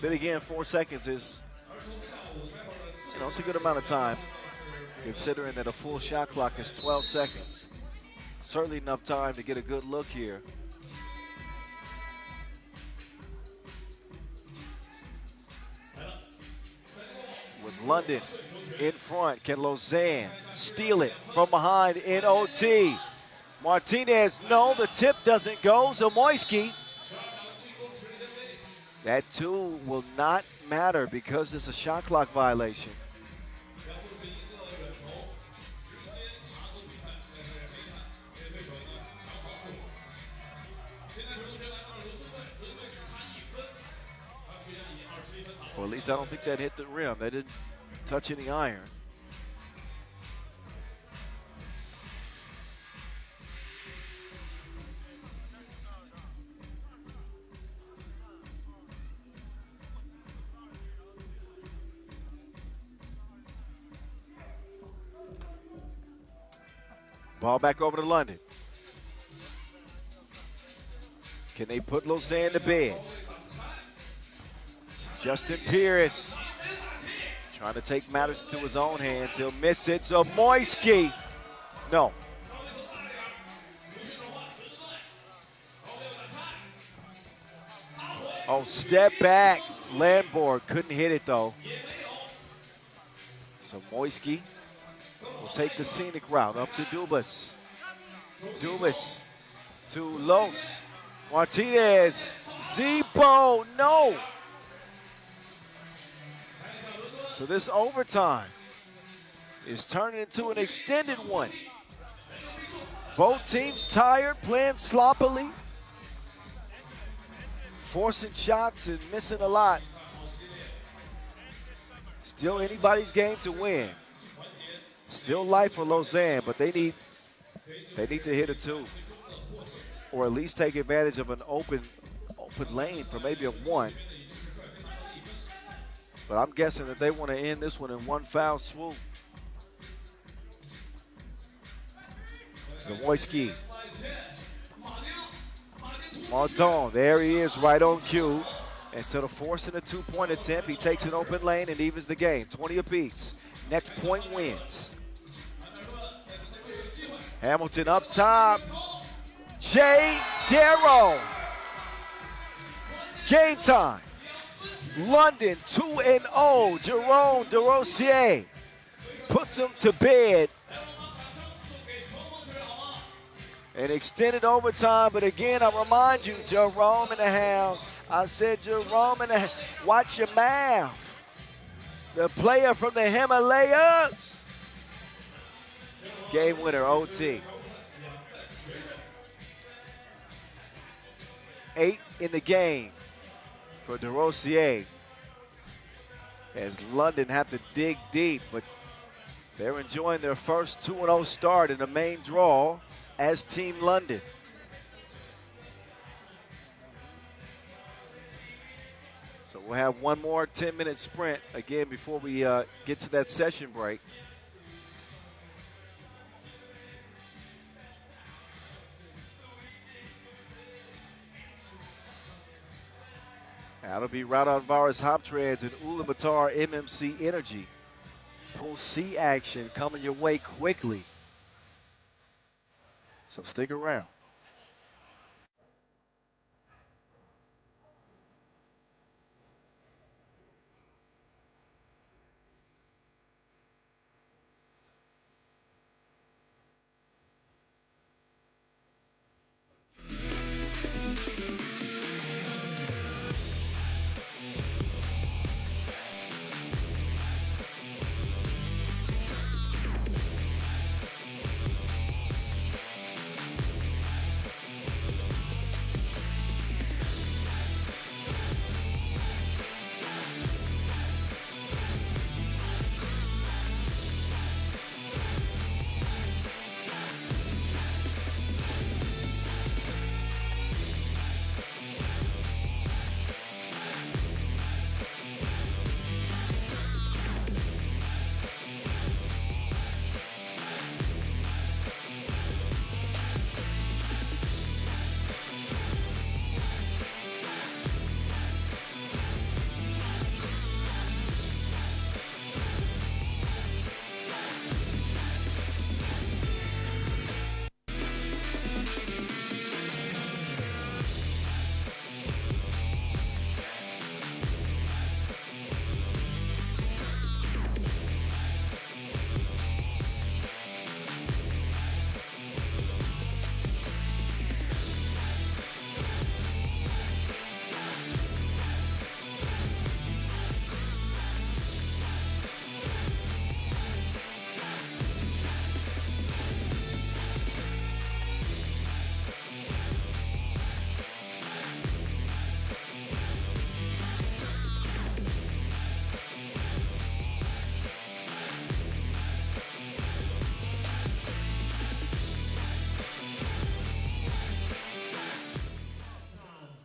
Then again, 4 seconds is, it's a good amount of time, considering that a full shot clock is 12 seconds. Certainly enough time to get a good look here. With London in front, can Lausanne steal it from behind in OT? Martinez, no, the tip doesn't go. Zamoyski. That 2 will not matter because it's a shot clock violation. Or at least I don't think that hit the rim. They didn't touch any iron. Ball back over to London. Can they put Lausanne to bed? Justin Pierce trying to take matters into his own hands. He'll miss it. Zamoyski. No. Oh, step back. Lamborg couldn't hit it though. Zamoyski will take the scenic route up to Dubas. Dubas to Los. Martinez. Zipo. No. So this overtime is turning into an extended one. Both teams tired, playing sloppily, forcing shots and missing a lot. Still anybody's game to win. Still life for Lausanne, but they need to hit a 2, or at least take advantage of an open lane for maybe a 1. But I'm guessing that they want to end this one in one foul swoop. Zamoyski. Martin, there he is right on cue. Instead of forcing a two-point attempt, he takes an open lane and evens the game. 20 apiece. Next point wins. Hamilton up top. Jay Darrow. Game time. London 2-0. Jerome DeRosier puts him to bed. An extended overtime, but again, I remind you, Jerome and the Hound. I said Jerome and the Hound. Watch your mouth. The player from the Himalayas. Game winner, OT. 8 in the game for DeRosier. As London have to dig deep, but they're enjoying their first 2-0 start in the main draw as Team London. So we'll have one more 10-minute sprint again before we get to that session break. That'll be Raudondvaris Hoptrans and Ulaanbaatar MMC Energy. Pool C action coming your way quickly. So stick around.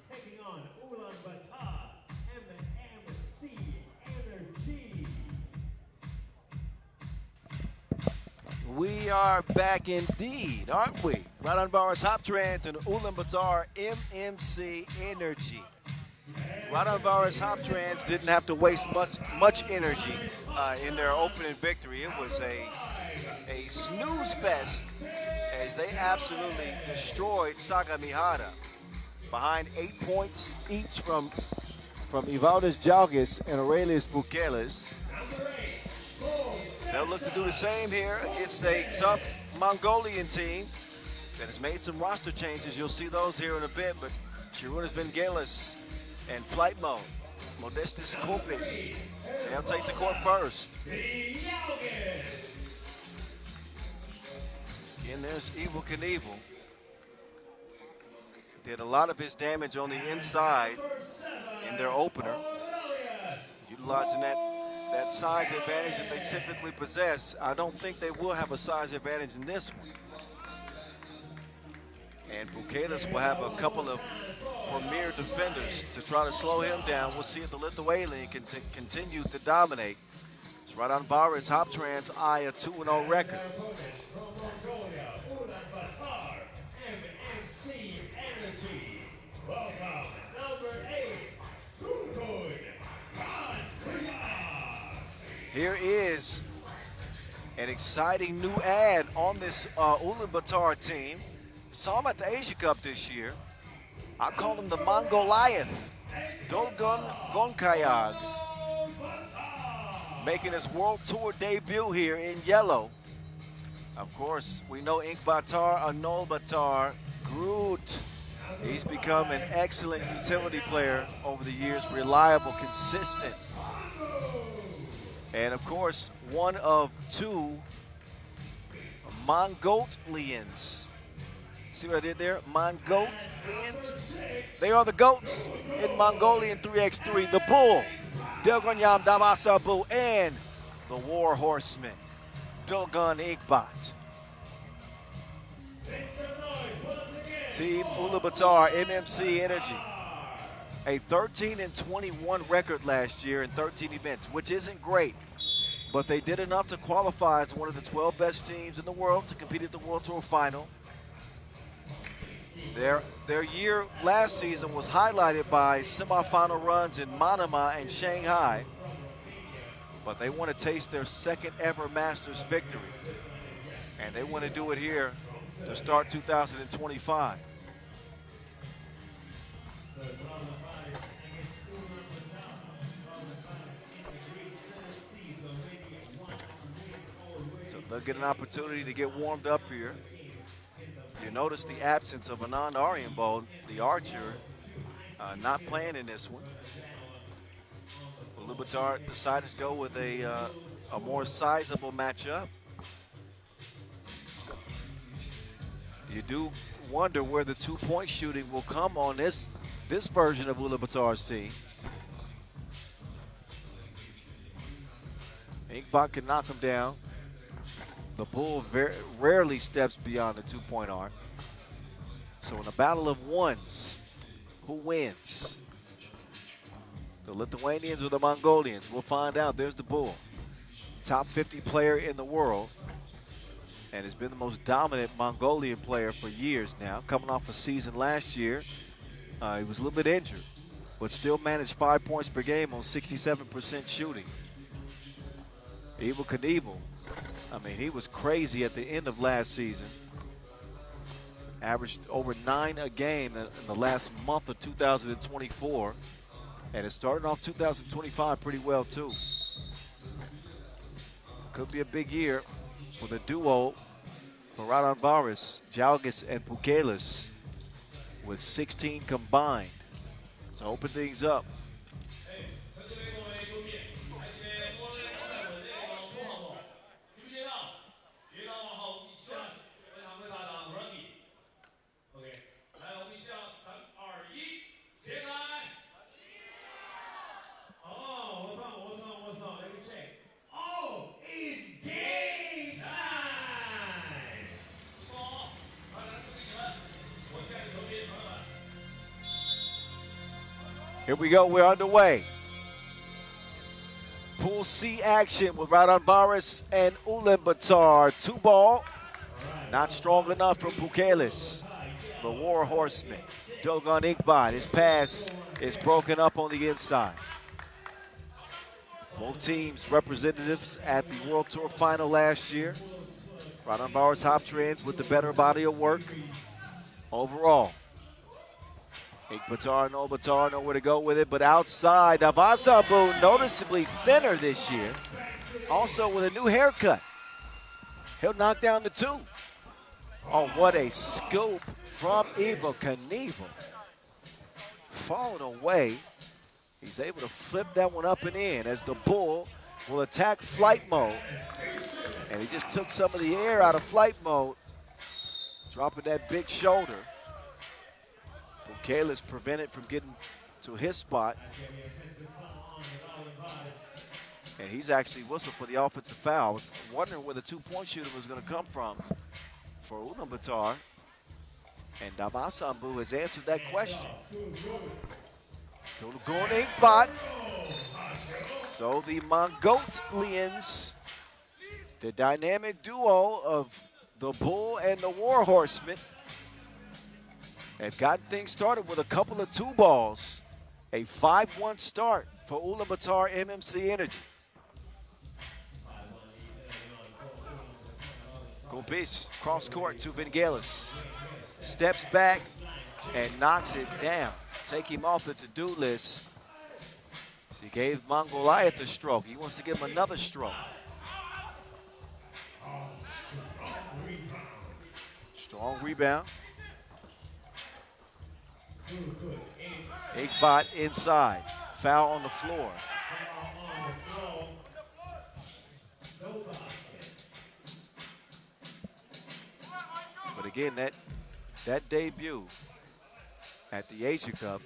Taking on Ulaanbaatar MMC Energy. We are back indeed, aren't we? Raudondvaris Hoptrans and Ulaanbaatar MMC Energy. Raudondvaris Hoptrans didn't have to waste much energy in their opening victory. It was a snooze fest as they absolutely destroyed Sagamihara. Behind 8 points each from Ivaldis Jalgis and Aurelius Bukeles. They'll look to do the same here against a tough Mongolian team that has made some roster changes. You'll see those here in a bit, but Sharunas Vangelis and Flight Mode, Modestus Kumpis, they'll take the court first. Again, there's Evil Knievel. Did a lot of his damage on the inside in their opener, utilizing that size advantage that they typically possess. I don't think they will have a size advantage in this one. And Bukeles will have a couple of premier defenders to try to slow him down. We'll see if the Lithuanian can continue to dominate. It's Raudondvaris Hoptrans eye a 2-0 record. Here is an exciting new ad on this Ulaanbaatar team. Saw him at the Asia Cup this year. I call him the Mongoliath. Dolgun Gonkayag. Making his World Tour debut here in yellow. Of course, we know Ulaanbaatar, Groot. He's become an excellent utility player over the years, reliable, consistent. And of course, one of two Mongolians. See what I did there? Mongolians. They are the goats in Mongolian 3x3. The bull, Delgonyam Damasabu, and the war horseman, Dolgun Igbot. Team Ulaanbaatar, MMC Energy. A 13-21 record last year in 13 events, which isn't great, but they did enough to qualify as one of the 12 best teams in the world to compete at the World Tour Final. Their year last season was highlighted by semifinal runs in Manama and Shanghai, but they want to taste their second ever Masters victory, and they want to do it here to start 2025. So they'll get an opportunity to get warmed up here. You notice the absence of Anand Ariambol, the archer, not playing in this one. Ulaanbaatar decided to go with a more sizable matchup. You do wonder where the two-point shooting will come on this version of Ulaanbaatar's team. Igbot can knock him down. The bull rarely steps beyond the two-point arc. So in a battle of ones, who wins? The Lithuanians or the Mongolians? We'll find out. There's the bull. Top 50 player in the world, and has been the most dominant Mongolian player for years now. Coming off a season last year, he was a little bit injured, but still managed 5 points per game on 67% shooting. Evel Knievel, I mean, he was crazy at the end of last season. Averaged over 9 a game in the last month of 2024, and it started off 2025 pretty well too. Could be a big year for the duo for Raudondvaris, Jalgis and Pukelis, with 16 combined. So open things up. Here we go, we're underway. Pool C action with Raudondvaris and Ulaanbaatar. 2-ball, not strong enough from Pukelis, the war horseman. Dolgun Igbot, his pass is broken up on the inside. Both teams representatives at the World Tour Final last year. Raudondvaris Hoptrans with the better body of work overall. Ulaanbaatar and Ulaanbaatar know where to go with it, but outside, Davasabu noticeably thinner this year. Also with a new haircut. He'll knock down the 2. Oh, what a scoop from Evel Knievel. Falling away. He's able to flip that one up and in as the bull will attack flight mode. And he just took some of the air out of flight mode, dropping that big shoulder. Pukelis prevented from getting to his spot. And he's actually whistled for the offensive foul. I was wondering where the two-point shooter was going to come from for Ulaanbaatar. And Davasambu has answered that question. Dolgun Igbot. So the Mongolians, the dynamic duo of the bull and the war horseman, have gotten things started with a couple of 2-balls. A 5-1 start for Ulaanbaatar MMC Energy. Gobis, cross court to Vangelis. Steps back and knocks it down. Take him off the to-do list. So he gave Mongoliath a stroke. He wants to give him another stroke. Strong rebound. Igbot inside. Foul on the floor. But again, that debut at the Asia Cup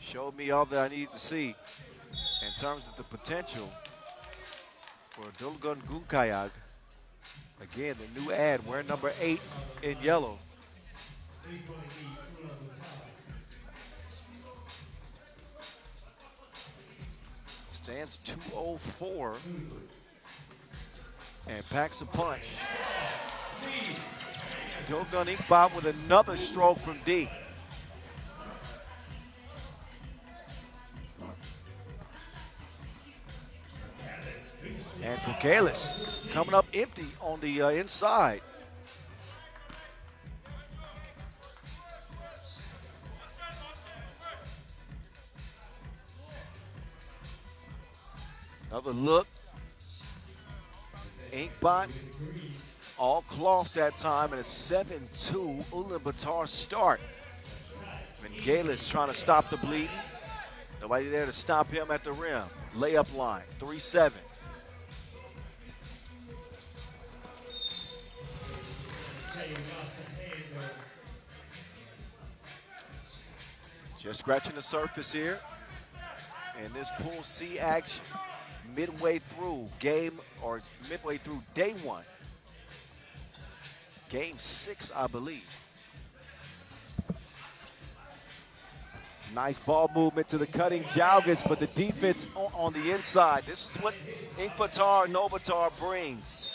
showed me all that I needed to see in terms of the potential for Dulgun Gunkayag. Again, the new ad, wearing number 8 in yellow. Stands 204 and packs a punch. Dogun Inkbot with another stroke from deep. And Bukalis coming up empty on the inside. Another look. Inkbot all cloth that time, and a 7-2 Ulaanbaatar start. Vangelis trying to stop the bleeding. Nobody there to stop him at the rim. Layup line, 3-7. Just scratching the surface here. And this Pool C action midway through day 1. Game 6, I believe. Nice ball movement to the cutting Jalgis, but the defense on the inside. This is what Inkbaatar Novatar brings.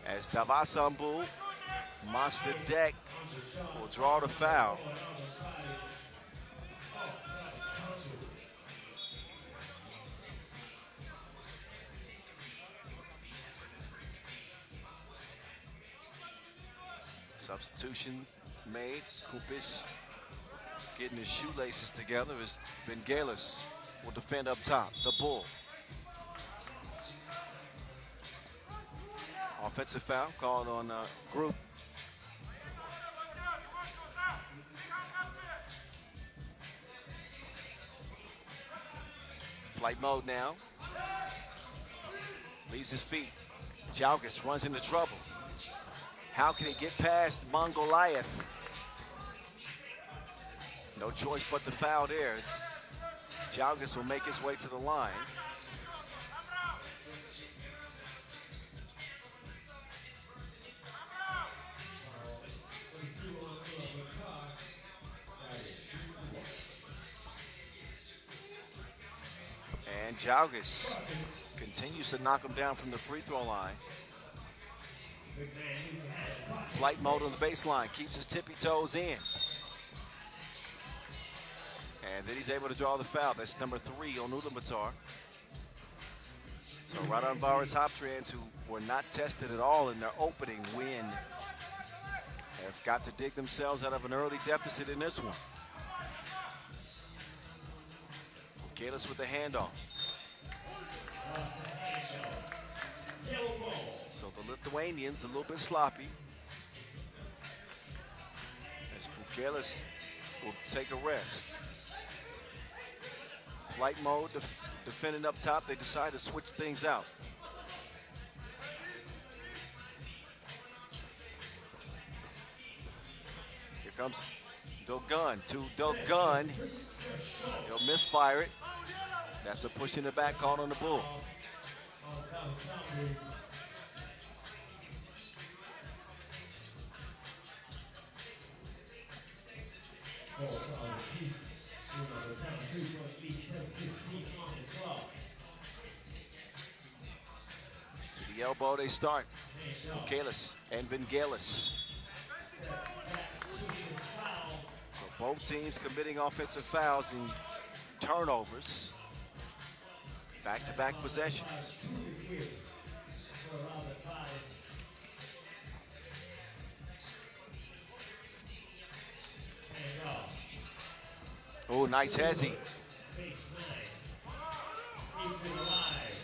As Davasambu, Monster Deck will draw the foul. Substitution made. Kupis getting his shoelaces together as Vangelis will defend up top. The Bull. Offensive foul called on Group. Flight mode now. Leaves his feet. Jalgis runs into trouble. How can he get past Mongoliath? No choice but to foul there. Jalgis will make his way to the line. And Jalgis continues to knock him down from the free throw line. Flight mode on the baseline, keeps his tippy toes in. And then he's able to draw the foul. That's number 3 on Ulaanbaatar. So Raudondvaris Hoptrans, who were not tested at all in their opening win, have got to dig themselves out of an early deficit in this one. Kalis with the handoff. So the Lithuanians a little bit sloppy. As Bukalis will take a rest. Flight mode, defending up top. They decide to switch things out. Here comes Dogun to Dogun. He'll misfire it. That's a push in the back called on the Bull. To the elbow they start. Bukalis and Vangelis. So both teams committing offensive fouls and turnovers. Back-to-back possessions. for Raudondvaris. Oh, nice hezzy.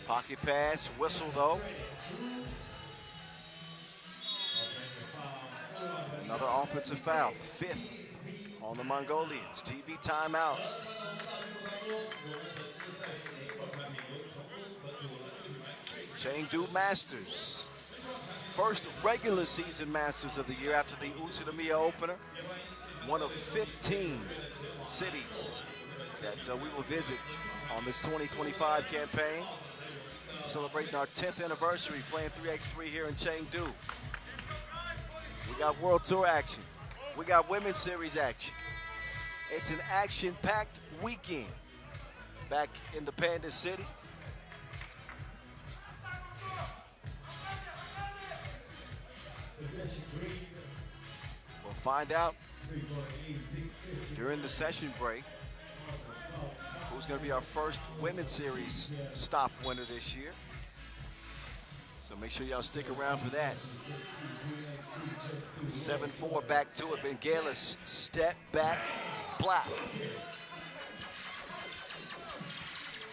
Pocket pass, whistle though. Another offensive foul, 5th on the Mongolians. TV timeout. Chengdu Masters. First regular season Masters of the year after the Utsunomiya opener. One of 15 cities that we will visit on this 2025 campaign. Celebrating our 10th anniversary playing 3x3 here in Chengdu. We got World Tour action. We got Women's Series action. It's an action-packed weekend back in the Panda City. We'll find out during the session break who's going to be our first Women's Series stop winner this year. So make sure y'all stick around for that. 7-4 back to it. Bengalis step back block.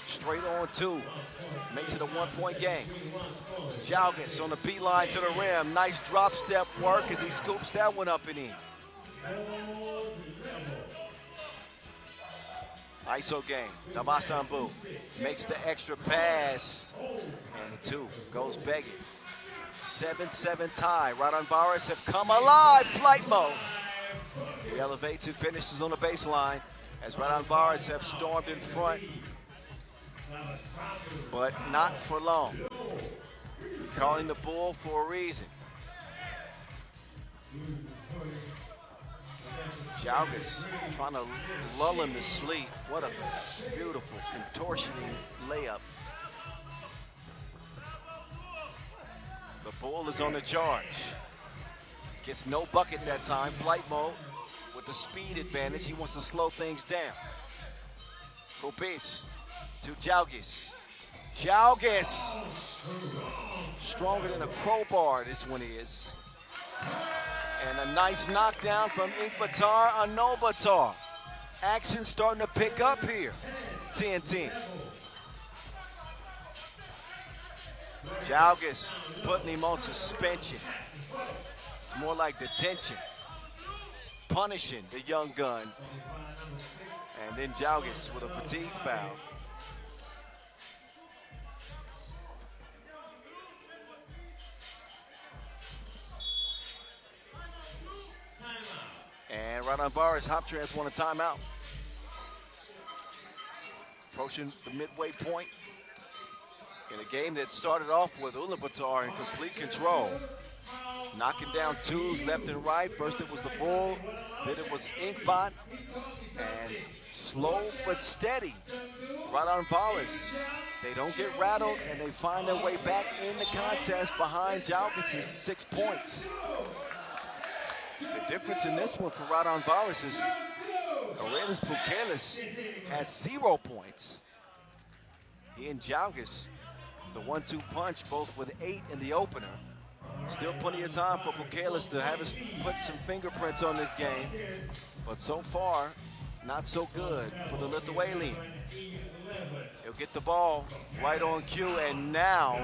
Straight on 2. Makes it a 1-point game. Jalgis on the beeline to the rim. Nice drop step work as he scoops that one up and in. ISO game. Namasambu makes the extra pass. And 2 goes begging. 7-7 tie. Raudondvaris have come alive. Flight mode. The elevated finishes on the baseline as Raudondvaris have stormed in front. But not for long. Calling the bull for a reason. Jalgis trying to lull him to sleep. What a beautiful contortioning layup. The bull is on the charge. Gets no bucket that time. Flight mode with the speed advantage. He wants to slow things down. Kopis to Jalgis. Jalgis! Stronger than a crowbar, this one is. And a nice knockdown from Ulaanbaatar. Action starting to pick up here. 10-10. Jalgis putting him on suspension. It's more like detention. Punishing the young gun. And then Jalgis with a fatigue foul. And Raudondvaris, Hoptrans want a timeout. Approaching the midway point in a game that started off with Ulaanbaatar in complete control. Knocking down 2s left and right. First it was the Bull, then it was Inkbot. And slow but steady, Raudondvaris. They don't get rattled and they find their way back in the contest behind Jalgis' 6 points. The difference in this one for Raudondvaris is Aurelius Bukelis has 0 points. He and Jalgis, the 1-2 punch, both with 8 in the opener. Still plenty of time for Bukelis to have us put some fingerprints on this game. But so far, not so good for the Lithuanian. He'll get the ball right on cue, and now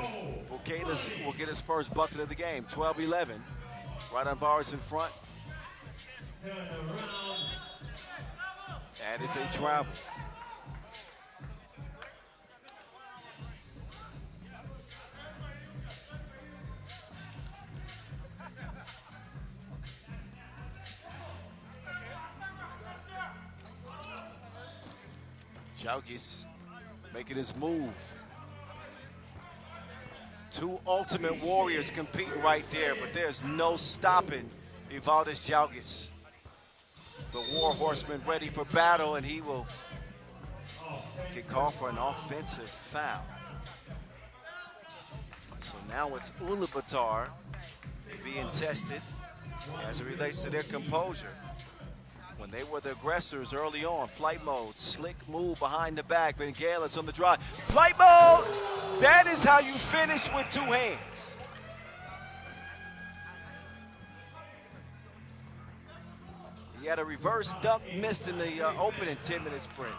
Bukelis will get his first bucket of the game. 12-11. Raudondvaris in front. And it's a travel. Jalgis making his move. 2 ultimate warriors competing right there, but there's no stopping Evaldis Jalgis. The war horseman ready for battle, and he will get called for an offensive foul. So now it's Ulaanbaatar being tested as it relates to their composure. When they were the aggressors early on, flight mode, slick move behind the back, Bengalis on the drive. Flight mode! That is how you finish with 2 hands. He had a reverse dunk missed in the opening 10-minute sprint.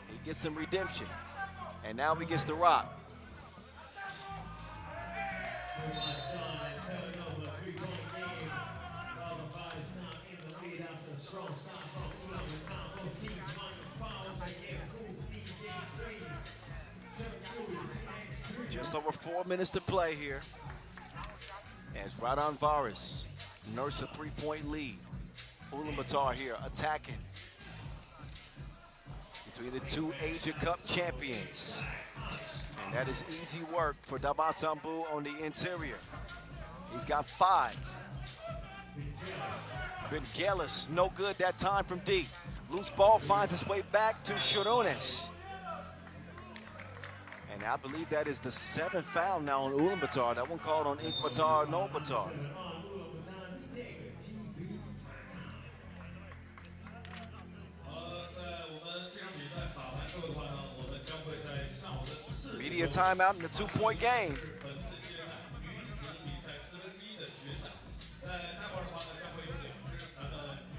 He gets some redemption. And now he gets the rock. Just over 4 minutes to play here. As Raudondvaris nurse a 3-point lead. Ulaanbaatar here attacking between the two Asia Cup champions. And that is easy work for Dabasambu on the interior. He's got 5. Bengelis, no good that time from deep. Loose ball finds its way back to Shurunes. And I believe that is the 7th foul now on Ulaanbaatar. That one called on Inkbaatar, Nolbaatar. Media timeout in the 2-point game.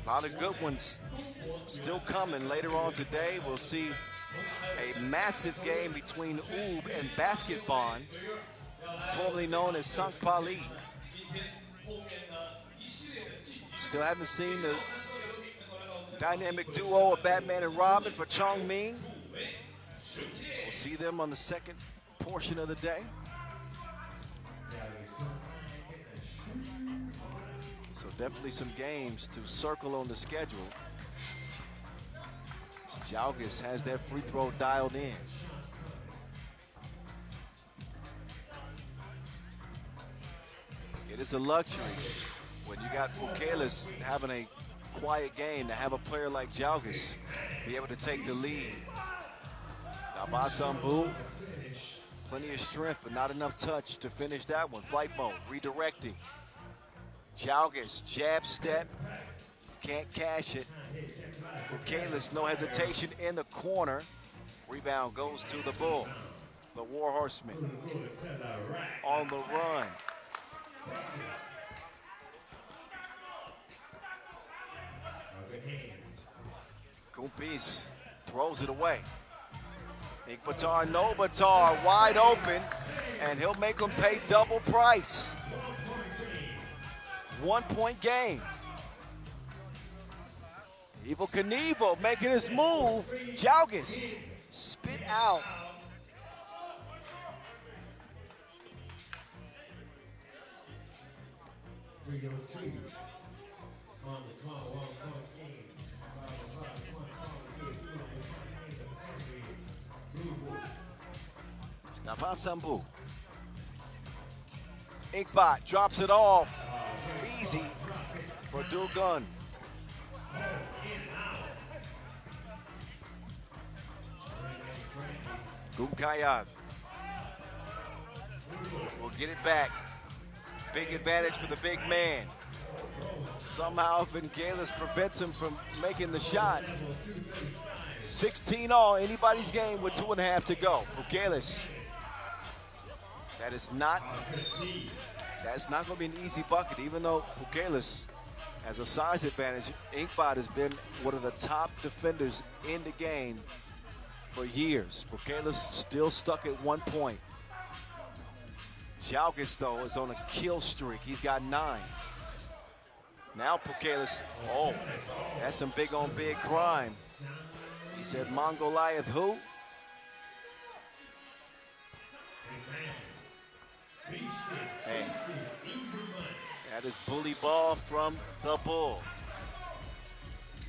A lot of good ones still coming later on today. We'll see a massive game between Oob and Basketball, formerly known as Sankpali. Still haven't seen the dynamic duo of Batman and Robin for Chongming. So we'll see them on the second portion of the day. So definitely some games to circle on the schedule. Jalgis has that free throw dialed in. It is a luxury when you got Bukelis having a quiet game to have a player like Jalgis be able to take the lead. Dabasambu, plenty of strength, but not enough touch to finish that one. Flight mode, redirecting. Jalgis, jab step, can't cash it. Bukelis, no hesitation in the corner. Rebound goes to the Bull. The War Horseman on the run. Kumpis throws it away. Inkbaatar, Nolbaatar wide open, and he'll make them pay double price. 1-point game. Evel Knievel making his move. Jalgis spit out. Dabasambu. Inkbot drops it off. Easy for Dugun. Gumkayag will get it back. Big advantage for the big man. Somehow Vangelis prevents him from making the shot. 16 all, anybody's game with 2.5 to go. Vangelis. That's not going to be an easy bucket, even though Vangelis has a size advantage. Inkbot has been one of the top defenders in the game for years. Bukelis still stuck at 1 point. Jalgis, though, is on a kill streak. He's got 9. Now Bukelis, oh, that's some big on big crime. He said Mongoliath who? Hey, that is bully ball from the Bull.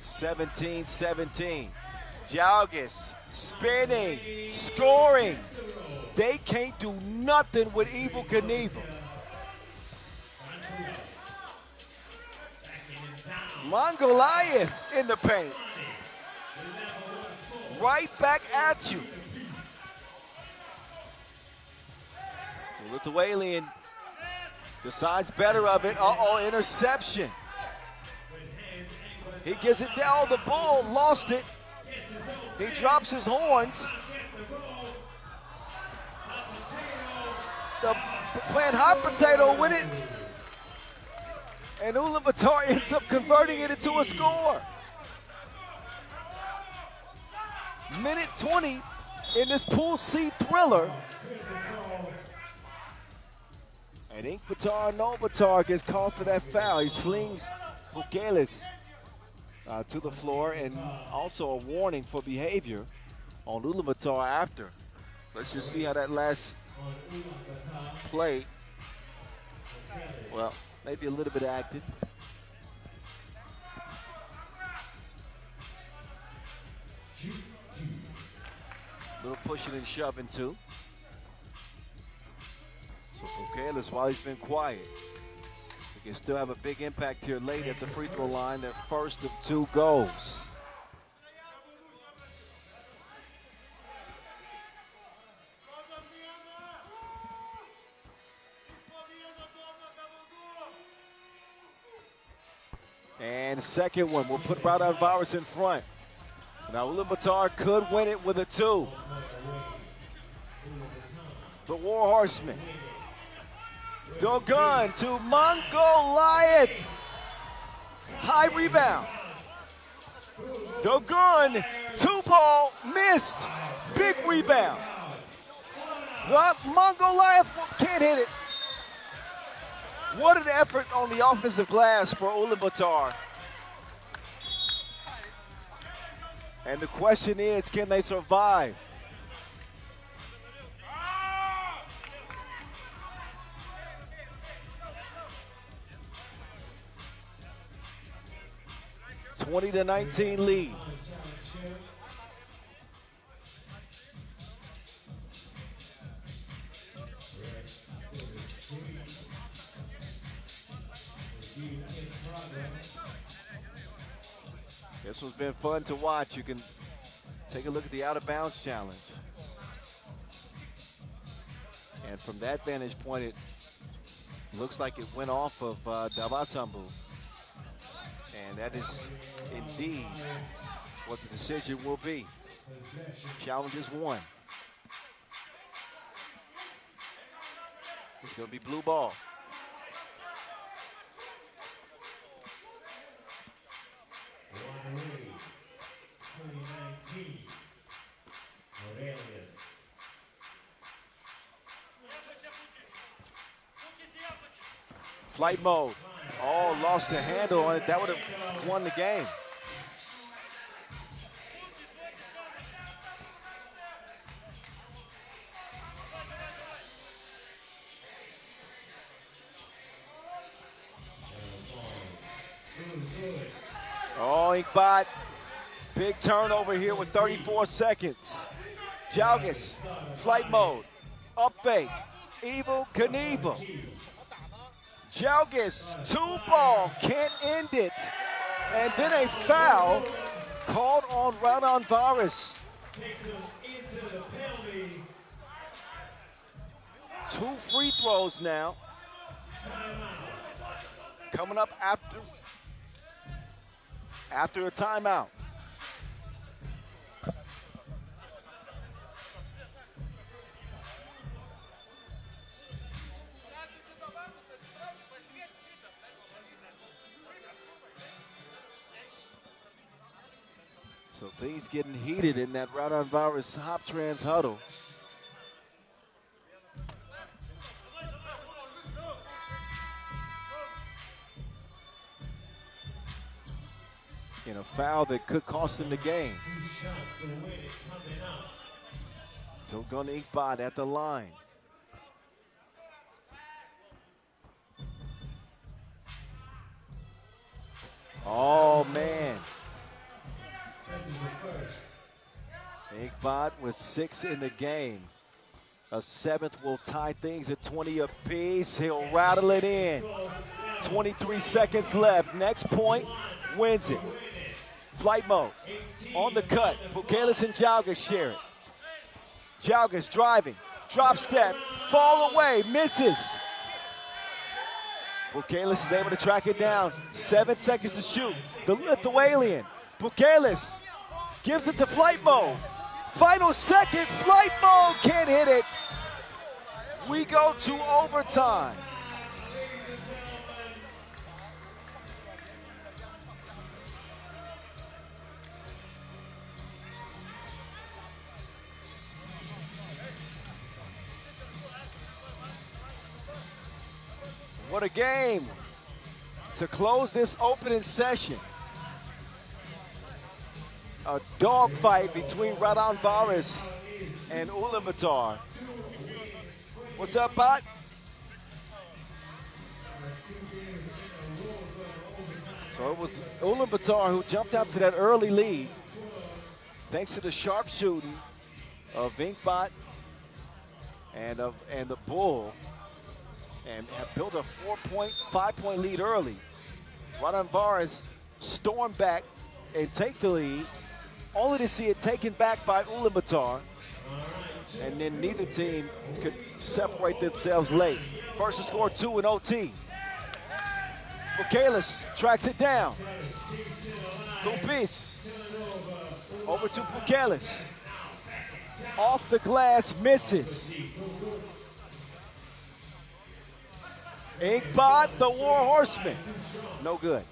17-17. Jalgis spinning, scoring. They can't do nothing with Evel Knievel. Mongoliath in the paint. Right back at you. The Lithuanian decides better of it. Uh-oh, interception. He gives it down. The Bull lost it. He drops his horns. Playing hot potato with it. And Ulaanbaatar ends up converting it into a score. Minute 20 in this Pool C thriller. And Inkbatar Nobatar gets called for that foul. He slings Bukelis to the floor, and also a warning for behavior on Ulaanbaatar after. Let's just see how that last play, well, maybe a little bit acted. Little pushing and shoving too. So Bukelis, while he's been quiet, he can still have a big impact here late at the free throw line. Their first of 2 goals. And the second one will put Raudondvaris in front. Now Ulaanbaatar could win it with a 2. The War Horsemen. Dogun to Mongol Lion. High rebound. Dogun, 2-ball, missed. Big rebound. Mongol Lion can't hit it. What an effort on the offensive glass for Ulaanbaatar. And the question is, can they survive? (20-19) lead. This one's been fun to watch. You can take a look at the out-of-bounds challenge. And from that vantage point, it looks like it went off of Davasambu. And that is indeed what the decision will be. Challenge is won. It's going to be blue ball. Flight mode. Oh, lost the handle on it. That would have won the game. Oh, Inkbot. Big turnover here with 34 seconds. Jalgis, flight mode. Up fake. Evil Knievel. Jalgis, 2-ball, can't end it. And then a foul called on Raudondvaris. 2 free throws now. Coming up after a timeout. So things getting heated in that Raudondvaris Hoptrans huddle. In a foul that could cost them the game. Dogun Inkbot at the line. Oh, man. Inkbot with 6 in the game. A 7th will tie things at 20 apiece. He'll rattle it in. 23 seconds left. Next point, wins it. Flight mode. On the cut. Bukelis and Jalgis share it. Jalgis driving. Drop step. Fall away. Misses. Bukelis is able to track it down. 7 seconds to shoot. The Lithuanian. Bukelis gives it to flight mode. Final second, flight mode can't hit it. We go to overtime. What a game to close this opening session. A dogfight between Raudondvaris and Ulaanbaatar. What's up, Bot? So it was Ulaanbaatar who jumped out to that early lead thanks to the sharp shooting of Vinkbot and the Bull, and have built a 5-point lead early. Raudondvaris stormed back and take the lead, only to see it taken back by Ulaanbaatar, and then neither team could separate themselves late. First to score 2 in OT. Bukelis tracks it down. Kupis over to Bukelis. Off the glass, misses. Inkbot, the War Horseman. No good.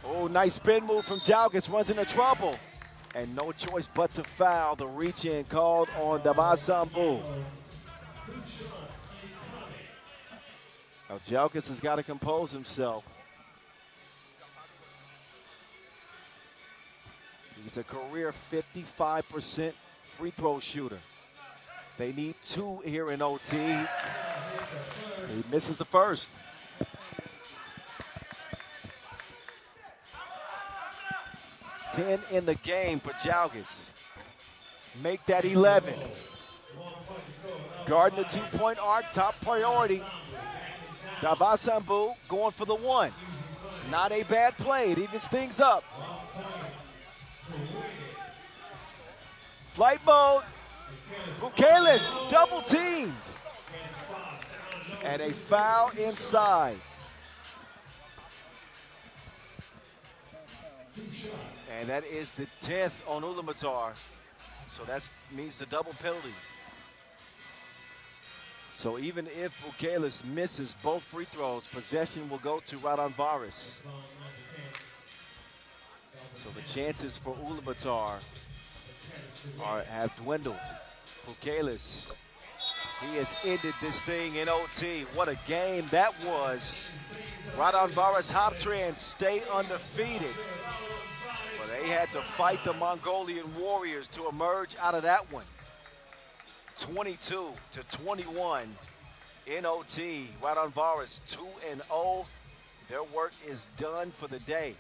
Oh, nice spin move from Jalgis, runs into trouble. And no choice but to foul. The reach-in called on Dabasambu. Now Jalgis has got to compose himself. He's a career 55% free throw shooter. They need 2 here in OT. He misses the first. Ten in the game for Jalgis. Make that 11. Guarding the 2-point arc, top priority. Dabasambu going for the 1. Not a bad play, it evens things up. Flight mode. Bukelis double teamed. And a foul inside. And that is the 10th on Ulaanbaatar. So that means the double penalty. So even if Bukelis misses both free throws, possession will go to Raudondvaris. So the chances for Ulaanbaatar have dwindled. Bukelis, he has ended this thing in OT. What a game that was. Raudondvaris Hoptrans stay undefeated. But they had to fight the Mongolian Warriors to emerge out of that one. 22-21 in OT. Raudondvaris 2-0. Their work is done for the day.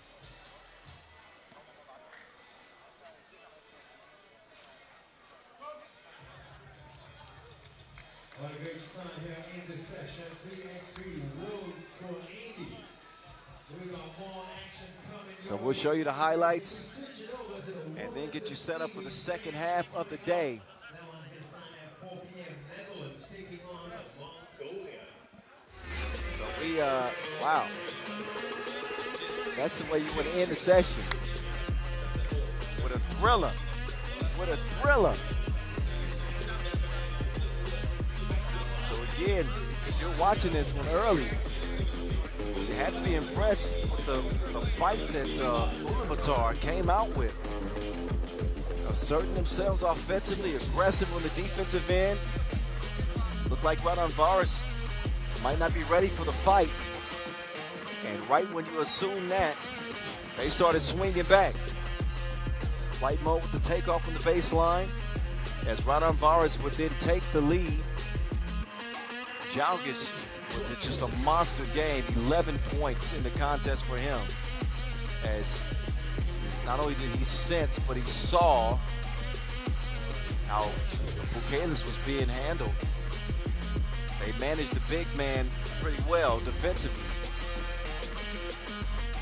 What a great start here in this session. 3x3 World Tour 80. We got more action coming. So we'll show you the highlights and then get you set up for the second half of the day. That one is time at 4 p.m. Netherlands taking on Mongolia. So we, wow. That's the way you want to end the session. With a thriller. With a thriller. So again, if you're watching this one early, you have to be impressed with the fight that Ulaanbaatar came out with. Asserting themselves offensively, aggressive on the defensive end. Looked like Raudondvaris might not be ready for the fight. And right when you assume that, they started swinging back. Flight mode with the takeoff from the baseline, as Raudondvaris would then take the lead. Jalgis with just a monster game, 11 points in the contest for him. As not only did he sense, but he saw how Bukelis was being handled. They managed the big man pretty well defensively.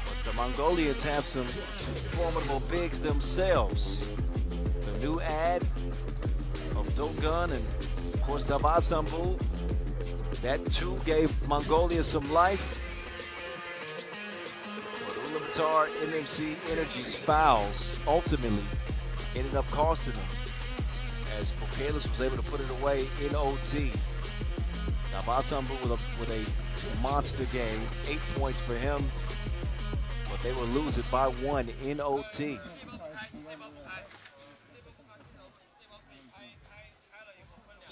But the Mongolians have some formidable bigs themselves. The new ad of Dogun and, of course, Dabasambu. That too gave Mongolia some life. But Ulaanbaatar MMC Energy's fouls ultimately ended up costing them, as Bukelis was able to put it away in OT. Dabasambu with a monster game, 8 points for him, but they will lose it by 1 in OT.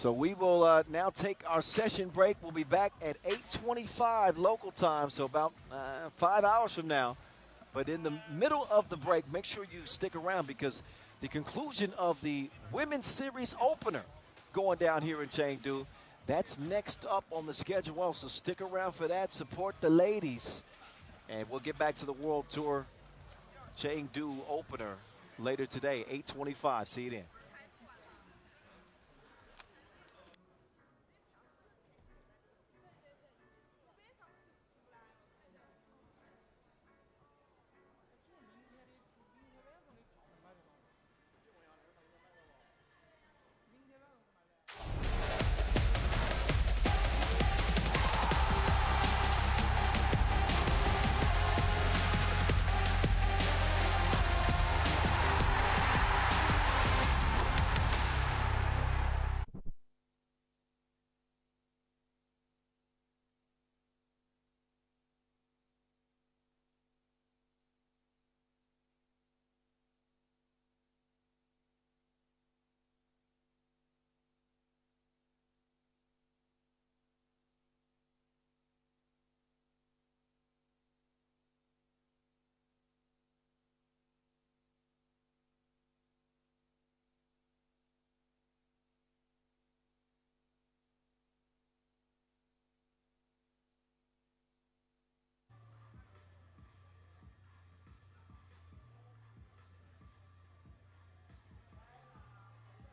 So we will now take our session break. We'll be back at 8:25 local time, so about 5 hours from now. But in the middle of the break, make sure you stick around because the conclusion of the Women's Series opener going down here in Chengdu, that's next up on the schedule. So stick around for that. Support the ladies. And we'll get back to the World Tour Chengdu opener later today, 8:25. See you then.